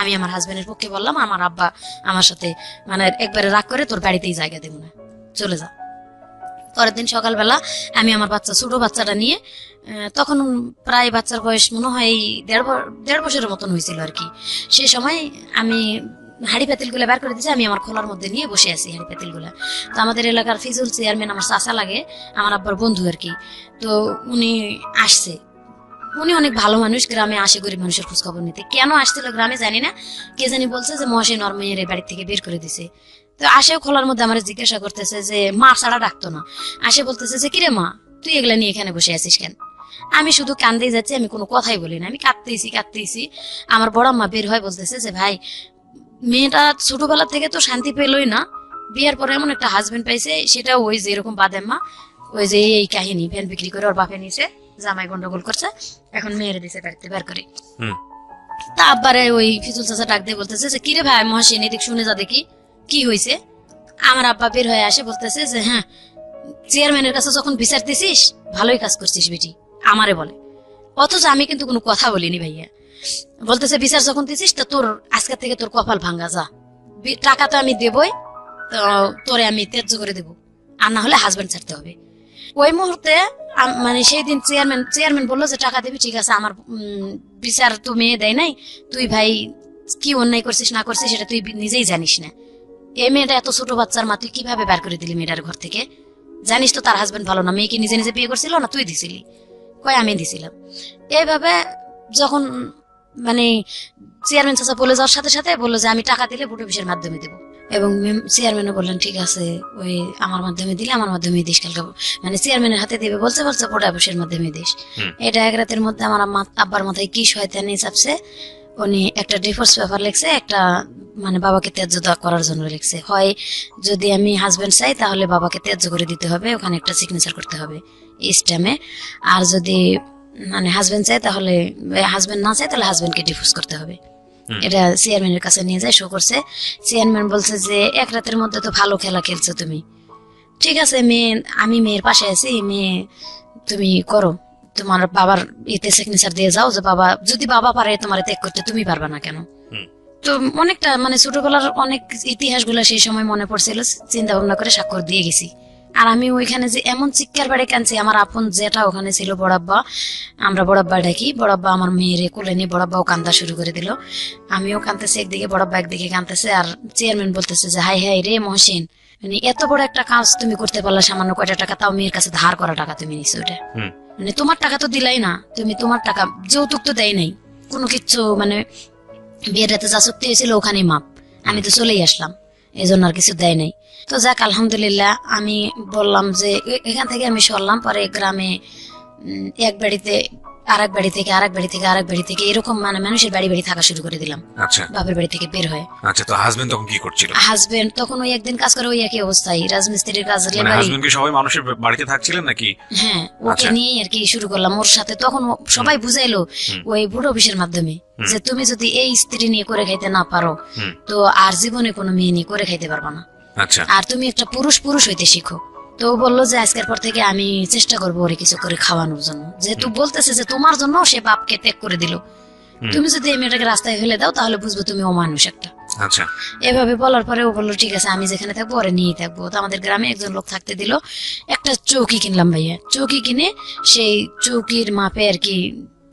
আমি আমার হাজবেন্ডের পক্ষে বললাম। আমার আব্বা আমার সাথে মানে একবারে রাগ করে তোর বাড়িতেই জায়গা দেবো না, চলে যা। পরের দিন সকালবেলা আমি আমার ছোট বাচ্চাটা নিয়ে, তখন প্রায় বাচ্চার বয়স মনে হয় 1.5 বছরের মতন হয়েছিল আর কি। সেই সময় আমি হাড়ি পাতিল গুলা বের করে দিয়েছি, আমি আমার খোলার মধ্যে নিয়ে বসে আছি হাড়ি পাতিল গুলা। তো আমাদের এলাকার ফিজুল চেয়ারম্যান আমার চাচা লাগে, আমার আব্বার বন্ধু আর কি। তো উনি আসছে, উনি অনেক ভালো মানুষ, গ্রামে আসে গরিব মানুষের খোঁজ খবর নিতে। কেন আসছিল গ্রামে জানি না, কে জানি বলছে যে মহাশয় নরমের বাড়ি থেকে বের করে দিছে। তো আসেও খোলার মধ্যে আমার জিজ্ঞাসা করতেছে যে মা ছাড়া ডাকতো না, আসে বলতেছে যে কিরে মা তুই এগুলা নিয়ে এখানে বসে আছিস কেন? আমি শুধু কান্দেই যাচ্ছি, আমি কোনো কথাই বলি না, আমি কাঁদতেইছি। আমার বড় আম্মা বের হয় বলতেছে যে ভাই মেয়েটা ছোটবেলা থেকে তো শান্তি পেলই না, বিয়ের পরে এমন একটা হাজবেন্ড পাইছে, সেটা ওই যে এরকম বাদেম্মা, ওই যে এই কাহিনী, ভ্যান বিক্রি করে ওর বাপে নিছে, জামাই গন্ডগোল করছে, এখন মেয়েরে দিছে বাড়িতে বের করে। তা আব্বারে ওই ফিজুল চাচা ডাক দিয়ে বলতেছে যে কিরে ভাই মহাসিন এদিক শুনে যা দেখি কি হয়েছে। আমার আব্বা বের হয়ে আসে বলতেছে যে হ্যাঁ চেয়ারম্যানের কাছে যখন বিচার দিছিস ভালোই কাজ করছিস বেটি, আমারে বলে। অথচ আমি কিন্তু কোনো কথা বলিনি ভাইয়া। বলতেছে বিচার যখন দিছিস তো তোর আজকে থেকে তোর কপাল ভাঙ্গা, যা, টাকা তো আমি দেবই, তো তোরে আমি ত্যায্য করে দেবো, আর না হলে হাজবেন্ড ছাড়তে হবে। ওই মুহূর্তে মানে সেই দিন চেয়ারম্যান বললো যে টাকা দিবি, ঠিক আছে, আমার বিচার তো মেয়ে দেয় নাই, তুই ভাই কি অন্যায় করছিস না করছিস সেটা তুই নিজেই জানিস না। এই মেয়েটা এত ছোট বাচ্চার মা, তুই কিভাবে বের করে দিলি মেয়েটার ঘর থেকে? জানিস তো তার হাজবেন্ড ভালো না, মেয়েকে নিজে নিজে বিয়ে করছিল না তুই দিছিলি? কয় আমি দিছিলাম। এইভাবে যখন মানে চেয়ারম্যান চাচা বলে যাওয়ার সাথে সাথে বললো যে আমি টাকা দিলে ভোট অফিসের মাধ্যমে দেবো। এবং চেয়ারম্যানও বললেন ঠিক আছে, ওই আমার মাধ্যমে দিলে আমার মাধ্যমে দিস কালকে, মানে চেয়ারম্যানের হাতে দিবে বলছে পোর্ট অফিসের মাধ্যমে দিস। এটা এক রাতের মধ্যে আমার আব্বার মাথায় কি শয়তানি চাপছে, উনি একটা ডিভোর্স পেপার লিখছে, একটা মানে বাবাকে ত্যায্য করার জন্য লিখছে, হয় যদি আমি হাজবেন্ড চাই তাহলে বাবাকে ত্যায্য করে দিতে হবে, ওখানে একটা সিগনেচার করতে হবে স্ট্যাম্পে, আর যদি মানে হাজবেন্ড চাই তাহলে, হাজবেন্ড না চাই তাহলে হাজবেন্ডকে ডিভোর্স করতে হবে। এটা চেয়ারম্যানের কাছে নিয়ে যায়, শো করছে। চেয়ারম্যান বলছে যে এক রাতের মধ্যে তো ভালো খেলা খেলছো তুমি, ঠিক আছে মেয়ে, আমি মেয়ের পাশে আছি, মেয়ে তুমি করো, তোমার বাবার এতে সিগনেচার দিয়ে যাও, যে বাবা যদি বাবা পারে তোমার ত্যাগ করতে, তুমি পারবা না কেন? তো অনেকটা মানে ছোটবেলার অনেক ইতিহাস গুলা সেই সময় মনে পড়ছিল, চিন্তা ভাবনা করে স্বাক্ষর দিয়ে গেছি। আর আমি ওইখানে যে এমন চিৎকার বাড়ি কানছি, আমার আপন যেটা ওখানে ছিল বড়াব্বা, আমরা বড়াব্বা ডাকি, বড়াব্বা আমার মেয়েরে কোলে নিয়ে বড়াব্বাও কান্দা শুরু করে দিল, আমিও কান্দতেছি একদিকে, বড়াব্বা একদিকে কান্দতেছে। আর চেয়ারম্যান বলতেছে যে হাই হাই রে মহসিন, মানে এত বড় একটা কাজ তুমি করতে পারলা, সামান্য কয়টা টাকা, তাও মেয়ের কাছে ধার করা টাকা তুমি নিছো, ওটা মানে তোমার টাকা তো দিলাই না, তুমি তোমার টাকা, যৌতুক তো দেয় নাই কোনো কিচ্ছু, মানে বিয়ের রাতে যা চুক্তি হয়েছিল ওখানেই মাপ, আমি তো চলেই আসলাম, এই জন্য আর কিছু দেয় নাই। তো যাক আলহামদুলিল্লাহ, আমি বললাম যে এখান থেকে আমি সরলাম, পরে গ্রামে এক বাড়িতে আরেক বাড়ি থেকে আরেক বাড়ি থেকে আরেক বাড়ি থেকে এরকম মানে মানুষের বাড়ি বাড়ি থাকা শুরু করে দিলাম। আচ্ছা, বাপের বাড়ি থেকে বের হয়ে। আচ্ছা, তো হাজবেন্ড তখন কি করছিল? হাজবেন্ড তখন ওই একদিন কাজ করে, ওই একই অবস্থায় রাজমিস্ত্রির কাজ, মানে লেবারি। হাজবেন্ড কি সবাই মানুষের বাড়িতে থাকছিলেন নাকি? হ্যাঁ, ওকে আচ্ছা। নিয়ে আর কি শুরু করলাম ওর সাথে। তখন সবাই বুঝাইলো ওই বুড়ো অফিসের মাধ্যমে যে তুমি যদি এই স্ত্রী নিয়ে করে খাইতে না পারো, তো আর জীবনে কোনো মেয়ে নিয়ে করে খাইতে পারবা না, আচ্ছা, আর তুমি একটা পুরুষ হইতে শিখো। তো ও বললো যে আজকের পর থেকে আমি চেষ্টা করবো ওরে কিছু করে খাওয়ানোর জন্য, যেহেতু বলতেছে যে তোমার জন্য সে বাপকে ত্যাগ করে দিল, তুমি যদি এই মেয়েটাকে রাস্তায় ফেলে দাও তাহলে বুঝবো তুমি ও মানুষ একটা। আচ্ছা, এভাবে বলার পরে ও বললো ঠিক আছে আমি যেখানে থাকবো ওরে নিয়েই থাকবো। তো আমাদের গ্রামে একজন লোক থাকতে দিল, একটা চৌকি কিনলাম ভাইয়া, চৌকি কিনে সেই চৌকির মাপে আর কি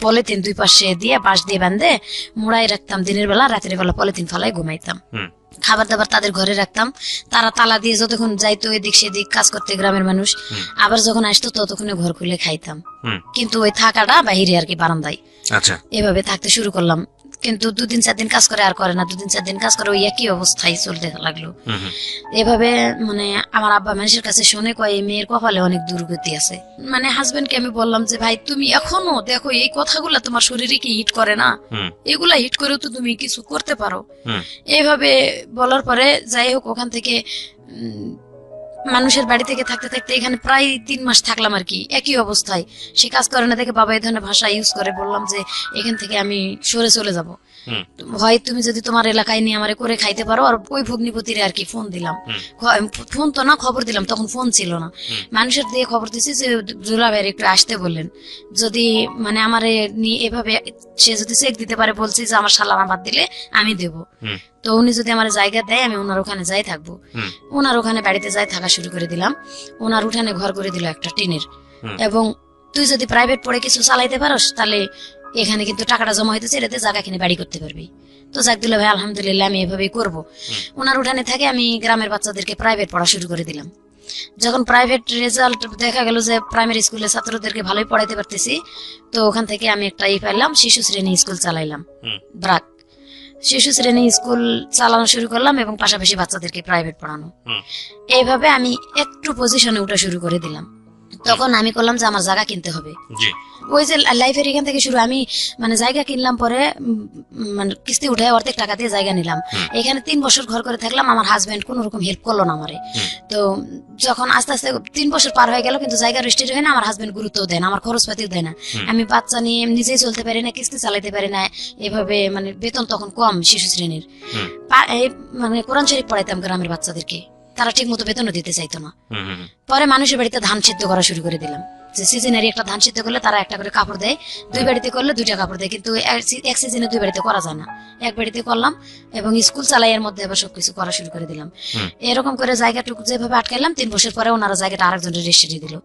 পলিথিন দুই পাশে দিয়ে বাঁশ দিয়ে বাঁধে মোড়াই রাখতাম, দিনের বেলা, রাতের বেলা পলিথিন ফলাই ঘুমাইতাম। খাবার দাবার তাদের ঘরে রাখতাম, তারা তালা দিয়ে যতক্ষণ যাইতো এদিক সেদিক কাজ করতে গ্রামের মানুষ, আবার যখন আসতো ততক্ষণে ঘর খুলে খাইতাম, কিন্তু ওই থাকাটা বাহিরে আর কি বারান্দায়। আচ্ছা, এভাবে থাকতে শুরু করলাম, কিন্তু 2-4 দিন কাজ করে আর করে না, 2-4 দিন কাজ করে ওই একই অবস্থায় চলতে লাগলো। এভাবে মানে আমার আব্বা মানুষের কাছে শুনে কয় এই মেয়ের কপালে অনেক দুর্গতি আছে। মানে হাজবেন্ডকে আমি বললাম যে ভাই তুমি এখনো দেখো এই কথাগুলা তোমার শরীরে কি হিট করে না, এগুলা হিট করেও তো তুমি কিছু করতে পারো। এইভাবে বলার পরে যাই হোক ওখান থেকে মানুষের বাড়ি থেকে থাকতে থাকতে এখানে প্রায় 3 মাস থাকলাম আর কি, একই অবস্থায়। সে কাজ করে না দেখে বাবা এই ধরনের ভাষা ইউজ করে, বললাম যে এখান থেকে আমি সরে চলে যাব, হয় তুমি যদি তোমার এলাকায় নিয়ে আমারে করে খাইতে পারো। আর ওই ভগ্নিপতিরে আর কি ফোন দিলাম, ফোন তো না খবর দিলাম, তখন ফোন ছিল না, মানুষের দিয়ে খবর দিছি যে জুলাভাইয়ের একটু আসতে বললেন, যদি মানে আমারে নিয়ে এভাবে সে যদি চেক দিতে পারে, বলছি যে আমার সালামা বাদ দিলে আমি দেবো। তো উনি যদি আমার জায়গা দেয় আমি ওনার ওখানে যাই থাকবো। ওনার ওখানে বাড়িতে যাই থাকা শুরু করে দিলাম। ওনার উঠানে ঘর করে দিল একটা টিনের, এবং তুই যদি প্রাইভেট পড়ে কিছু চালাইতে পারোস তাহলে এখানে কিন্তু টাকাটা জমা হইতেছে, এটাতে জায়গা কিনে বাড়ি করতে পারবি। তো যাক দিল ভাই আলহামদুলিল্লাহ আমি এভাবেই করবো। ওনার উঠানে থেকে আমি গ্রামের বাচ্চাদেরকে প্রাইভেট পড়া শুরু করে দিলাম। যখন প্রাইভেট রেজাল্ট দেখা গেল যে প্রাইমারি স্কুলের ছাত্রদেরকে ভালোই পড়াইতে পারতেছি, তো ওখান থেকে আমি একটা পাইলাম, শিশু শ্রেণী স্কুল চালাইলাম, ব্রাক শিশু শ্রেণী স্কুল চালানো শুরু করলাম, এবং পাশাপাশি বাচ্চাদেরকে প্রাইভেট পড়ানো। এইভাবে আমি একটু পজিশনে উঠা শুরু করে দিলাম। তখন আমি করলাম যে আমার জায়গা কিনতে হবে। ওই যে লাইফের এখান থেকে শুরু, আমি মানে জায়গা কিনলাম, পরে মানে কিস্তি উঠে অর্ধেক টাকা দিয়ে জায়গা নিলাম। এখানে 3 বছর ঘর করে থাকলাম, আমার হাজবেন্ড কোন রকম হেল্প করলো না আমারে। তো যখন আস্তে আস্তে 3 বছর পার হয়ে গেল, কিন্তু জায়গা রেজিস্ট্রি হয় না, আমার হাজবেন্ড গুরুত্বও দেয় না, আমার খরচপাতিও দেয় না, আমি বাচ্চা নিয়ে নিজেই চলতে পারি না, কিস্তি চালাইতে পারি না। এভাবে মানে বেতন তখন কম শিশু শ্রেণীর, মানে কোরআন শরীফ পড়াইতাম গ্রামের বাচ্চাদেরকে, তারা ঠিক মতো বেতনও দিতে চাইতো না। পরে মানুষের বাড়িতে ধান সিদ্ধ করা শুরু করে দিলাম, যে সিজনারি একটা ধান সিদ্ধ করলে তারা একটা করে কাপড় দেয়, 2 বাড়িতে করলে 2টা কাপড় দেয়, কিন্তু এক সিজনে 2 বাড়িতে করা যায় না, এক বাড়িতে করলাম, এবং স্কুল চালাই এর মধ্যে আবার সবকিছু করা শুরু করে দিলাম। এরকম করে জায়গাটুকু যেভাবে আটকাইলাম, 3 বছর পরে ওনারা জায়গাটা আরেকজনের রেজিস্ট্রি দিল।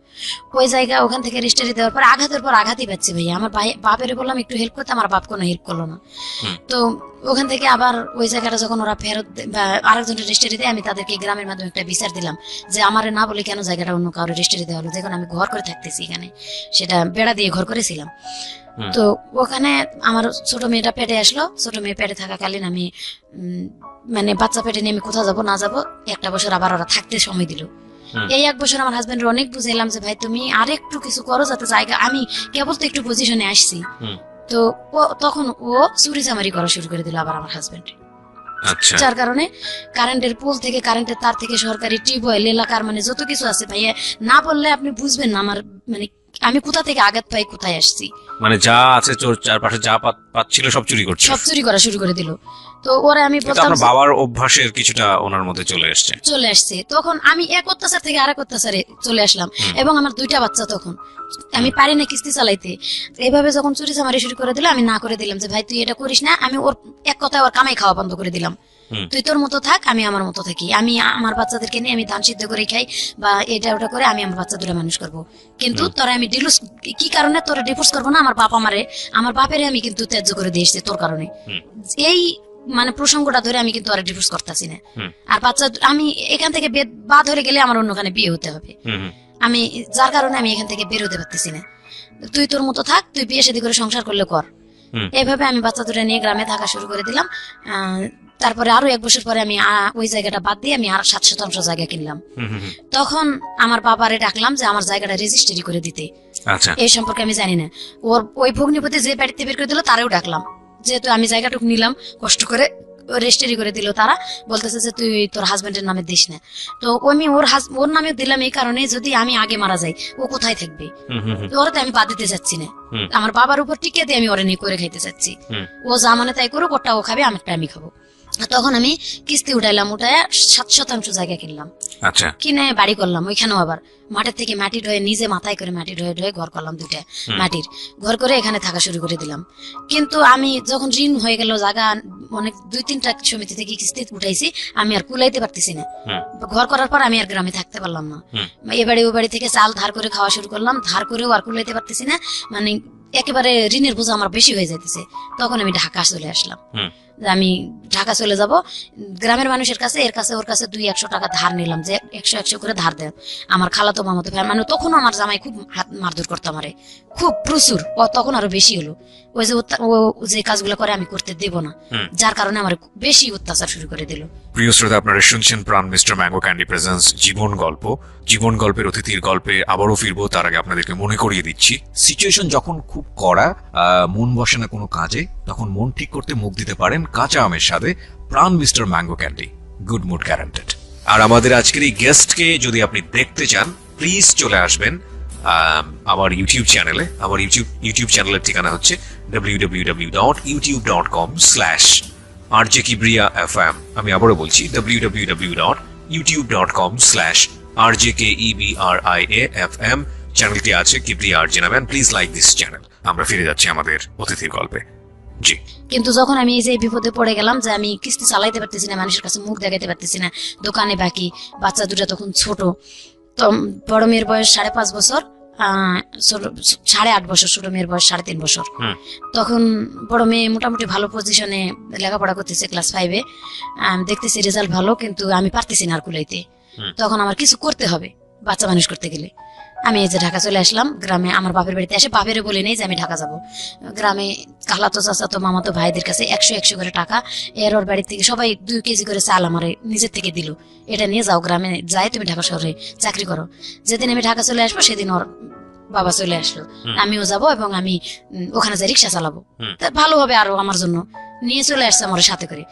ওই জায়গা ওখান থেকে রেজিস্ট্রি দেওয়ার পর আঘাতের পর আঘাতই পাচ্ছি ভাই। আমার বাপের বললাম একটু হেল্প করতে, আমার বাপ কোনো হেল্প করলো না। তো ওখান থেকে আবার ওই জায়গাটা যখন ওরা ফেরত বা আরেকজনের রেজিস্ট্রি দেয়, আমি তাদেরকে গ্রামের মাধ্যমে একটা বিচার দিলাম যে আমারে না বলে কেন জায়গাটা অন্য কারো রেজিস্ট্রি দেওয়া হলো, যখন আমি ঘর করে থাকতেছি এখানে, সেটা বেড়া দিয়ে ঘর করেছিলাম। তো ওখানে আমার ছোট মেয়েটা পেটে আসলো, ছোট মেয়ে পেটে থাকাকালীন আমি মানে বাচ্চা পেটে নিয়ে আমি কোথাও যাবো না যাবো, 1 বছর আবার ওরা থাকতে সময় দিল। এই 1 বছর আমার হাজবেন্ডের অনেক বুঝাইলাম যে ভাই তুমি আর একটু কিছু করো যাতে জায়গা, আমি কেবল তো একটু পজিশনে আসছি। তো তখন ও চুরি চামারি করা শুরু করে দিল আবার আমার হাজবেন্ড। আচ্ছা যার কারণে কারেন্টের পোল থেকে, কারেন্টের তার থেকে, সরকারি টিউবওয়েল, এলাকার মানে যত কিছু আছে ভাইয়া, না বললে আপনি বুঝবেন না আমার মানে আমি কোথা থেকে আঘাত পাই, কোথায় আসছি। মানে যা আছে তোর চারপাশে যা পাচ্ছিল সব চুরি করছে, সব চুরি করা শুরু করে দিল। তো ওরা আমি কিন্তু বলতাম আপনার বাবার অভ্যাসের কিছুটা ওনার মধ্যে চলে আসছে। তখন আমি এক অত্যাচার থেকে আরেক অত্যাচারে চলে আসলাম, এবং আমার 2টা বাচ্চা, তখন আমি পারি না কিস্তি চালাইতে। এইভাবে যখন চুরি চামারি শুরু করে দিল, আমি না করে দিলাম যে ভাই তুই এটা করিস না। আমি ওর এক কথায় ওর কামাই খাওয়া বন্ধ করে দিলাম, তুই তোর মতো থাক, আমি আমার মতো থাকি। আমি আমার বাচ্চাদেরকে নিয়ে আমি ধান সিদ্ধ করে খাই বা এটা ওটা করে আমি আমার বাচ্চা দুটো মানুষ করবো। কিন্তু তোরা আমি ডিভোর্স, কি কারণে তোরা ডিভোর্স করবো না? আমার বাপ আমার বাপের আমি কিন্তু ত্যায্য করে দিয়ে এসছি তোর কারণে। এই মানে প্রসঙ্গটা ধরে আমি কিন্তু আর ডিভোর্স করতেছি না। আর বাচ্চা আমি এখান থেকে বাদ হয়ে গেলে আমার অন্যখানে বিয়ে হতে হবে, আমি যার কারণে আমি এখান থেকে বের হতে পারতেছি না। তুই তোর মতো থাক, তুই বিয়ে শাদী করে সংসার করলে কর। এইভাবে আমি বাচ্চা দুটো নিয়ে গ্রামে থাকা শুরু করে দিলাম। তারপরে আরো 1 বছর পরে আমি ওই জায়গাটা বাদ দিয়ে আমি আর 7 শতাংশ জায়গা কিনলাম। তখন আমার বাবারে ডাকলাম যে আমার জায়গাটা রেজিস্ট্রি করে দিতে। আচ্ছা, এই সম্পর্কে আমি জানি না। ওই ভগ্নিপতি যে বাড়িতে বের করে দিল তারাও ডাকলাম, যেহেতু আমি জায়গাটুকু নিলাম কষ্ট করে, রেজিস্ট্রি করে দিল। তারা বলতেছে যে তুই তোর হাজবেন্ডের নামে দিস না। তো আমি ওর নামে দিলাম এই কারণে, যদি আমি আগে মারা যাই ও কোথায় থাকবে, ওরা তো আমি বাদ দিতে চাচ্ছি না। আমার বাবার উপর টিকে দিয়ে আমি ওরা নিয়ে করে খাইতে চাচ্ছি। ও যা মানে তাই করুক, ওটা ও খাবে, আমারটা আমি খাবো। তখন আমি কিস্তি উঠাইলাম, উঠায় 7 শতাংশ জায়গা কিনলাম। আচ্ছা, কিনে বাড়ি করলাম। ওইখানেও আবার মাঠের থেকে মাটি ঢয়ে, নিজে মাথায় করে মাটি ঢয়ে ঢয়ে ঘর করলাম, 2টা মাটির ঘর করে এখানে থাকা শুরু করে দিলাম। কিন্তু আমি যখন ঋণ হয়ে গেল, জায়গা অনেক 2-3টা সমিতি থেকে কিস্তি উঠাইছি, আমি আর কুলাইতে পারতেছি না। ঘর করার পর আমি আর গ্রামে থাকতে পারলাম না। এ বাড়ি ও বাড়ি থেকে চাল ধার করে খাওয়া শুরু করলাম, ধার করেও আর কুলাইতে পারতেছি না। মানে একেবারে ঋণের বোঝা আমার বেশি হয়ে যাইতেছে। তখন আমি ঢাকা চলে আসলাম, আমি ঢাকা চলে যাব। গ্রামের মানুষের কাছে, এর কাছে ওর কাছে 200-100 টাকা ধার নিলাম, যে 100-100 করে ধার দেন। আমার খালাতো মামাতো ভাই, মানে তখন আমার জামাই খুব মারধর করতো আমারে, খুব প্রচুর। তখন আরো বেশি হলো। ওই যে ও যে কাজগুলো করে আমি করতে দেব না, যার কারণে আমার বেশি অত্যাচার শুরু করে দিল। প্রিয় শ্রোতা, আপনারা শুনছেন প্রাণ মিস্টার ম্যাঙ্গো ক্যান্ডি প্রেজেন্স জীবন গল্প। জীবন গল্পের অতিথির গল্পে আবারও ফিরবো, তার আগে আপনাদেরকে মনে করিয়ে দিচ্ছি, সিচুয়েশন যখন খুব কড়া, মন বসে না কোনো কাজে, তখন মন ঠিক করতে মুখ দিতে পারেন কাঁচা আমের সাথে Pran mister mango candy, good mood guaranteed. আর আমাদের আজকের এই গেস্টকে যদি আপনি দেখতে চান, প্লিজ চলে আসবেন আমার ইউটিউব চ্যানেলে। আমার ইউটিউব চ্যানেলের ঠিকানা হচ্ছে www.youtube.com/RJKebriafm। আমি আবারও বলছি www.youtube.com/RJKebriafm। চ্যানেলটি আছে কিবরিয়া আরজে নামে। Please like this channel. আমরা ফিরে যাচ্ছি আমাদের অতিথির গল্পে। জি। কিন্তু যখন আমি এই যে বিপদে পড়ে গেলাম, যে আমি কিস্তি চালাইতে পারতেছি না, মানুষের কাছে মুখ দেখাতে পারতেছি না, দোকানে বাকি, বাচ্চা দুটা তখন ছোট। তো বড় মেয়ের বয়স 5.5 বছর, 8.5 বছর, ছোট মেয়ের বয়স 3.5 বছর। তখন বড় মেয়ে মোটামুটি ভালো পজিশনে লেখাপড়া করতেছে, ক্লাস 5-এ। দেখতেছি রেজাল্ট ভালো, কিন্তু আমি পারতেছি না আর কুলাইতে। তখন আমার কিছু করতে হবে বাচ্চা মানুষ করতে গেলে। আমি এই যে ঢাকা চলে আসলাম গ্রামে, আমার বাপের বাড়িতে এসে বাপেরও বলে নেই যে আমি ঢাকা যাব। গ্রামে খালাতো চাচাতো মামাতো ভাইদের কাছে 100-100 করে টাকা, এর ওর বাড়ি থেকে সবাই 2 কেজি করে চাল আমার নিজের থেকে দিল, এটা নিয়ে যাও গ্রামে, যাই তুমি ঢাকা শহরে চাকরি করো। যেদিন আমি ঢাকা চলে আসবো সেদিন ওর বাবা চলে আসলো, আমিও যাব এবং আমি ওখানে যাই রিক্সা চালাবো, ভালো হবে আরো আমার জন্য। নিয়ে চলে আসছে আমার সাথে করে।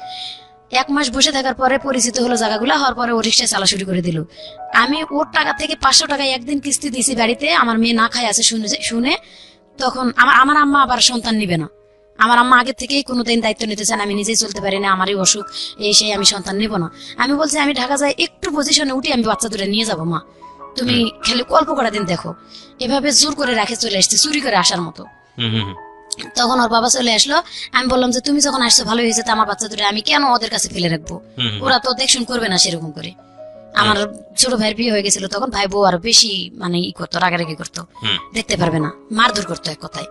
1 মাস বসে থাকার পরে পরিচিত হলো জায়গাগুলো, হওয়ার পরে ও রিক্সা চালা শুরু করে দিল। আমি ওর টাকা থেকে 500 টাকা একদিন কিস্তি দিয়েছি বাড়িতে, আমার মেয়ে না খায় আছে শুনে। তখন আমার আম্মা আবার সন্তান নিবে না। আমার আম্মা আগের থেকেই কোনোদিন দায়িত্ব নিতে চান, আমি নিজেই চলতে পারি না, আমারই অসুখ, এই সেই, আমি সন্তান নেব না। আমি বলছি আমি ঢাকা যাই, একটু পজিশনে উঠি, আমি বাচ্চা দুটো নিয়ে যাবো মা, তুমি খালি অল্প কটা দিন দেখো। এভাবে জোর করে রাখে চলে আসছে, চুরি করে আসার মতো। তখন ওর বাবা চলে আসলো। আমি বললাম যে তুমি যখন আসছো ভালো হয়েছে, আমার বাচ্চা দুটো আমি কেন ওদের কাছে ফেলে রাখবো, ওরা তো দেখশুন করবে না সেরকম করে। আমার ছোট ভাইয়ের বিয়ে হয়ে গেছিল, তখন ভাই বউ আরো বেশি মানে ই করতো, রাগারাগি করতো, দেখতে পারবে না, মারধর করতো এক কথায়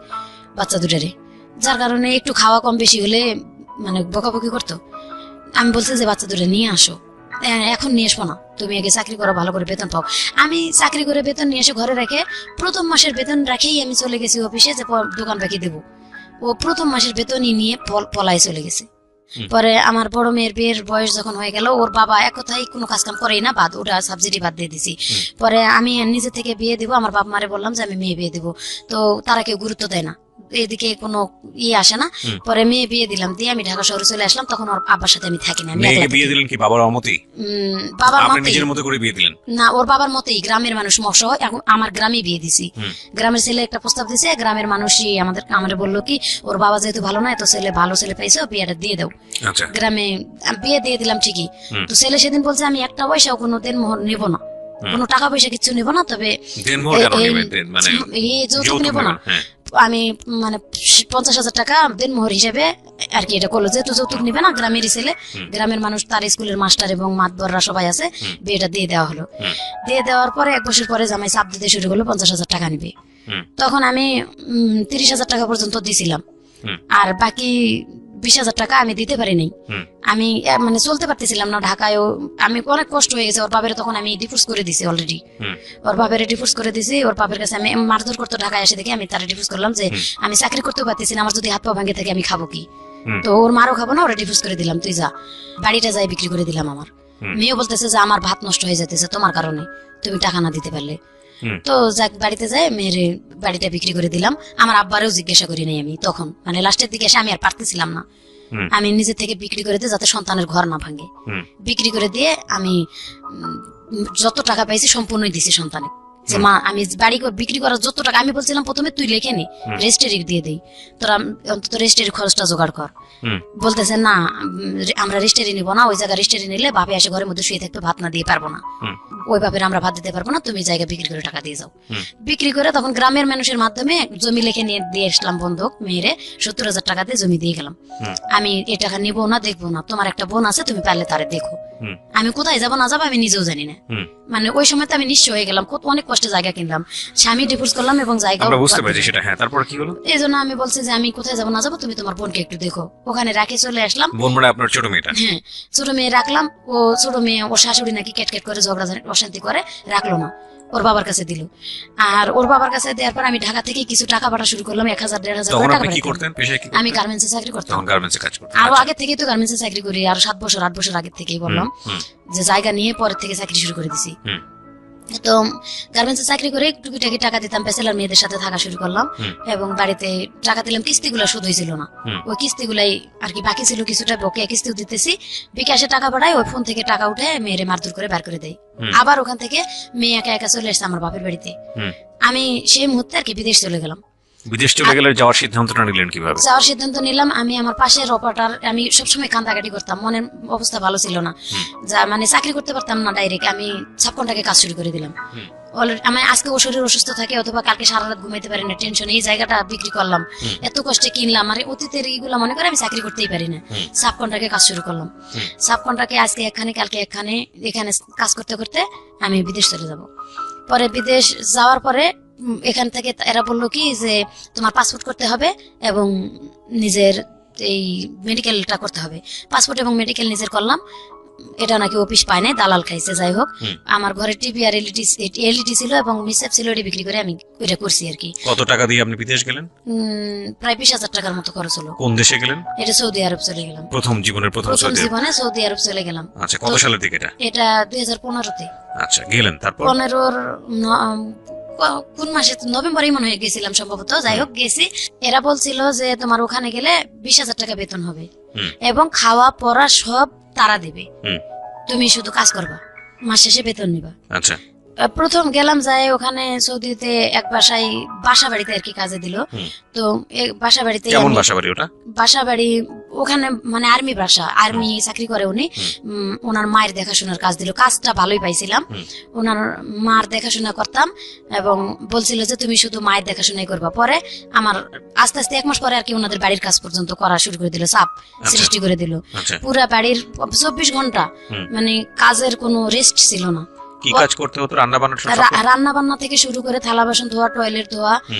বাচ্চা দুটারে। যার কারণে একটু খাওয়া কম বেশি হলে মানে বকাবকি করতো। আমি বলছি যে বাচ্চা দুটো নিয়ে আসো, এখন নিয়ে আসবো না, তুমি আগে চাকরি করো, ভালো করে বেতন পাও। আমি চাকরি করে বেতন নিয়ে এসে ঘরে রেখে প্রথম মাসের বেতন রাখেই আমি চলে গেছি অফিসে যে দোকান বাকি দেবো। ও প্রথম মাসের বেতনই নিয়ে পলায় চলে গেছে। পরে আমার বড় মেয়ের বিয়ের বয়স যখন হয়ে গেল, ওর বাবা এক কথাই কোনো কাজ কাম করেই না, বাদ ওটা সাবসিডি বাদ দিয়ে দিছি। পরে আমি নিজে থেকে বিয়ে দিব, আমার বাপ মারে বললাম যে আমি মেয়ে বিয়ে দিব, তো তারা কেউ গুরুত্ব দেয় না, এদিকে কোনো আসে না। পরে মেয়ে বিয়ে দিলাম, দিয়ে আমি ঢাকা শহরে চলে আসলাম। তখন ওর আব্বার সাথে আমি থাকি না, আমি মেয়েকে বিয়ে দিলেন কি বাবার অমতেই? বাবার আপনি মতেই, নিজের মতো করে বিয়ে দিলেন? না, ওর বাবার মতেই, গ্রামের মানুষ মশহ আমার গ্রামে বিয়ে দিছি। গ্রামের ছেলে একটা প্রস্তাব দিছে, গ্রামের মানুষই আমাদের বললো কি ওর বাবা যেহেতু ভালো না, তো ছেলে ভালো ছেলে পাইছে, বিয়েটা দিয়ে দাও। আচ্ছা, গ্রামে বিয়ে দিয়ে দিলাম ঠিকই। তো ছেলে সেদিন বলছে আমি একটা পয়সাও কোনো দেনমোহর নিব না, কোনো টাকা পয়সা কিছু নিব না, তবে দেনমোহর কেন নেবেন? মানে এই যৌতুক নেব না। আমি মানে 50,000 টাকা দেনমোহর হিসেবে আর কি এটা করলো, যেহেতু যৌতুক নিবে না, গ্রামেরই ছেলে, গ্রামের মানুষ, তার স্কুলের মাস্টার এবং মাতবররা সবাই আছে, বিয়েটা দিয়ে দেওয়া হলো। দিয়ে দেওয়ার পরে 1 বছর পরে জামাই চাপ দিতে শুরু করলো 50,000 টাকা নিবে। তখন আমি 30,000 টাকা পর্যন্ত দিছিলাম, আর বাকি 20,000 টাকা আমি দিতে পারি নাই। আমি মানে চলতে পারতেছিলাম না ঢাকায়ও, আমি অনেক কষ্ট হয়ে গেছে। ওর বাপের তখন আমি ডিভোর্স করে দিছি অলরেডি, ওর বাপের ডিভোর্স করে দিছি। ওর বাপের কাছে আমি মারধর করতো ঢাকায় এসে দেখে, আমি তারা ডিভোর্স করলাম যে আমি চাকরি করতে পারতেছি না, আমার যদি হাত পা ভাঙে থাকে আমি খাবো কি? তো ওর মারও খাবো না, ওরা ডিভোর্স করে দিলাম, তুই যা। বাড়িটা যাই বিক্রি করে দিলাম। আমার মেয়েও বলতেছে যে আমার ভাত নষ্ট হয়ে যেতেছে তোমার কারণে, তুমি টাকা না দিতে পারলে। তো যাক, বাড়িতে যাই মেয়ের বাড়িটা বিক্রি করে দিলাম। আমার আব্বারেও জিজ্ঞাসা করি নাই আমি তখন, মানে লাস্টের দিকে এসে আমি আর পারতেছিলাম না, আমি নিজে থেকে বিক্রি করে দিই যাতে সন্তানের ঘর না ভাঙে। বিক্রি করে দিয়ে আমি যত টাকা পাইছি সম্পূর্ণই দিছি সন্তানে, যে মা আমি বাড়ি বিক্রি করার যত টাকা, আমি বলছিলাম প্রথমে তুই লেখে নি, রেজিস্ট্রি দিয়ে দেই, তোরা অন্তত রেজিস্ট্রির খরচটা জোগাড় কর। বলতেছে না, আমরা রেজিস্ট্রি নিবো না, ওই জায়গায় রেজিস্ট্রি নিলে বাপে এসে ঘরের মধ্যে শুয়ে থাকতে, ভাত না দিয়ে পারবো না, ওই বাপের আমরা ভাত দিতে পারবো না, তুমি জায়গা বিক্রি করে টাকা দিয়ে যাও। বিক্রি করে তখন গ্রামের মানুষের মাধ্যমে জমি লেখে নিয়ে দিয়ে আসলাম বন্ধক, মেয়েরে 70,000 টাকা দিয়ে জমি দিয়ে গেলাম। আমি এই টাকা নিবো না, দেখবো না, তোমার একটা বোন আছে, তুমি পারলে তারে দেখো। আমি কোথায় যাবো না যাবো আমি নিজেও জানি না, মানে ওই সময় তো আমি নিশ্চয় হয়ে গেলাম, অনেক কষ্টে জায়গা কিনলাম, স্বামী ডিভোর্স করলাম এবং জায়গা বুঝতে পারছি সেটা। হ্যাঁ, তারপর কি হলো? এই জন্য আমি বলছি যে আমি কোথায় যাবো না যাবো, তুমি তোমার বোনকে একটু দেখো। ওখানে রাখে চলে আসলাম। বোন মানে আপনার ছোট মেয়েটা? হ্যাঁ, ছোট মেয়ে রাখলাম। ও ছোট মেয়ে, ওর শাশুড়ি নাকি কেটকেট করে ঝগড়া অশান্তি করে, রাখলো না, ওর বাবার কাছে দিল। আর ওর বাবার কাছে দেওয়ার পর আমি ঢাকা থেকে কিছু টাকা পাঠা শুরু করলাম, 1,000-1,500 টাকা। আমি গার্মেন্টসে চাকরি করতাম, আরো আগে থেকেই তো গার্মেন্টসে চাকরি করি, আর 7 বছর 8 বছর আগে থেকেই বললাম যে জায়গা নিয়ে পরের থেকে চাকরি শুরু করে দিছি। তো গার্মেন্টসে চাকরি করে টুকিটাকি টাকা দিতাম, ব্যাচেলার মেয়েদের সাথে থাকা শুরু করলাম এবং বাড়িতে টাকা দিলাম। কিস্তিগুলো শুধু হয়েছিল না, ওই কিস্তিগুলাই আর কি বাকি ছিল, কিছুটা বকেয়া কিস্তিও দিতেছি। বিকাশে টাকা পাঠাই, ওই ফোন থেকে টাকা উঠে মেয়েরে মারধর করে বার করে দেয়। আবার ওখান থেকে মেয়ে একা একা চলে আসছে আমার বাপের বাড়িতে। আমি সেই মুহূর্তে আর কি বিদেশ চলে গেলাম। বিদেশ চলে গেলে যাওয়ার সিদ্ধান্তটা নিলেন কিভাবে? যাওয়ার সিদ্ধান্ত নিলাম, আমি আমার পাশের অপারেটর, আমি সবসময় কান্দাকাটি করতাম, মনের অবস্থা ভালো ছিল না, যা মানে চাকরি করতে পারতাম না ডাইরেক্ট। আমি সাবকন্ট্রাক্টে কাজ শুরু করে দিলাম। আমি আজকে ও শরীর অসুস্থ থাকে অথবা কালকে সারা রাত ঘুমাইতে পারি না, টেনশন। এই জায়গাটা বিক্রি করলাম, এত কষ্টে কিনলাম, আর অতীতের এইগুলো মনে করে আমি চাকরি করতেই পারি না। সাবকন্ট্রাক্টে কাজ শুরু করলাম। সাবকন্ট্রাক্টে আজকে এখানে কালকে এখানে, এখানে কাজ করতে করতে আমি বিদেশ চলে যাব। পরে বিদেশ যাওয়ার পরে এখান থেকে এরা বললো কি যে তোমার পাসপোর্ট করতে হবে এবং নিজের এই মেডিকেলটা করতে হবে। পাসপোর্ট এবং মেডিকেল নিজের করলাম, এটা নাকি অফিস পায় নাই, দালাল খাইছে। যাই হোক, আমার ঘরে টিভি আর এলইডি ছিল এবং মিসেপ ছিল, এটি বিক্রি করে আমি এটা করছি আর কি। কত টাকা দিয়ে আপনি বিদেশ গেলেন? প্রায় 20,000 টাকার মতো খরচ হলো। কোন দেশে গেলেন? এটা সৌদি আরব চলে গেলাম। প্রথম জীবনে সৌদি আরব চলে গেলাম। আচ্ছা, কত সালের দিকে এটা? এটা 2015-তে। আচ্ছা, গেলেন। তারপর 15-র কোন মাসে, নভেম্বরেই মনে হয়ে গেছিলাম সম্ভবত। যাই হোক, গেছি। এরা বলছিল যে তোমার ওখানে গেলে 20,000 টাকা বেতন হবে এবং খাওয়া পড়া সব তারা দেবে, তুমি শুধু কাজ করবা, মাস শেষে বেতন নিবা। আচ্ছা, প্রথম গেলাম, যাই ওখানে সৌদিতে এক বাসা বাড়িতে আর কি কাজে দিল। তো বাসা বাড়িতে, কেমন বাসা বাড়ি ওটা? বাসা বাড়ি ওখানে মানে আর্মি বাসা, আর্মি চাকরি করে উনি। ওনার মায়ের দেখাশোনার কাজ দিল, কাজটা ভালোই পাইছিলাম। ওনার মার দেখাশোনা করতাম এবং বলছিল যে তুমি শুধু মায়ের দেখাশোনাই করবা। পরে আমার আস্তে আস্তে 1 মাস পরে আর কি ওনাদের বাড়ির কাজ পর্যন্ত করা শুরু করে দিল, চাপ সৃষ্টি করে দিল। পুরা বাড়ির 24 ঘন্টা মানে কাজের কোনো রেস্ট ছিল না। কি কাজ করতে হতো? রান্না বান্না রান্না বান্না থেকে শুরু করে থালা বাসন ধোয়া, টয়লেট ধোয়া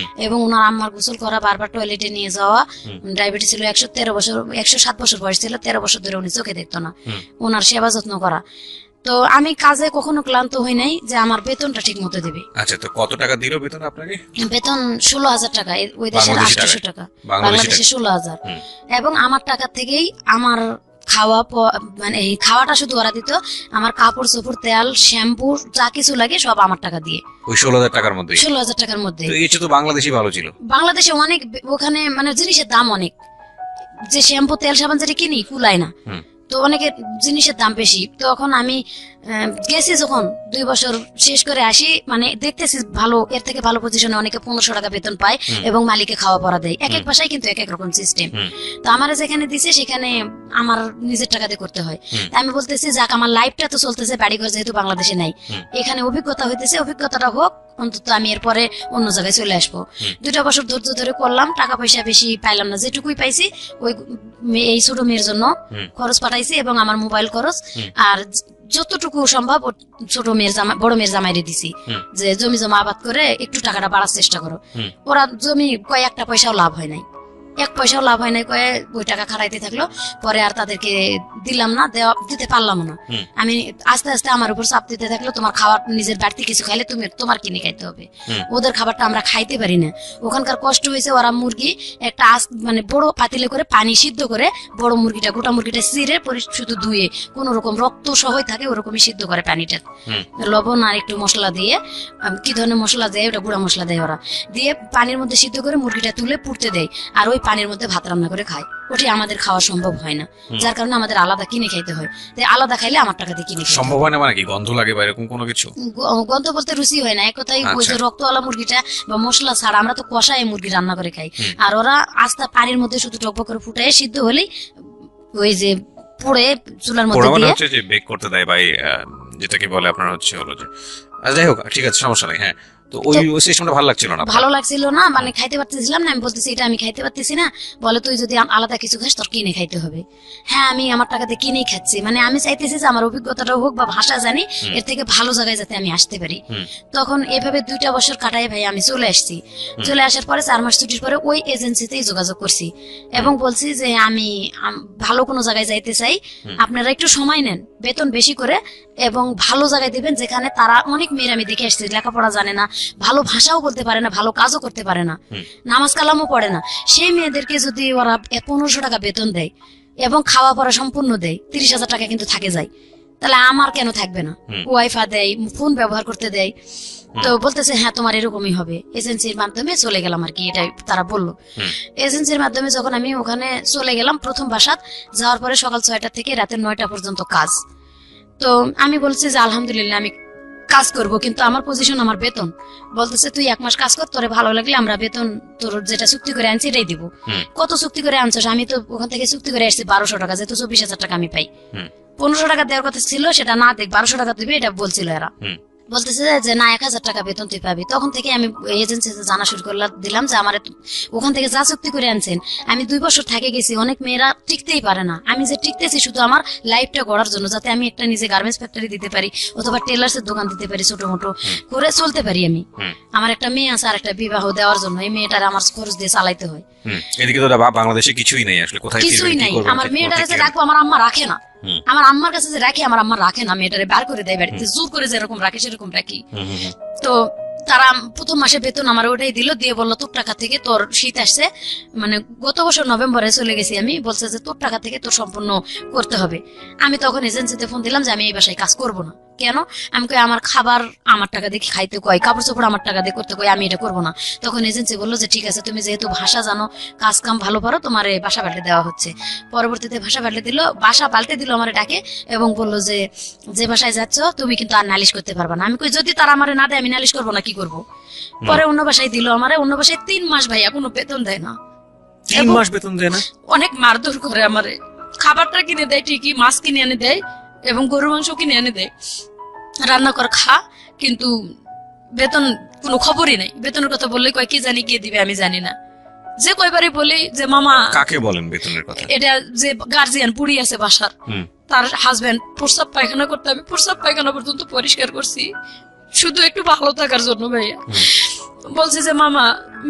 এবং ওনার আম্মার গোসল করা, বারবার টয়লেটে নিয়ে যাওয়া। ডায়াবেটিস ছিল, 107 বছর বয়স ছিল, 13 বছর ধরে উনি চোখে দেখতো না, ওনার সেবা যত্ন করা। তো আমি কাজে কখনো ক্লান্ত হই নাই যে আমার বেতনটা ঠিক মতো দেবে। আচ্ছা, তো কত টাকা দিল বেতন আপনাকে? বেতন 16,000 টাকা, ওই দেশের 800 টাকা, বাংলাদেশে 16,000। এবং আমার টাকা থেকেই আমার খাওয়া মানে এই খাওয়াটা শুধু ওরা দিত, আমার কাপড় চোপড়, তেল, শ্যাম্পু যা কিছু লাগে সব আমার টাকা দিয়ে। ওই 16,000 টাকার মধ্যে? 16,000 টাকার মধ্যে। তো বাংলাদেশই ভালো ছিল। বাংলাদেশে অনেক, ওখানে মানে জিনিসের দাম অনেক, যে শ্যাম্পু তেল সাবান যেটা কিনি কুলায় না, তো অনেকের জিনিসের দাম বেশি। তখন আমি গেছি যখন 2 বছর শেষ করে আসি, মানে দেখতেছি ভালো, এর থেকে ভালো পজিশনে অনেকে 1500 টাকা বেতন পায় এবং মালিকে খাওয়া পড়া দেয়। এক এক বাসায় কিন্তু এক এক রকম সিস্টেম। তো আমার যেখানে দিছে সেখানে আমার নিজের টাকা দিয়ে করতে হয়। আমি বলতেছি যাক, আমার লাইফটা তো চলতেছে, বাড়িঘর যেহেতু বাংলাদেশে নাই, এখানে অভিজ্ঞতা হইতেছে, অভিজ্ঞতাটা হোক, অন্তত আমি এরপরে অন্য জায়গায় চলে আসবো। 2টা বছর ধৈর্য ধরে করলাম, টাকা পয়সা বেশি পাইলাম না, যেটুকুই পাইছি ওই এই ছোট মেয়ের জন্য খরচ পাঠাইছি এবং আমার মোবাইল খরচ, আর যতটুকু সম্ভব ছোট মেয়ের বড় মেয়ের জামাইরে দিছি যে জমি জমা আবাদ করে একটু টাকাটা বাড়ার চেষ্টা করো। ওরা জমি কয়েকটা পয়সাও লাভ হয় নাই, 1 পয়সাও লাভ হয় নাই, কয়ে ওই টাকা খাটাইতে থাকলো। পরে আর তাদেরকে দিলাম না, দিতে পারলাম না। আমি আস্তে আস্তে আমার উপর চাপ দিতে থাকলো, তোমার খাবার নিজের বাড়তি কিছু খাইলে তোমার কিনে খাইতে হবে, ওদের খাবারটা আমরা খাইতে পারি না। ওখানকার কষ্ট হয়েছে, ওরা মুরগি একটা মানে বড় পাতিলে করে পানি সিদ্ধ করে, বড় মুরগিটা, গোটা মুরগিটা চিরে শুধু ধুয়ে কোন রকম রক্ত সহই থাকে ওরকমই সিদ্ধ করে পানিটা, লবণ আর একটু মশলা দিয়ে, কি ধরনের মশলা দেয়, ওটা গুঁড়া মশলা দেয় ওরা, দিয়ে পানির মধ্যে সিদ্ধ করে মুরগিটা তুলে পুড়তে দেয়, আর ওই পানির মধ্যে ভাত রান্না করে খায়। ওটি আমাদের খাওয়া সম্ভব হয় না, যার কারণে আমাদের আলাদা কিনে খাইতে হয়। আলাদা খাইলে আমার টাকা দিয়ে কিনে সম্ভব হয় না। মানে কি গন্ধ লাগে বা এরকম কোনো কিছু? গন্ধ বলতে রুচি হয় না, এক কথায় ওই যে রক্তওয়ালা মুরগিটা বা মশলা ছাড়া, আমরা তো কষায় মুরগি রান্না করে খাই, আর ওরা আস্তা পানির মধ্যে শুধু টকবক করে ফুটায় সিদ্ধ হলেই ওই যে পুড়ে চুলার মধ্যে দিয়ে হচ্ছে যে বেক করতে দেয় ভাই, যেটাকে বলে আপনার হচ্ছে হলো যে, যাই হোক ঠিক আছে, সমস্যা নেই। হ্যাঁ, তো ওই সিস্টেমটা ভালো লাগছিল না? ভালো লাগছিল না, মানে খাইতে পারতেছিলাম না। আমি বলতেছি এটা আমি খাইতে পারতেছি না, বলে তুই যদি আলাদা কিছু খাস তোর কিনে খাইতে হবে। হ্যাঁ, আমি আমার টাকাতে কিনেই খাচ্ছি, মানে আমি চাইতেছি যে আমার অভিজ্ঞতাটা হোক বা ভাষা জানি, এর থেকে ভালো জায়গায় যাতে আমি আসতে পারি। তখন এভাবে 2টা বছর কাটাই ভাই আমি চলে আসছি। চলে আসার পরে 4 মাস ছুটির পরে ওই এজেন্সিতেই যোগাযোগ করছি এবং বলছি যে আমি ভালো কোনো জায়গায় যাইতে চাই, আপনারা একটু সময় নেন, বেতন বেশি করে এবং ভালো জায়গায় দিবেন, যেখানে তারা অনেক মেয়ের আমি দেখে আসছি লেখাপড়া জানে না, ভালো ভাষাও বলতে পারে না, ভালো কাজও করতে পারে না, নামাজ কালামও পড়ে না, সেই মেয়েদেরকে যদি ওরা 1500 টাকা বেতন দেয় এবং খাওয়া পড়া সম্পূর্ণ দেয়, 30,000 টাকা কিন্তু থাকে যায়, তাহলে আমার কেন থাকবে না? ওয়াইফা দেয়, ফোন ব্যবহার করতে দেয়। তো বলতেছে হ্যাঁ তোমার এরকমই হবে। এজেন্সির মাধ্যমে চলে গেলাম আর কি, এটাই তারা বললো। এজেন্সির মাধ্যমে যখন আমি ওখানে চলে গেলাম, প্রথম বাসাত যাওয়ার পরে সকাল 6টা থেকে রাতের 9টা পর্যন্ত কাজ। তো আমি বলছি যে আলহামদুলিল্লাহ আমি কাজ করব, কিন্তু আমার পজিশন, আমার বেতন বলতেছে তুই 1 মাস কাজ কর, তোরে ভালো লাগলে আমরা বেতন তোর যেটা চুক্তি করে আনছি এটাই দিব। কত চুক্তি করে আনছিস? আমি তো ওখান থেকে চুক্তি করে আসছি 1200 টাকা, যেহেতু 24,000 টাকা আমি পাই। 1500 টাকা দেওয়ার কথা ছিল, সেটা না দেখ 1200 টাকা দিবে এটা বলছিল এরা। বলতেছে যে না 1000 টাকা বেতন তুই পাবি। তখন থেকে আমি এজেন্সিতে জানা শুরু দিলাম যে আমার ওখান থেকে যা চুক্তি করে আনছেন, আমি 2 বছর থেকে গেছি, অনেক মেয়েরা টিকতেই পারে না, আমি যে টিকতেছি শুধু আমার লাইফটা গড়ার জন্য, যাতে আমি একটা নিজে গার্মেন্টস ফ্যাক্টরি দিতে পারি অথবা টেলার্সের দোকান দিতে পারি, ছোট মোটো করে চলতে পারি আমি। আমার একটা মেয়ে আছে, আর একটা বিবাহ দেওয়ার জন্য এই মেয়েটার আমার খরচ দিয়ে চালাইতে হয়। এদিকে তো বাংলাদেশে কিছুই নেই আসলে, কোথায় কিছুই নাই। আমার মেয়েটার কাছে রাখবো, আমার আম্মা রাখে না, আমার আম্মার কাছে যে রাখি আমার আম্মা রাখে না, মেয়েটারে বার করে দেয় বাড়িতে, জোর করে যেরকম রাখে সেরকম রাখি। তো তারা প্রথম মাসে বেতন আমার ওটাই দিল, দিয়ে বললো তোর টাকা থেকে তোর শীত আসছে, মানে গত বছর নভেম্বরে চলে গেছি আমি, বলছে যে তোর টাকা থেকে তোর সম্পূর্ণ করতে হবে। আমি তখন এজেন্সিতে ফোন দিলাম যে আমি এই বাসায় কাজ করবো না। কেন? আমি কই আমার খাবার আমার টাকা দিয়ে খাইতে কয়, কাপড় চোপড় আমার টাকা দিয়ে করতে কয়, আমি এটা করবো না। তখন এজেন্সি বললো যে ঠিক আছে, তুমি যেহেতু ভাষা জানো, কাজ কাম ভালো পারো, তোমার বাসা পাল্টে দেওয়া হচ্ছে। পরবর্তীতে বাসা পাল্টে দিল আমার ডাকে এবং বললো যে যে বাসায় যাচ্ছ তুমি কিন্তু আর নালিশ করতে পারবা না। আমি কই যদি তারা আমার না দেয় আমি নালিশ করবো না, কি করবো? পরে অন্য বাসায় দিল আমারে, অন্য বাসায় 3 মাস ভাইয়া কোনো বেতন দেয় না। 3 মাস বেতন দেয় না? অনেক মারধর করে আমারে। খাবারটা কিনে দেয় ঠিকই, মাছ কিনে এনে দেয় এবং গরু মাংস কিনে এনে দেয়, রান্না কর খা, কিন্তু বেতন কোনো খবরই নাই। বেতনের কথা বললে কয় কি জানি কে দিবে আমি জানি না। যে কয়বারই বলি যে মামা, কাকে বলেন বেতনের কথা? এটা যে গার্জিয়ান বুড়ি আছে বাসার, তার হাজবেন্ড প্রস্রাব পায়খানা করতে, আমি প্রস্রাব পায়খানা পর্যন্ত পরিষ্কার করছি শুধু একটু ভালো থাকার জন্য ভাইয়া। বলছে যে মামা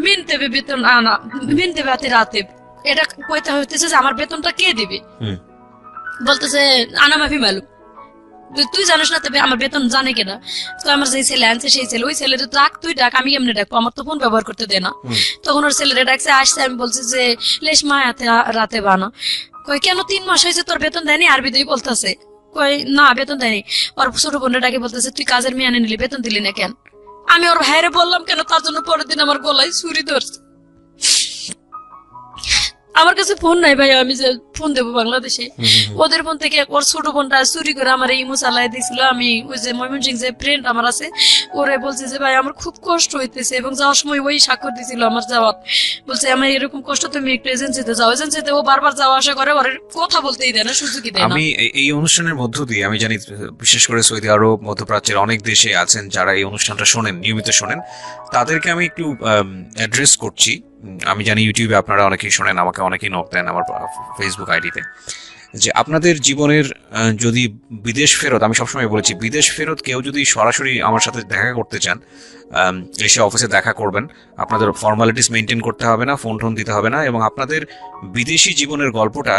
মিন দেবে বেতন আনা, মিন দেবে রাতে, এটা কইতে হইতেছে যে আমার বেতনটা কে দিবে। বলতেছে আনা মাফি মালুম, তুই জানিস না তবে আমার বেতন জানে কেনা। তো আমার যে ছেলে আনছে সেই ছেলে, ওই ছেলের ডাক, তুই ডাক, আমি কেমনে ডাকবো, আমার তো ফোন ব্যবহার করতে দে না। তখন ওর ছেলেরা ডাকছে, আসছে, আমি বলছি যে লেশ মা রাতে বানা। কই কেন 3 মাস হয়েছে তোর বেতন দেয়নি? আরবি দিয়ে বলতেছে, কই না বেতন দেয়নি। ওর ছোট বোনের ডাকে বলতেছে তুই কাজের মেয়ে আনে নিলি, বেতন দিলি না কেন? আমি ওর ভাইরে বললাম কেন, তার জন্য পরের দিন আমার গলায় ছুরি ধরছে। আমার কাছে ফোন নাই ভাই, আমি যে ফোন দেবো বাংলাদেশে, ওদের ফোন থেকে ওর ছোট বোনটা চুরি করে আমার ইমো চালাই দিয়েছিল। আমি ওই যে ময়মনসিং যে ফ্রেন্ড আমার আছে, ওরে বলছে যে ভাই আমার খুব কষ্ট হইতেছে, এবং যাওয়ার সময় ওই স্বাক্ষর দিছিল আমার যাওয়ার, বলছে আমার এরকম কষ্ট, তুমি একটু এজেন্সিতে যাও। এজেন্সিতে ও বারবার যাওয়া আসা করে, ওর কথা বলতেই দেয় না, সুযোগই দেয় না। আমি এই অনুষ্ঠানের মধ্য দিয়ে আমি জানি বিশেষ করে সৌদি আরব, মধ্যপ্রাচ্যের অনেক দেশে আছেন যারা এই অনুষ্ঠানটা শোনেন, নিয়মিত শোনেন, তাদেরকে আমি একটু অ্যাড্রেস করছি। আমি জানি ইউটিউবে আপনারা অনেকেই শোনেন, আমাকে অনেকেই নক দেন আমার ফেসবুক আইডিতে, যে আপনাদের জীবনের যদি বিদেশ ফেরত, আমি সবসময় বলেছি বিদেশ ফেরত কেউ যদি সরাসরি আমার সাথে দেখা করতে চান, এসে অফিসে দেখা করবেন, আপনাদের ফর্মালিটিস মেনটেন করতে হবে না, ফোন টোন দিতে হবে না, এবং আপনাদের বিদেশি জীবনের গল্পটা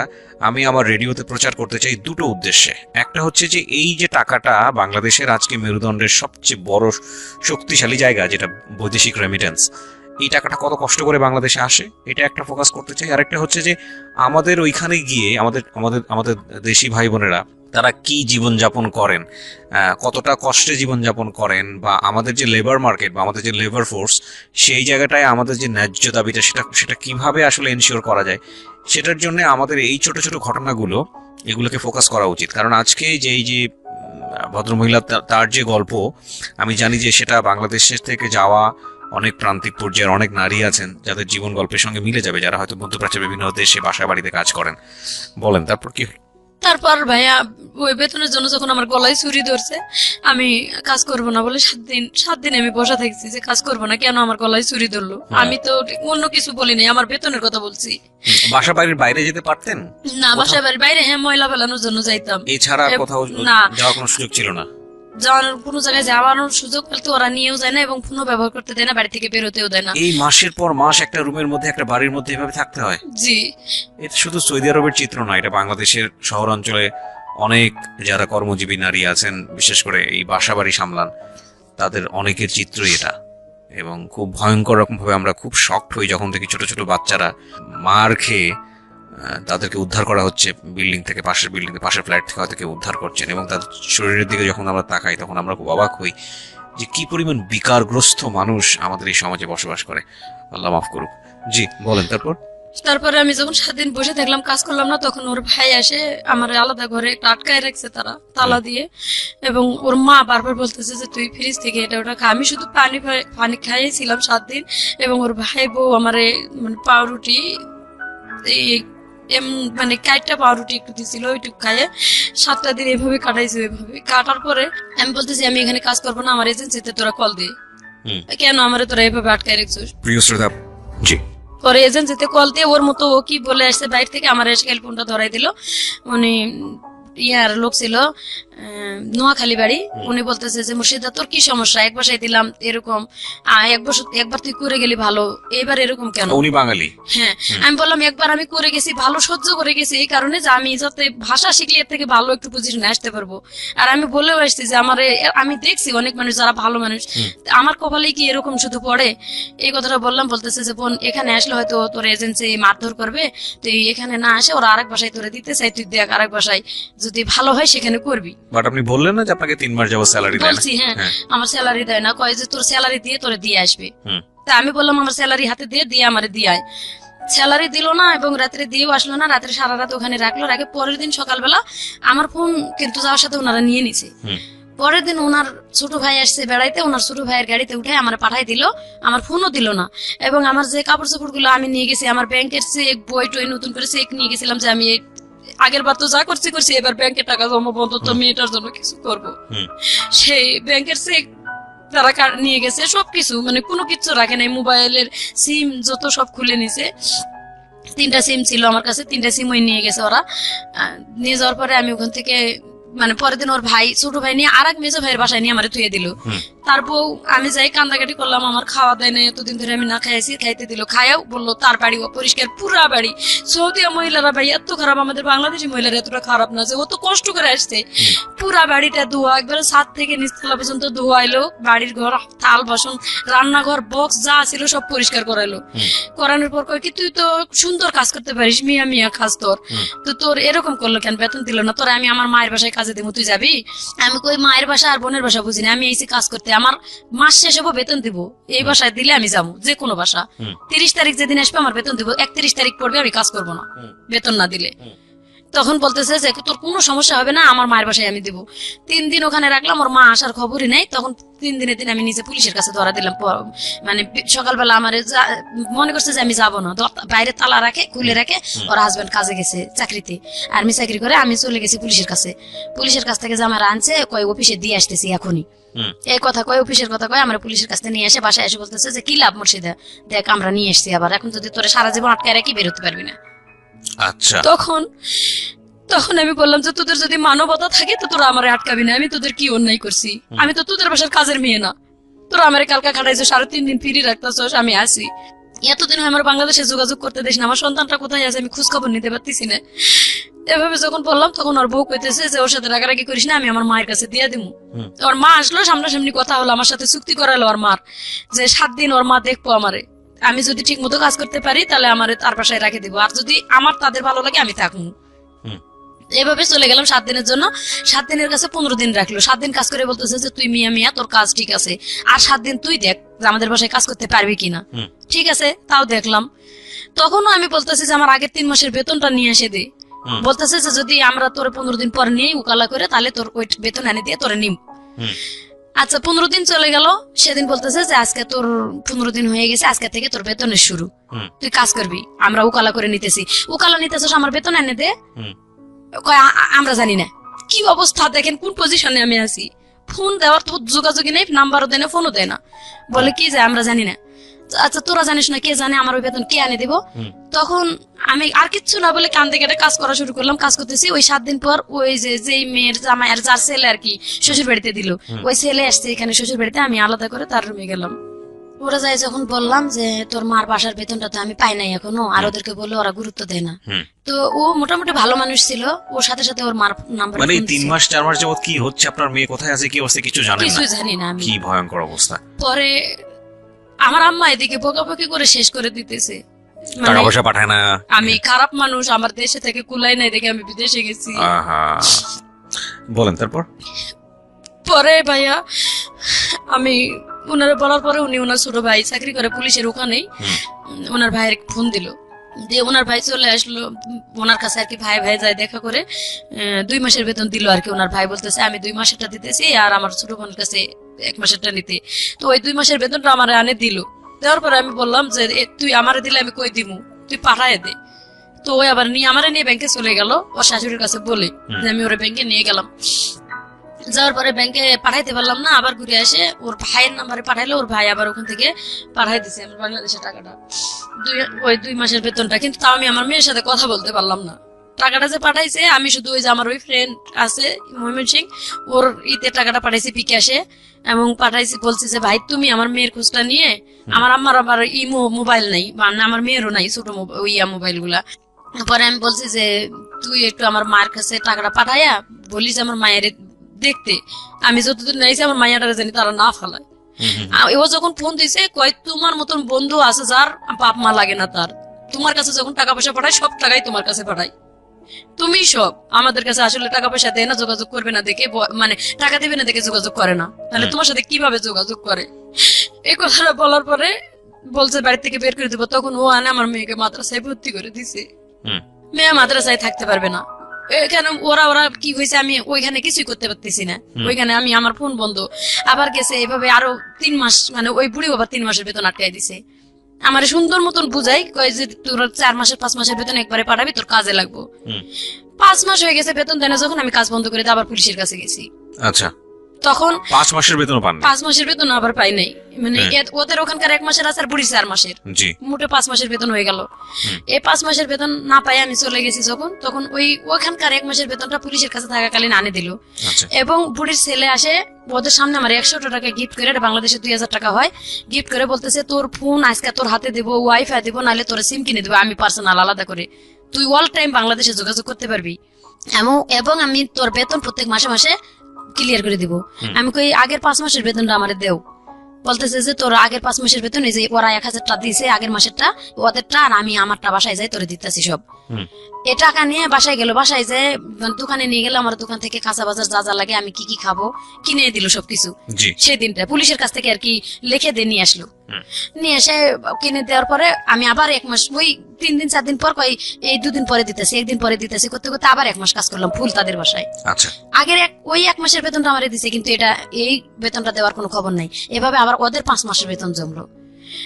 আমি আমার রেডিওতে প্রচার করতে চাই দুটো উদ্দেশ্যে। একটা হচ্ছে যে এই যে টাকাটা বাংলাদেশের আজকে মেরুদণ্ডের সবচেয়ে বড় শক্তিশালী জায়গা যেটা বৈদেশিক রেমিটেন্স, এই টাকাটা কত কষ্ট করে বাংলাদেশে আসে, এটা একটা ফোকাস করতে চাই। আরেকটা হচ্ছে যে আমাদের ওইখানে গিয়ে আমাদের আমাদের আমাদের দেশি ভাই বোনেরা তারা কি জীবনযাপন করেন, কতটা কষ্টে জীবনযাপন করেন, বা আমাদের যে লেবার মার্কেট বা আমাদের যে লেবার ফোর্স, সেই জায়গাটায় আমাদের যে ন্যায্য দাবিটা সেটা কিভাবে আসলে এনশিওর করা যায়, সেটার জন্য আমাদের এই ছোট ছোট ঘটনাগুলো এগুলোকে ফোকাস করা উচিত। কারণ আজকে যে এই যে ভদ্রমহিলা তার যে গল্প, আমি জানি যে সেটা বাংলাদেশের থেকে যাওয়া অনেক প্রান্তিক পর্যায়ের অনেক নারী আছেন যাদের জীবন গল্পের সঙ্গে মিলে যাবে, যারা হয়তো মধ্যপ্রাচ্যের বিভিন্ন দেশে বাসা বাড়িতে কাজ করেন। বলেন তারপর কি? তারপর ভাইয়া ওই বেতনের জন্য যখন আমার গলায় ছুরি ধরছে, আমি কাজ করব না বলে 7 দিন আমি বসা থাকছি যে কাজ করব না, কেন আমার গলায় ছুরি ধরলো। আমি তো অন্য কিছু বলিনি, আমার বেতনের কথা বলছি। বাসা বাড়ির বাইরে যেতে পারতেন না, বাসা বাড়ির বাইরে হ্যাঁ ময়লা ফেলানোর জন্য যাইতাম, এছাড়া কোথাও না যাওয়ার কোনো সুযোগ ছিল না? যাওয়ার কোনো জায়গায় যাওয়ার সুযোগ পেলে ওরা নিয়েও যায় না, এবং ফোনও ব্যবহার করতে দেয় না, বাড়ি থেকে বেরোতেও দেয় না। এই মাসের পর মাস একটা রুমের মধ্যে, একটা বাড়ির মধ্যে এভাবে থাকতে হয়? জি। এটা শুধু সৌদি আরবের চিত্র নয়, এটা বাংলাদেশের শহর অঞ্চলে অনেক যারা কর্মজীবী নারী আছেন, বিশেষ করে এই বাসা বাড়ি সামলান, তাদের অনেকের চিত্রই এটা। এবং খুব ভয়ঙ্কর রকম ভাবে আমরা খুব শকড হই যখন দেখি ছোট ছোট বাচ্চারা মার খেয়ে তাদেরকে উদ্ধার করা হচ্ছে বিল্ডিং থেকে, পাশের বিল্ডিং থেকে, পাশের ফ্ল্যাট থেকে হয়তো কেউ উদ্ধার করছেন, এবং তাদের শরীরের দিকে যখন আমরা তাকাই তখন আমরা খুব অবাক হই যে কি পরিমাণ বিকারগ্রস্ত মানুষ আমাদের এই সমাজে বসবাস করে। আল্লাহ মাফ করুক। জি বলেন তারপর? তারপরে আমি যখন 7 দিন বসে থাকলাম, কাজ করলাম না, তখন ওর ভাই আসে, আমার আলাদা ঘরে একটা আটকায় রাখছে তারা তালা দিয়ে, এবং ওর মা বারবার বলতেছে যে তুই ফ্রিজ থেকে এটা ওটা খা। আমি শুধু পানি খাইয়েছিলাম 7 দিন, এবং ওর ভাই বউ আমারে মানে পাউরুটি মানে কাইটটা পাউরুটি একটু দিছিল, ওইটুকু খাইয়ে 7টা দিন এভাবে কাটাইছে। ওইভাবে কাটার পরে আমি বলতেছি আমি এখানে কাজ করবো না, আমার এজেন্সিতে তোরা কল দে, কেন আমারে তোরা এভাবে আটকায় রাখছিস। প্রিয় শ্রোতা, জি পরে এজেন্সিতে কল দিয়ে ওর মতো ও কি বলে আসছে বাইরে থেকে, আমার এসে ফোনটা ধরাই দিল। উনি ইয়ার লোক ছিল, নোয়াখালী বাড়ি। উনি বলতেছে যে মুর্শিদা তোর কি সমস্যা, এক বাসায় দিলাম এরকম, একবার তুই করে গেলি ভালো, এবার এরকম কেন? উনি বাঙালি। হ্যাঁ, আমি বললাম একবার আমি করে গেছি ভালো, সহ্য করে গেছি এই কারণে যে আমি যাতে ভাষা শিখলে এর থেকে ভালো একটু পজিশনে আসতে পারবো। আর আমি বলেও আসছি যে আমি দেখছি অনেক মানুষ যারা ভালো মানুষ, আমার কপালে কি এরকম শুধু পড়ে, এই কথাটা বললাম। বলতেছে যে বোন এখানে আসলে হয়তো তোর এজেন্সি মারধর করবে, তুই এখানে না আসে ওরা আরেক বাসায় তোরে দিতে চাই, তুই দেখ আরেক বাসায় যদি ভালো হয় সেখানে করবি। বাট আপনি বললেন না যে আপনাকে 3 মাস যাবত স্যালারি দেয় না? বলছি হ্যাঁ, আমার স্যালারি দেয় না, কয় যে তোর স্যালারি দিয়ে তোরে দিয়ে আসবে। তা আমি বললাম আমার স্যালারি হাতে দিয়ে আমারে দিয়ে আয়। স্যালারি দিল না, এবং রাত্রে দিয়েও আসলো না, রাত্রে সারা রাত ওখানে রাখলো। রাখে পরের দিন সকালবেলা আমার ফোন কিন্তু যাওয়ার সাথে ওনারা নিয়ে নিছে। পরের দিন ওনার ছোট ভাই আসছে বেড়াইতে, ওনার ছোট ভাইয়ের গাড়িতে উঠে আমার পাঠাই দিল, আমার ফোনও দিল না। এবং আমার যে কাপড় চোপড় গুলো আমি নিয়ে গেছি, আমার ব্যাংকের চেক বই টই নতুন করে চেক নিয়ে গেছিলাম যে আমি আগের বার তো যা করছি এবার ব্যাংকে টাকা জমা বন্ধ, তো মেয়েটার জন্য কিছু করবো। সেই ব্যাংকের চেক তারা নিয়ে গেছে, সবকিছু মানে কোনো কিছু রাখে নাই, মোবাইলের সিম যত সব খুলে নিছে। 3টা সিম ছিল আমার কাছে, 3টা সিম ওই নিয়ে গেছে ওরা। নিয়ে যাওয়ার পরে আমি ওখান থেকে মানে পরের দিন ওর ভাই, ছোট ভাই নিয়ে আর এক মেজো ভাইয়ের বাসায় নিয়ে আমার ধুয়ে দিল। তারপর আমি যাই কান্দাকাটি করলাম, আমার খাওয়া দেয় না, এতদিন ধরে আমি না খাইছি, খাইতে দিল, খাইয়াও বললো তার বাড়ি অপরিষ্কার, পুরা বাড়ি। সৌদিয়া মহিলারা ভাই এত খারাপ, আমাদের বাংলাদেশি মহিলারা এতটা খারাপ না যে ও তো কষ্ট করে আসছে। পুরা বাড়িটা ধোয়া, একবারে ছাদ থেকে নিচতলা পর্যন্ত ধোয়াইলো, বাড়ির ঘর, থাল বাসন, রান্নাঘর, বক্স যা ছিল সব পরিষ্কার করাইলো। করানোর পর কয় কি তুই তো সুন্দর কাজ করতে পারিস, মিয়া মিয়া কাজ তোর, তো তোর এরকম করলো কেন, বেতন দিল না? তোরা আমি আমার মায়ের বাসায় কাজে দেবো, তুই যাবি? আমি কই মায়ের বাসা আর বোনের বাসা বুঝি না, আমি এসে কাজ করতে, আমার মাস শেষ হবো, বেতন দিব, এই বাসায় দিলে আমি যাবো, যে কোনো বাসা। 30 তারিখ যেদিন আসবে আমার বেতন দিব, 31 তারিখ পড়বে আমি কাজ করবো না বেতন না দিলে। তখন বলতেছে যে তোর কোনো সমস্যা হবে না, আমার মায়ের বাসায় আমি দিব। 3 দিন ওখানে রাখলাম, ওর মা আসার খবরই নেই। তখন 3 দিনের দিন আমি নিজে পুলিশের কাছে ধরা দিলাম। মানে সকালবেলা আমার মনে করছে যে আমি যাবো না, বাইরে তালা রাখে, খুলে রাখে, ওর হাজবেন্ড কাজে গেছে চাকরিতে, আর্মি চাকরি করে। আমি চলে গেছি পুলিশের কাছে, পুলিশের কাছ থেকে যে আমার আনছে, কয় অফিসে দিয়ে আসতেছি এখনই, এই কথা কয়, অফিসের কথা কয়। আমরা পুলিশের কাছে নিয়ে এসে বাসায় এসে বলতেছে যে কি লাভ মুর্শিদা, দেখ আমরা নিয়ে এসছি আবার, এখন যদি তোরা সারা জীবন আটকায় রাখি বেরোতে পারবি না। আচ্ছা, তখন আমি বললাম যে তোদের যদি মানবতা থাকে তো তোরা আমার আটকাবি না, আমি তোদের কি অন্যায় করছি? আমি তো তোদের বাসার কাজের মেয়ে না, তোরা আমার কালকা খাটাইছো, 3.5 দিন ফিরি রাখতেছস, আমি আসি। এতদিন আমার বাংলাদেশে যোগাযোগ করতে দিস না, আমার সন্তানটা কোথায় আছে আমি খোঁজ খবর নিতে পারতেছি না। এভাবে যখন বললাম তখন ওর বউ কইতেছে যে ওর সাথে রাগারাগি করিস না, আমি আমার মায়ের কাছে দিয়ে দিবো। ওর মা আসলো, সামনাসামনি কথা হলো, আমার সাথে চুক্তি করালো ওর মার যে 7 দিন ওর মা দেখবো আমারে, আমি যদি ঠিক মতো কাজ করতে পারি তাহলে আমার তার বাসায় রেখে দিব, আর যদি আমার তাদের ভালো লাগে আমি থাকবো। এভাবে চলে গেলাম 7 দিনের জন্য। 7 দিনের কাছে 15 দিন রাখলো। 7 দিন কাজ করে বলতেছে যে তুই মিয়া মিয়া তোর কাজ ঠিক আছে, আর 7 দিন তুই দেখ যে আমাদের বাসায় কাজ করতে পারবি কিনা। ঠিক আছে, তাও দেখলাম। তখনও আমি বলতেছি যে আমার আগের 3 মাসের বেতনটা নিয়ে এসে দে। বলতেছে যে যদি আমরা তোর 15 দিন পর নিয়ে উকালা করে তাহলে তোর ওই বেতন এনে দিয়ে তোরে নিম। আচ্ছা, 15 দিন চলে গেল। সেদিন বলতেছে যে আজকে তোর 15 দিন হয়ে গেছে, আজকে থেকে তোর বেতনের শুরু, তুই কাজ করবি, আমরা উকালা করে নিতেছি। উকালা নিতেছিস, আমার বেতন এনে দে। আমরা জানি না কি অবস্থা, দেখেন কোন পজিশনে আমি আছি, ফোন দেওয়ার তো যোগাযোগই নেই, নাম্বারও দেয় না, ফোনও দেয় না, বলে কি যে আমরা জানি না। আচ্ছা, তোরা জানিস না, কে জানে আমার ওই বেতন কে আনে দিব? তখন আমি আর কিচ্ছু না বলে কান্দে কেটে কাজ করা শুরু করলাম। কাজ করতেছি, ওই 7 দিন পর ওই যে মেয়ের জামাই আর যার ছেলে আর কি শ্বশুর বাড়িতে দিল, ওই ছেলে আসছে এখানে শ্বশুর বাড়িতে, আমি আলাদা করে তার রুমে গেলাম। ওরা যাই যখন বললাম যে তোর মার বাসার বেতনটা তো আমি পাই নাই এখনো, আর ওদেরকে বললে ওরা গুরুত্ব দেয় না। তো ও মোটামুটি ভালো মানুষ ছিল, ওর সাথে সাথে ওর মার নাম্বার, মানে 3 মাস 4 মাস যাবত কি হচ্ছে, আপনার মেয়ে কোথায় আছে, কি অবস্থা কিছু জানেন না? কিছু জানি না আমি। কি ভয়ঙ্কর অবস্থা। পরে আমার আম্মা এদিকে বকাবকি করে শেষ করে দিতেছে, টাকা পয়সা পাঠায় না, আমি খারাপ মানুষ, আমার দেশে থেকে কুলাই নাই দেখে আমি বিদেশে গেছি। বলেন তারপর? পরে ভাইয়া আমি ওনারা বলার পরে উনি ওনার ছোট ভাই চাকরি করে পুলিশের ওখানেই, ওনার ভাইয়ের ফোন দিল, দিয়ে ওনার ভাই চলে আসলো ওনার কাছে আর কি, ভাই ভাই যায় দেখা করে 2 মাসের বেতন দিল আর কি। ওনার ভাই বলতেছে আমি 2 মাসেরটা দিতেছি আর আমার ছোট বোনের কাছে 1 মাসেরটা নিতে। তো ওই 2 মাসের বেতনটা আমার আনে দিল। দেওয়ার পরে আমি বললাম যে তুই আমারে দিলে আমি কই দিমু, তুই পাঠায় দে। তো ওই আবার আমারে নিয়ে ব্যাংকে চলে গেল ওর শাশুড়ির কাছে বলে, যে আমি ওরে ব্যাংকে নিয়ে গেলাম। যাওয়ার পরে ব্যাংকে পাঠাইতে পারলাম না, আবার ঘুরে আসে ওর ভাইয়ের নাম্বারে পাঠাইলো, ওর ভাই আবার ওখান থেকে পাঠাই দিছে আমার বাংলাদেশের টাকাটা, ওই 2 মাসের বেতনটা। কিন্তু তাও আমি আমার মেয়ের সাথে কথা বলতে পারলাম না। টাকাটা যে পাঠাইছে আমি শুধু ওই যে আমার ওই ফ্রেন্ড আছে ময়মন সিং, ওর ঈদের টাকাটা পাঠাইছি বিকাশে, এবং পাঠাইছি বলছি যে ভাই তুমি আমার মেয়ের খোঁজটা নিয়ে, আমার আম্মার আবার ইমো মোবাইল নাই, মানে আমার মেয়েরও নাই ছোট মোবাইল গুলা। পরে আমি বলছি যে তুই একটু আমার মায়ের কাছে টাকাটা পাঠাইয়া বলিস আমার মায়ের দেখতে, আমি যতদিন নাইছি আমার মাইয়াটা জানি তারা না ফেলায়। ও যখন ফোন দিছে কয় তোমার মতন বন্ধু আছে যার বাপ মা লাগে না, তার তোমার কাছে যখন টাকা পয়সা পাঠায় সব টাকাই তোমার কাছে পাঠায়, তুমি সব আমাদের কাছে আসলে টাকা পয়সা দেয় না, যোগাযোগ করবে না দেখে, মানে টাকা দিবে না দেখে যোগাযোগ করে না, তাহলে তোমার সাথে কিভাবে যোগাযোগ করে? এই কথাটা বলার পরে বলছে বাড়ি থেকে বের করে দিব। তখন ও আনে আমার মেয়েকে মাদ্রাসায় ভর্তি করে দিছে। মেয়ে মাদ্রাসায় থাকতে পারবে না, এখানে ওরা কি হয়েছে আমি ওইখানে কিছুই করতে পারতেছি না, ওইখানে আমি আমার ফোন বন্ধ। আবার গেছে এভাবে আরো 3 মাস, মানে ওই বুড়ি বাবা 3 মাসের বেতন আটকাই দিছে। আমার সুন্দর মতন বুঝাই কয় যে তোর 4 মাসের 5 মাসের বেতন একবারে পাঠাবি, তোর কাজে লাগবো। 5 মাস হয়ে গেছে বেতন দেয় না, যখন আমি কাজ বন্ধ করে আবার পুলিশের কাছে গেছি। আচ্ছা, তখন 5 মাসের বেতনও পান 5 মাসের বেতন আবার পাই নাই, মানে ওদের ওখানকার 1 মাসের আছে আর বুড়ি 4 মাসের, জি মোটে 5 মাসের বেতন হয়ে গেল। এই 5 মাসের বেতন না পাই আমি চলে গেছি যখন, তখন ওখানকার 1 মাসের বেতনটা পুলিশের কাছে থাকাকালীন আনে দিল। আচ্ছা এবং বুড়ির ছেলে আসে ওদের সামনে আমার 100 টাকা গিফট করে, এটা বাংলাদেশে 2000 টাকা হয়, গিফট করে বলতেছে তোর ফোন আজকে তোর হাতে দেবো, ওয়াইফাই দেবো, নাহলে তোর সিম কিনে দেবো আমি পার্সোনাল আলাদা করে, তুই অল টাইম বাংলাদেশে যোগাযোগ করতে পারবি, এবং আমি তোর বেতন প্রত্যেক মাসে মাসে ক্লিয়ার করে দিব। আমি কই আগের 5 মাসের বেতনটা আমারে দেও। বলতেছে যে তোর আগের 5 মাসের বেতন এই যে ওরা 1000 টাকা দিয়েছে আগের মাসেরটা, ওদেরটা আর আমি আমারটা বাসায় যাই তোরে দিতেছি সব। এ টাকা নিয়ে বাসায় গেল, বাসায় যে দোকানে নিয়ে গেল, আমার দোকান থেকে কাঁচা বাজার যা যা লাগে আমি কি কি খাবো কিনে দিল সবকিছু। জি সেই দিনটা পুলিশের কাছ থেকে আর কি লিখে দিয়ে নিয়ে আসলো, নিয়ে এসে কিনে দেওয়ার পরে আমি আবার 1 মাস, ওই 3 দিন 4 দিন পর কই এই 2 দিন পরে দিতেছি, 1 দিন পরে দিতেছি, করতে করতে আবার 1 মাস কাজ করলাম ফুল তাদের বাসায়। আচ্ছা আগের ওই 1 মাসের বেতনটা আমারে দিছে, কিন্তু এটা এই বেতনটা দেওয়ার কোনো খবর নাই। এভাবে আবার ওদের 5 মাসের বেতন জমলো।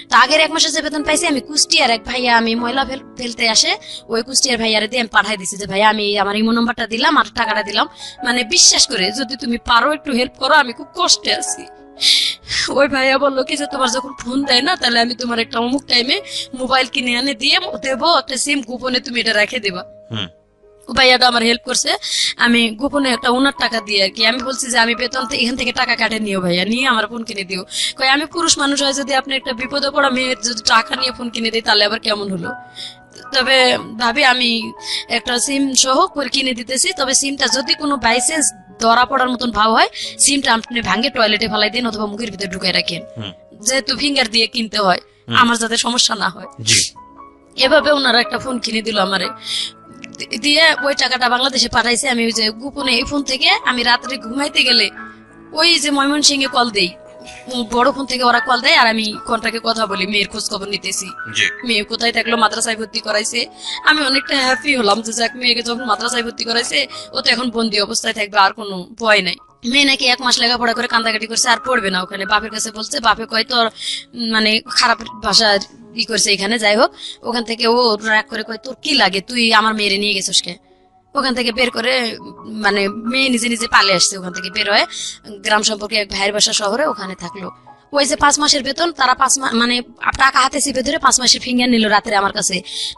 তো আগের 1 মাসের যে বেতন পাইছি আমি কুষ্টিয়ার এক ভাইয়া, আমি ময়লা ফেলতে আসে ওই কুষ্টিয়ার ভাইয়ারে দিয়ে আমি পাঠাই দিছি যে ভাইয়া আমি আমার ইমো নাম্বারটা দিলাম আর টাকাটা দিলাম, মানে বিশ্বাস করে যদি তুমি পারো একটু হেল্প করো, আমি খুব কষ্টে আছি। ওই ভাইয়া বললো কি যে তোমার যখন ফোন দেয় না তাহলে আমি তোমার একটা অমুক টাইমে মোবাইল কিনে এনে দিয়ে দেবো, একটা সিম গোপনে তুমি এটা রেখে দেবা। ভাইয়াটা আমার হেল্প করছে, আমি গোপনে একটা ওনার টাকা দিয়ে আর কি, আমি বলছি যে আমি বেতন এখান থেকে টাকা কাটে নিও ভাইয়া, নিয়ে আমার ফোন কিনে দিও। কই আমি পুরুষ মানুষ হয় যদি আপনি একটা বিপদে পড়া মেয়ের যদি টাকা নিয়ে ফোন কিনে দিই তাহলে আবার কেমন হলো। তবে ভাবি আমি একটা সিম সহ করে কিনে দিতেছি, তবে সিমটা যদি কোনো বাইসেন্স ধরা পড়ার মতন ভাব হয় সিমটা আপনি ভাঙে টয়লেটে ফেলাই দিন অথবা মুখের ভিতরে ঢুকাই রাখেন, যেহেতু ফিঙ্গার দিয়ে কিনতে হয় আমার যাতে সমস্যা না হয়। এভাবে ওনারা একটা ফোন কিনে দিল আমারে, দিয়ে ওই টাকাটা বাংলাদেশে পাঠাইছে। আমি ওই যে গোপনে এই ফোন থেকে আমি রাত্রে ঘুমাইতে গেলে ওই যে ময়মনসিংহে কল দেই, বড় ফোন থেকে ওরা কল দেয় আর আমি কন্টাক্টে কথা বলি, মেয়ের খোঁজ খবর নিতেছি, মেয়ে কোথায় থাকলো, মাদ্রাসায় ভর্তি করাইছে। আমি অনেকটা হ্যাপি হলাম যে যাক মেয়েকে যখন মাদ্রাসায় ভর্তি করাইছে ও তো এখন বন্দি অবস্থায় থাকবে, আর কোনো ভয় নাই। মেয়ে নাকি 1 মাস লেখাপড়া করে কান্দাকাটি করছে আর পড়বে না ওখানে, বাপের কাছে বলছে, বাপে কয় তোর মানে খারাপ ভাষা ই করছে এখানে, যাই হোক ওখান থেকে ও রাগ করে কয় তোর কি লাগে তুই আমার মেয়েরে নিয়ে গেছিস কে, ওখান থেকে বের করে মানে মেয়ে নিজে নিজে পালে আসছে, ওখান থেকে বের হয়ে গ্রাম সম্পর্কে এক ভাইয়ের বাসা শহরে ওখানে থাকলো। ওই যে 5 মাসের বেতন তারা 5 মাস মানে টাকা হাতে চিপে ধরে 5 মাসের ফিঙ্গার নিল রাত্রে আমার কাছে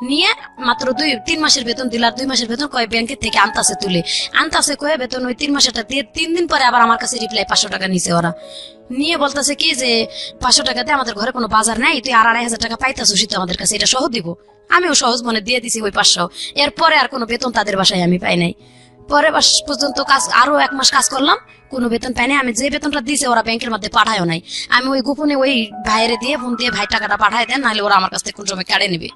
নিয়ে, মাত্র 3 মাসের বেতন দিল আর 2 মাসের বেতন কয় ব্যাংকের থেকে আনতাছে তুলে আনতাছে কয়ে বেতন ওই 3 মাসেরটা দিয়ে 3 দিন পরে আবার আমার কাছে রিপ্লাই 500 টাকা নিছে ওরা, নিয়ে বলতেছে কি যে 500 টাকাতে আমাদের ঘরে কোনো বাজার নাই, তুই আর 2500 টাকা পাইতাছিস তো আমাদের কাছে, এটা সহ দিব। আমিও সহজ মনে দিয়ে দিছি ওই 500। এরপরে আর কোনো বেতন তাদের বাসায় আমি পাই নাই। পরে মাস পর্যন্ত কাজ আরো 1 মাস কাজ করলাম, কোনো বেতন পাই নাই। আমি যে বেতনটা দিয়েছে ওরা ব্যাংকের মধ্যে পাঠায়ও নাই, আমি ওই গোপনে ওই ভাইরে দিয়ে ফোন দিয়ে ভাই টাকাটা পাঠায় দেন, নাহলে ওরা আমার কাছ থেকে কোন সময় কেড়ে নেবে।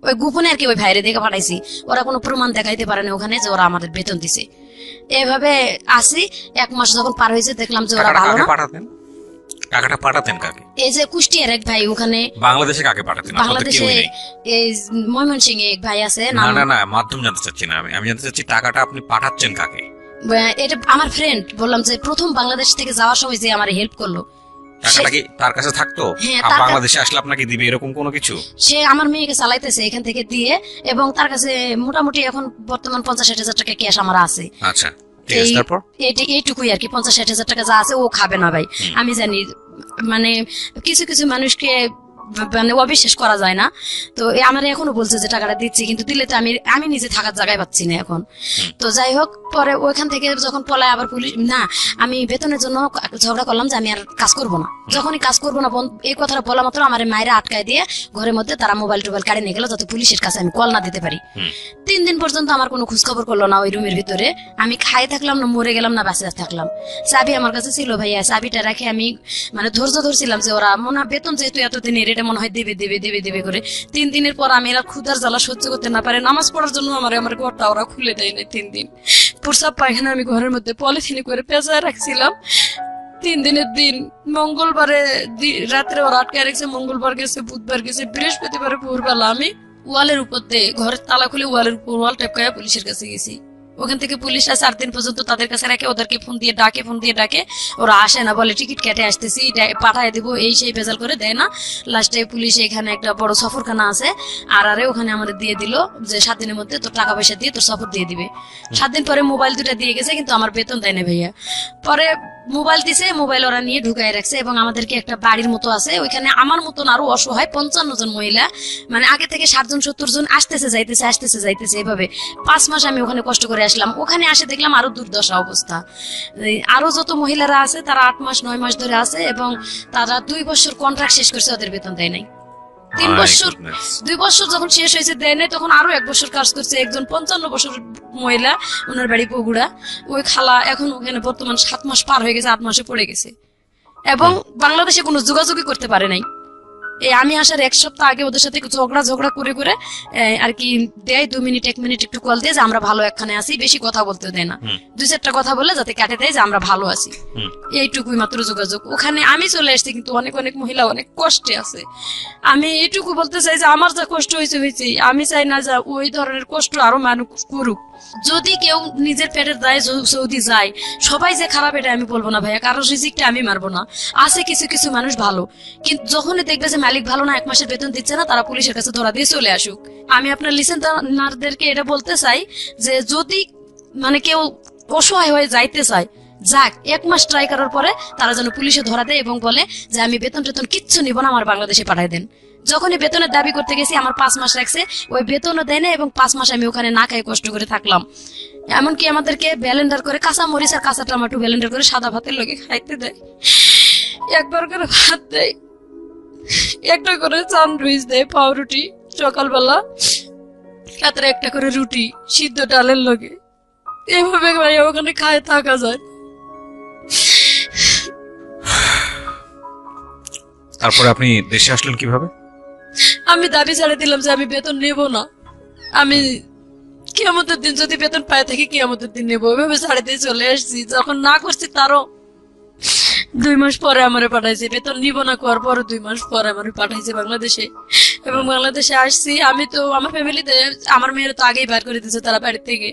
ওই গোপনে আর কি ওই ভাইরে দিয়ে পাঠাইছি, ওরা কোনো প্রমাণ দেখাইতে পারে না ওখানে যে ওরা আমাদের বেতন দিছে। এভাবে আসি 1 মাস যখন পার হয়েছে দেখলাম যে ওরা ভালো না। টাকাটা পাঠাতেন কাকে? এই যে কুষ্টিয়ার এক ভাই ওখানে, বাংলাদেশে কাকে পাঠাতেন? বাংলাদেশে এই ময়মনসিংহে এক ভাই আছে। না না না মাধ্যম জানতে চাচ্ছি না আমি জানতে চাচ্ছি টাকাটা আপনি পাঠাচ্ছেন কাকে? এটা আমার ফ্রেন্ড, বললাম যে প্রথম বাংলাদেশ থেকে যাওয়ার সময় যে আমার হেল্প করলো। টাকাটা কি তার কাছে থাকতো? বাংলাদেশে আসলে আপনাকে দিবে এরকম কোনো কিছু? সে আমার মেয়েকে চালাইতেছে এখান থেকে দিয়ে, এবং তার কাছে মোটামুটি এখন বর্তমান 50-60 হাজার টাকা ক্যাশ আমার আছে। আচ্ছা এইটুকুই আর কি, 50-60 হাজার টাকা যা আছে ও খাবে না ভাই, আমি জানি। মানে কিছু কিছু মানুষকে মানে অবিশ্বাস করা যায় না। তো আমার এখনো বলছে যে টাকাটা দিচ্ছি, কিন্তু দিলে তো আমি নিজে থাকার জায়গায় পাচ্ছি না এখন। তো যাই হোক পরে ওইখান থেকে যখন পলায় আবার পুলিশ না, আমি বেতনের জন্য ঝগড়া করলাম যে আমি আর কাজ করবো না। যখনই কাজ করবো না এই কথাটা বলা মাত্র আমার মায়েরা আটকায় দিয়ে ঘরের মধ্যে তারা মোবাইল টোবাইল কাড়ে নিয়ে গেল, যাতে পুলিশের কাছে আমি কল না দিতে পারি। 3 দিন পর্যন্ত আমার কোনো খোঁজ খবর করলো না ওই রুমের ভিতরে। আমি খাই থাকলাম না মরে গেলাম না বাঁচে থাকলাম। চাবি আমার কাছে ছিল ভাইয়া, চাবিটা রাখে আমি মানে ধৈর্য ধরছিলাম যে ওরা মনে হয় বেতন যেহেতু এতদিনের এটা মনে হয় দেবে দেবে দেবে দেবে করে। 3 দিনের পর আমি এরা ক্ষুধার জ্বালা সহ্য করতে না পারে নামাজ পড়ার জন্য আমার ঘরটা ওরা খুলে দেয় না। 3 দিন প্রসাব পায়খানা আমি ঘরের মধ্যে পলিথিনে করে পেঁচায় রাখছিলাম। 3 দিনের দিন মঙ্গলবারে রাত্রে ওরা আটকায় রাখছে, মঙ্গলবার গেছে, বুধবার গেছে, বৃহস্পতিবারে ভোরবেলা আমি ওয়ালের উপর দিয়ে ঘরের তালা খুলে ওয়ালের উপর ওয়াল টেপকায় পুলিশের কাছে গেছি। ওখান থেকে পুলিশরা 4 দিন পর্যন্ত তাদের কাছে রাখে, ওদেরকে ফোন দিয়ে ডাকে, ওরা আসে না, বলে টিকিট কেটে আসতেছি পাঠায় দিব, এই সেই ভেজাল করে দেয় না। লাস্টে পুলিশ এখানে একটা বড় সফরখানা আছে আর ওখানে আমাদের দিয়ে দিল যে 7 দিনের মধ্যে তোর টাকা পয়সা দিয়ে তোর সফর দিয়ে দিবে। 7 দিন পরে মোবাইল 2টা দিয়ে গেছে, কিন্তু আমার বেতন দেয় না ভাইয়া। পরে মোবাইল দিছে, মোবাইল ওরা নিয়ে ঢুকাই রাখছে এবং আমাদেরকে একটা বাড়ির মতো আছে, ওইখানে আমার মতন আরো অসহায় 55 জন মহিলা, মানে আগে থেকে 60 জন 70 জন আসতেছে যাইতেছে এভাবে 5 মাস আমি ওখানে কষ্ট করে আসলাম। ওখানে আসে দেখলাম আরো দুর্দশা অবস্থা। আরো যত মহিলারা আছে তারা 8 মাস 9 মাস ধরে আছে এবং তারা 2 বছর কন্ট্রাক্ট শেষ করছে, ওদের বেতন দেয় নাই। 3 My বছর goodness. 2 বছর যখন শেষ হয়েছে দেয় নাই, তখন আরো 1 বছর কাজ করছে একজন 55 বছর মহিলা, ওনার বাড়ি বগুড়া। ওই খালা এখন ওখানে বর্তমান 7 মাস পার হয়ে গেছে, 8 মাসে পড়ে গেছে এবং বাংলাদেশে কোনো যোগাযোগই করতে পারে নাই। এই আমি আসার 1 সপ্তাহ আগে ওদের সাথে ঝগড়া করে আর কি দেয় 2 মিনিট 1 মিনিট একটু কল দিয়ে যে আমরা ভালো একখানে আছি, বেশি কথা বলতে দেয় না, 2-4টা কথা বলে যাতে কাটে দেয় যে আমরা ভালো আছি, এইটুকুই মাত্র যোগাযোগ। ওখানে আমি চলে আসছি কিন্তু অনেক মহিলা অনেক কষ্টে আছে। আমি এইটুকু বলতে চাই যে আমার যা কষ্ট হয়েছে, আমি চাই না যে ওই ধরনের কষ্ট আরো মানুষ করুক। যদি কেউ নিজের পেটের দায়ে সৌদি যায়, সবাই যে খারাপ এটা আমি বলবো না ভাইয়া, কারো রিজিকটা আমি মারবো না। আছে কিছু মানুষ ভালো, কিন্তু যখনই দেখবে যে মালিক ভালো না, 1 মাসের বেতন দিচ্ছে না, তারা পুলিশের কাছে ধরা দিয়ে চলে আসুক। আমি আপনার লিসেনারদেরকে এটা বলতে চাই যে যদি মানে কেউ অসহায় হয়ে যাইতে চায়, যাক 1 মাস ট্রাই করার পরে তারা যেন পুলিশে ধরা দেয় এবং বলে যে আমি বেতন কিচ্ছু নিব না, আমার বাংলাদেশে পাঠাই দেন। যখনই বেতনের দাবি করতে গেছি আমার 5 মাস রাখছে, ওই বেতনও দেয় না এবং 5 মাস আমি ওখানে না খাই কষ্ট করে থাকলাম। এমনকি আমাদেরকে ব্লেন্ডার করে কাঁচা মরিচ আর কাঁচা টমেটো ব্লেন্ডার করে সাদা ভাতের লগে খাইতে দেয়, একবার করে ভাত দেয়, একটা করে স্যান্ডউইচ দেয়, পাউরুটি সকালবেলা, রাত্রে একটা করে রুটি সিদ্ধ ডালের লগে। এভাবে ভাই ওখানে খায় থাকা যায়। তারপরে আপনি দেশে আসলেন কিভাবে? আমি দাবি ছেড়ে দিলাম যে আমি বেতন নেব না, আমি কিয়ামতের দিন যদি বেতন পায় থাকি কিয়ামতের দিন নেবো, এভাবে ছাড়ে দিয়ে চলে আসছি। যখন না করছি তারও 2 মাস পরে আমারে পাঠাইছে, বেতন নিব না করার পরে 2 মাস পরে আমারে পাঠাইছে বাংলাদেশে। এবং বাংলাদেশে আসছি আমি তো আমার ফ্যামিলিতে, আমার মেয়ের তো আগেই বার করে দিয়েছে তারা বাড়ি থেকে।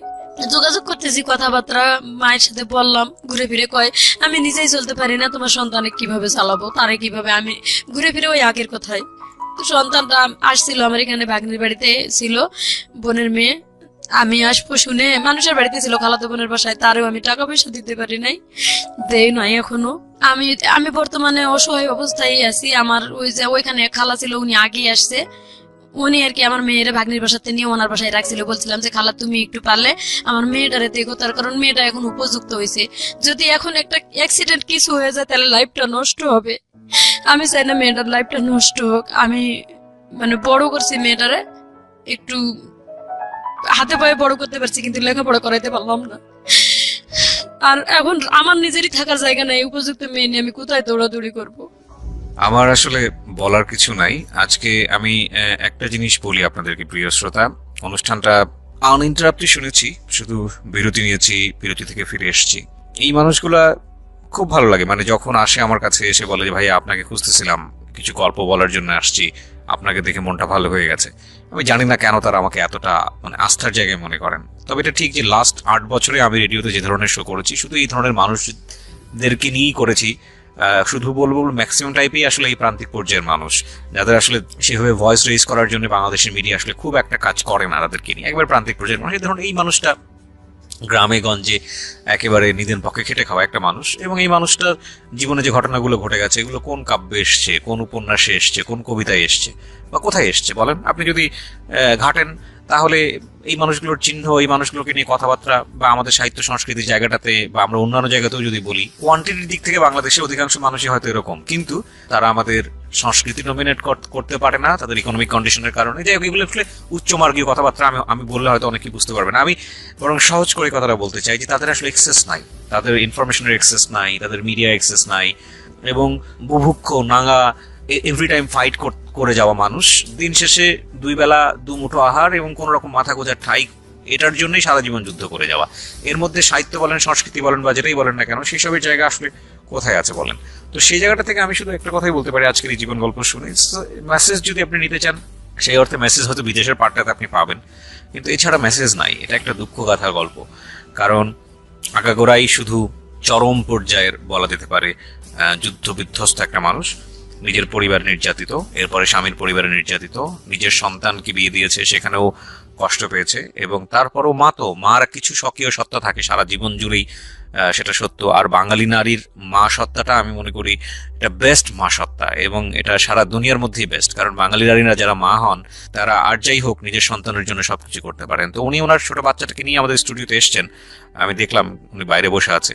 যোগাযোগ করতেছি, কথাবার্তা মায়ের সাথে বললাম, ঘুরে ফিরে কয় আমি নিজেই চলতে পারি না, তোমার সন্তানে কিভাবে চালাবো, তারে কিভাবে, আমি ঘুরে ফিরে ওই আগের কথাই। তো সন্তানটা আসছিল আমার এখানে, ভাগ্নির বাড়িতে ছিল, বোনের মেয়ে। আমি আসবো শুনে মানুষের বাড়িতে ছিল, খালাতো বোনের বাসায়, তারও আমি টাকা পয়সা দিতে পারি নাই, দেই নাই এখনো। আমি বর্তমানে অসহায় অবস্থায় আছি। আমার ওই যে ওইখানে খালা ছিল, উনি আগেই আসছে, উনি আর কি আমার মেয়ের ভাগ্নির বাসাতে নিয়ে ওনার বাসায় রাখছিল। বলছিলাম যে খালা তুমি একটু পারলে আমার মেয়েটারে দেখো, তার কারণ মেয়েটা এখন উপযুক্ত হয়েছে, যদি এখন একটা অ্যাক্সিডেন্ট কিছু হয়ে যায় তাহলে লাইফটা নষ্ট হবে। আমি চাই না মেয়েটার লাইফটা নষ্ট হোক। আমি মানে বড় করছি মেয়েটারে, একটু হাতে পায়ে বড় করতে পারছি কিন্তু লেখাপড়া করাইতে পারলাম না। আর এখন আমার নিজেরই থাকার জায়গা নাই, উপযুক্ত মেয়ে নিয়ে আমি কোথায় দৌড়াদৌড়ি করবো? আমার আসলে বলার কিছু নাই। আজকে আমি একটা জিনিস বলি আপনাদেরকে, প্রিয় শ্রোতা, অনুষ্ঠানটা আনইন্টারাপ্টেড শুনেছি, শুধু বিরতি নিয়েছি, বিরতি থেকে ফিরে এসেছি। এই মানুষগুলা খুব ভালো লাগে, মানে যখন আসে আমার কাছে এসে বলে যে ভাই আপনাকে খুঁজতেছিলাম, কিছু গল্প বলার জন্য আসছি, আপনাকে দেখে মনটা ভালো হয়ে গেছে। আমি জানি না কেন তারা আমাকে এতটা মানে আস্থার জায়গায় মনে করেন। তবে এটা ঠিক যে লাস্ট 8 বছরে আমি রেডিওতে যে ধরনের শো করেছি, শুধু এই ধরনের মানুষদেরকে নিয়েই করেছি। শুধু বলবো ম্যাক্সিমাম টাইপেই আসলে এই প্রান্তিক পর্যায়ের মানুষ, যাদের আসলে সেভাবে ভয়েস রেজ করার জন্য বাংলাদেশের মিডিয়া আসলে খুব একটা কাজ করে না তাদেরকে নিয়ে, একবার প্রান্তিক পর্যায়ের মানুষ। ধরুন এই মানুষটা গ্রামে গঞ্জে একেবারে নিদেন পক্ষে খেটে খাওয়া একটা মানুষ, এবং এই মানুষটার জীবনে যে ঘটনাগুলো ঘটে গেছে এগুলো কোন কাব্যে এসছে, কোন উপন্যাসে এসছে, কোন কবিতায় এসছে বা কোথায় এসছে বলেন? আপনি যদি ঘাটেন তাহলে এই মানুষগুলোর চিহ্ন, এই মানুষগুলোকে নিয়ে কথাবার্তা বা আমাদের সাহিত্য সংস্কৃতির জায়গাটাতে বা আমরা অন্যান্য জায়গাতেও যদি বলি, কোয়ান্টিটির দিক থেকে বাংলাদেশের অধিকাংশ মানুষই হয়তো এরকম, কিন্তু তারা আমাদের সংস্কৃতি নমিনেট করতে পারে না তাদের ইকোনমিক কন্ডিশনের কারণে। যাই হোক, এগুলো আসলে উচ্চমার্গীয় কথাবার্তা, আমি বললে হয়তো অনেকেই বুঝতে পারবে না। আমি বরং সহজ করে কথাটা বলতে চাই যে তাদের আসলে এক্সেস নাই, তাদের ইনফরমেশনের এক্সেস নাই, তাদের মিডিয়া এক্সেস নাই, এবং বুভুক্ষ নাঙ্গা এভরি টাইম ফাইট করে যাওয়া মানুষ, দিন শেষে 2 বেলা 2 মুঠো আহার এবং কোন রকম মাথা গোজার ঠাই, এটার জন্যই সারা জীবন যুদ্ধ করে যাওয়া। এর মধ্যে সাহিত্য বলেন, সংস্কৃতি বলেন বা যেটাই বলেন না কেন, সেসবের জায়গা আসলে কোথায় আছে বলেন? তো সেই জায়গাটা থেকে আমি শুধু একটা কথাই বলতে পারি আজকের এই জীবন গল্প শুনে, মেসেজ যদি আপনি নিতে চান সেই অর্থে মেসেজ হয়তো বিদেশের পার্টটাতে আপনি পাবেন, কিন্তু এছাড়া মেসেজ নাই। এটা একটা দুঃখ গাথার গল্প, কারণ আগাগোড়াই শুধু চরম পর্যায়ের বলা যেতে পারে যুদ্ধ বিধ্বস্ত একটা মানুষ, নিজের পরিবার নির্যাতিত, এরপরে স্বামীর পরিবারে নির্যাতিত, নিজের সন্তানকে বিয়ে দিয়েছে সেখানেও কষ্ট পেয়েছে, এবং তারপরও মার কিছু স্বকীয় সত্তা থাকে সারা জীবন জুড়েই, সেটা সত্য। আর বাঙালি নারীর মা সত্তাটা আমি মনে করি এটা বেস্ট মা সত্তা, এবং এটা সারা দুনিয়ার মধ্যেই বেস্ট। কারণ বাঙালি নারীরা যারা মা হন তারা আর যাই হোক নিজের সন্তানের জন্য সবকিছু করতে পারেন। তো উনি ওনার ছোট বাচ্চাটাকে নিয়ে আমাদের স্টুডিওতে এসছেন, আমি দেখলাম উনি বাইরে বসে আছে।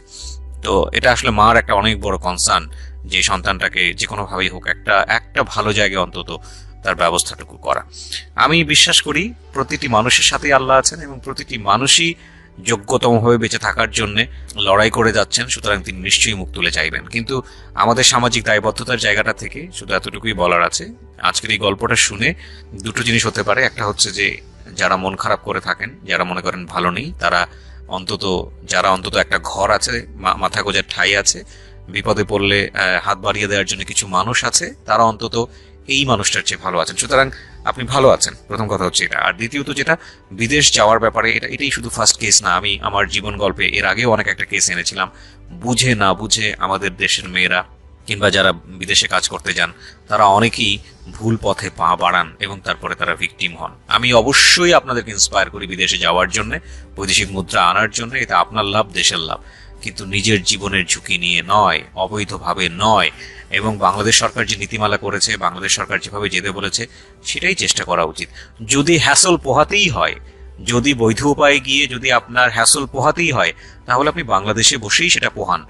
তো এটা আসলে মার একটা অনেক বড় কনসার্ন যে সন্তানটাকে যে কোনোভাবেই হোক একটা ভালো জায়গায় অন্তত তার ব্যবস্থাটুকু করা। আমি বিশ্বাস করি প্রতিটি মানুষের সাথেই আল্লাহ আছেন, এবং প্রতিটি মানুষই যোগ্যতমভাবে বেঁচে থাকার জন্য লড়াই করে যাচ্ছেন, সুতরাং তিনি নিশ্চয়ই মুখ তুলে চাইবেন। কিন্তু আমাদের সামাজিক দায়বদ্ধতার জায়গাটা থেকে শুধু এতটুকুই বলার আছে, আজকের এই গল্পটা শুনে দুটো জিনিস হতে পারে। একটা হচ্ছে যে যারা মন খারাপ করে থাকেন, যারা মনে করেন ভালো নেই, যারা অন্তত একটা ঘর আছে, মাথা গোজার ঠাঁই আছে, বিপদে পড়লে হাত বাড়িয়ে দেওয়ার জন্য কিছু মানুষ আছে, তারা অন্তত এই মানুষটার চেয়ে ভালো আছেন। সুতরাং আপনি ভালো আছেন, প্রথম কথা হচ্ছে এটা। আর দ্বিতীয়ত যেটা বিদেশ যাওয়ার ব্যাপারে, এটাই শুধু ফার্স্ট কেস না। আমি আমার জীবন গল্পে এর আগেও অনেক একটা কেস এনেছিলাম। বুঝে না বুঝে আমাদের দেশের মেয়েরা কিংবা যারা বিদেশে কাজ করতে যান তারা অনেকেই ভুল পথে পা বাড়ান এবং তারপরে তারা ভিকটিম হন। আমি অবশ্যই আপনাদেরকে ইন্সপায়ার করি বিদেশে যাওয়ার জন্য, বৈদেশিক মুদ্রা আনার জন্য। এটা আপনার লাভ, দেশের লাভ, কিন্তু নিজের জীবনের ঝুঁকি নিয়ে নয়, অবৈধভাবে নয়। এবং বাংলাদেশ সরকার যে নীতিমালা করেছে, বাংলাদেশ সরকার যেভাবে যেতে বলেছে, সেটাই চেষ্টা করা উচিত। যদি হ্যাসল পোহাতেই হয়, যদি বৈধ উপায়ে গিয়ে যদি আপনার হ্যাসল পোহাতেই হয়, তাহলে আপনি বাংলাদেশে বসেই সেটা পোহান।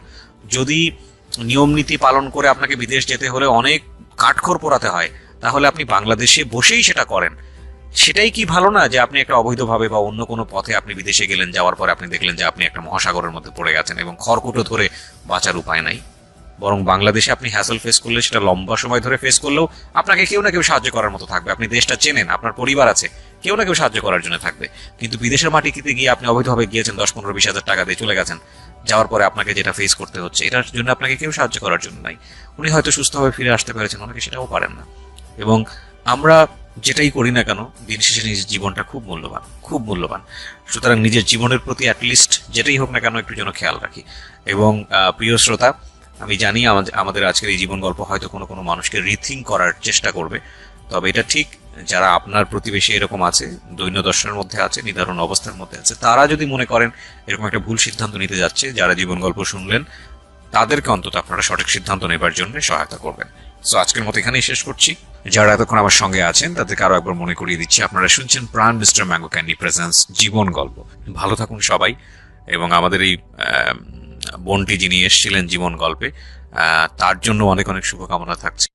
যদি নিয়ম নীতি পালন করে আপনাকে বিদেশ যেতে হলে অনেক কাঠখড় পোড়াতে হয়, তাহলে আপনি বাংলাদেশে বসেই সেটা করেন। সেটাই কি ভালো না যে আপনি একটা অবৈধভাবে বা অন্য কোনো পথে আপনি বিদেশে গেলেন, যাওয়ার পরে আপনি দেখলেন যে আপনি একটা মহাসাগরের মধ্যে পড়ে গেছেন এবং খড়কুটো ধরে বাঁচার উপায় নাই। বরং বাংলাদেশে আপনি হ্যাসল ফেস করলে, সেটা লম্বা সময় ধরে ফেস করলেও আপনাকে কেউ না কেউ সাহায্য করার মতো থাকবে। আপনি দেশটা চেনেন, আপনার পরিবার আছে, কেউ না কেউ সাহায্য করার জন্য থাকবে। কিন্তু বিদেশের মাটিতে গিয়ে আপনি অবৈধভাবে গিয়েছেন, 10-15-20 হাজার টাকা দিয়ে চলে গেছেন, যাওয়ার পরে আপনাকে যেটা ফেস করতে হচ্ছে, এটার জন্য আপনাকে কেউ সাহায্য করার জন্য নাই। উনি হয়তো সুস্থভাবে ফিরে আসতে পেরেছেন, অনেকে সেটাও পারেন না। এবং আমরা যেটাই করি না কেন, দিন শেষে নিজের জীবনটা খুব মূল্যবান, খুব মূল্যবান। সুতরাং নিজের জীবনের প্রতি অ্যাটলিস্ট যেটাই হোক না কেন একটু যেন খেয়াল রাখি। এবং প্রিয় শ্রোতা, আমি জানি আমাদের আজকের এই জীবন গল্প হয়তো কোনো কোনো মানুষকে রিথিঙ্ক করার চেষ্টা করবে, তবে এটা ঠিক যারা আপনার প্রতিবেশী এরকম আছে, দৈন্যদর্শনের মধ্যে আছে, নির্ধারণ অবস্থার মধ্যে আছে, তারা যদি মনে করেন এরকম একটা ভুল সিদ্ধান্ত নিতে যাচ্ছে, যারা জীবন গল্প শুনলেন তাদেরকে অন্তত আপনারা সঠিক সিদ্ধান্ত নেবার জন্য সহায়তা করবেন। সো আজকের মতো এখানেই শেষ করছি। যারা এতক্ষণ আমার সঙ্গে আছেন তাদেরকে আরো একবার মনে করিয়ে দিচ্ছি, আপনারা শুনছেন প্রাণ মিস্টার ম্যাঙ্গো ক্যান্ডি প্রেজেন্স জীবন গল্প। ভালো থাকুন সবাই, এবং আমাদের এই বোনটি যিনি এসেছিলেন জীবন গল্পে, তার জন্য অনেক অনেক শুভকামনা থাকছে।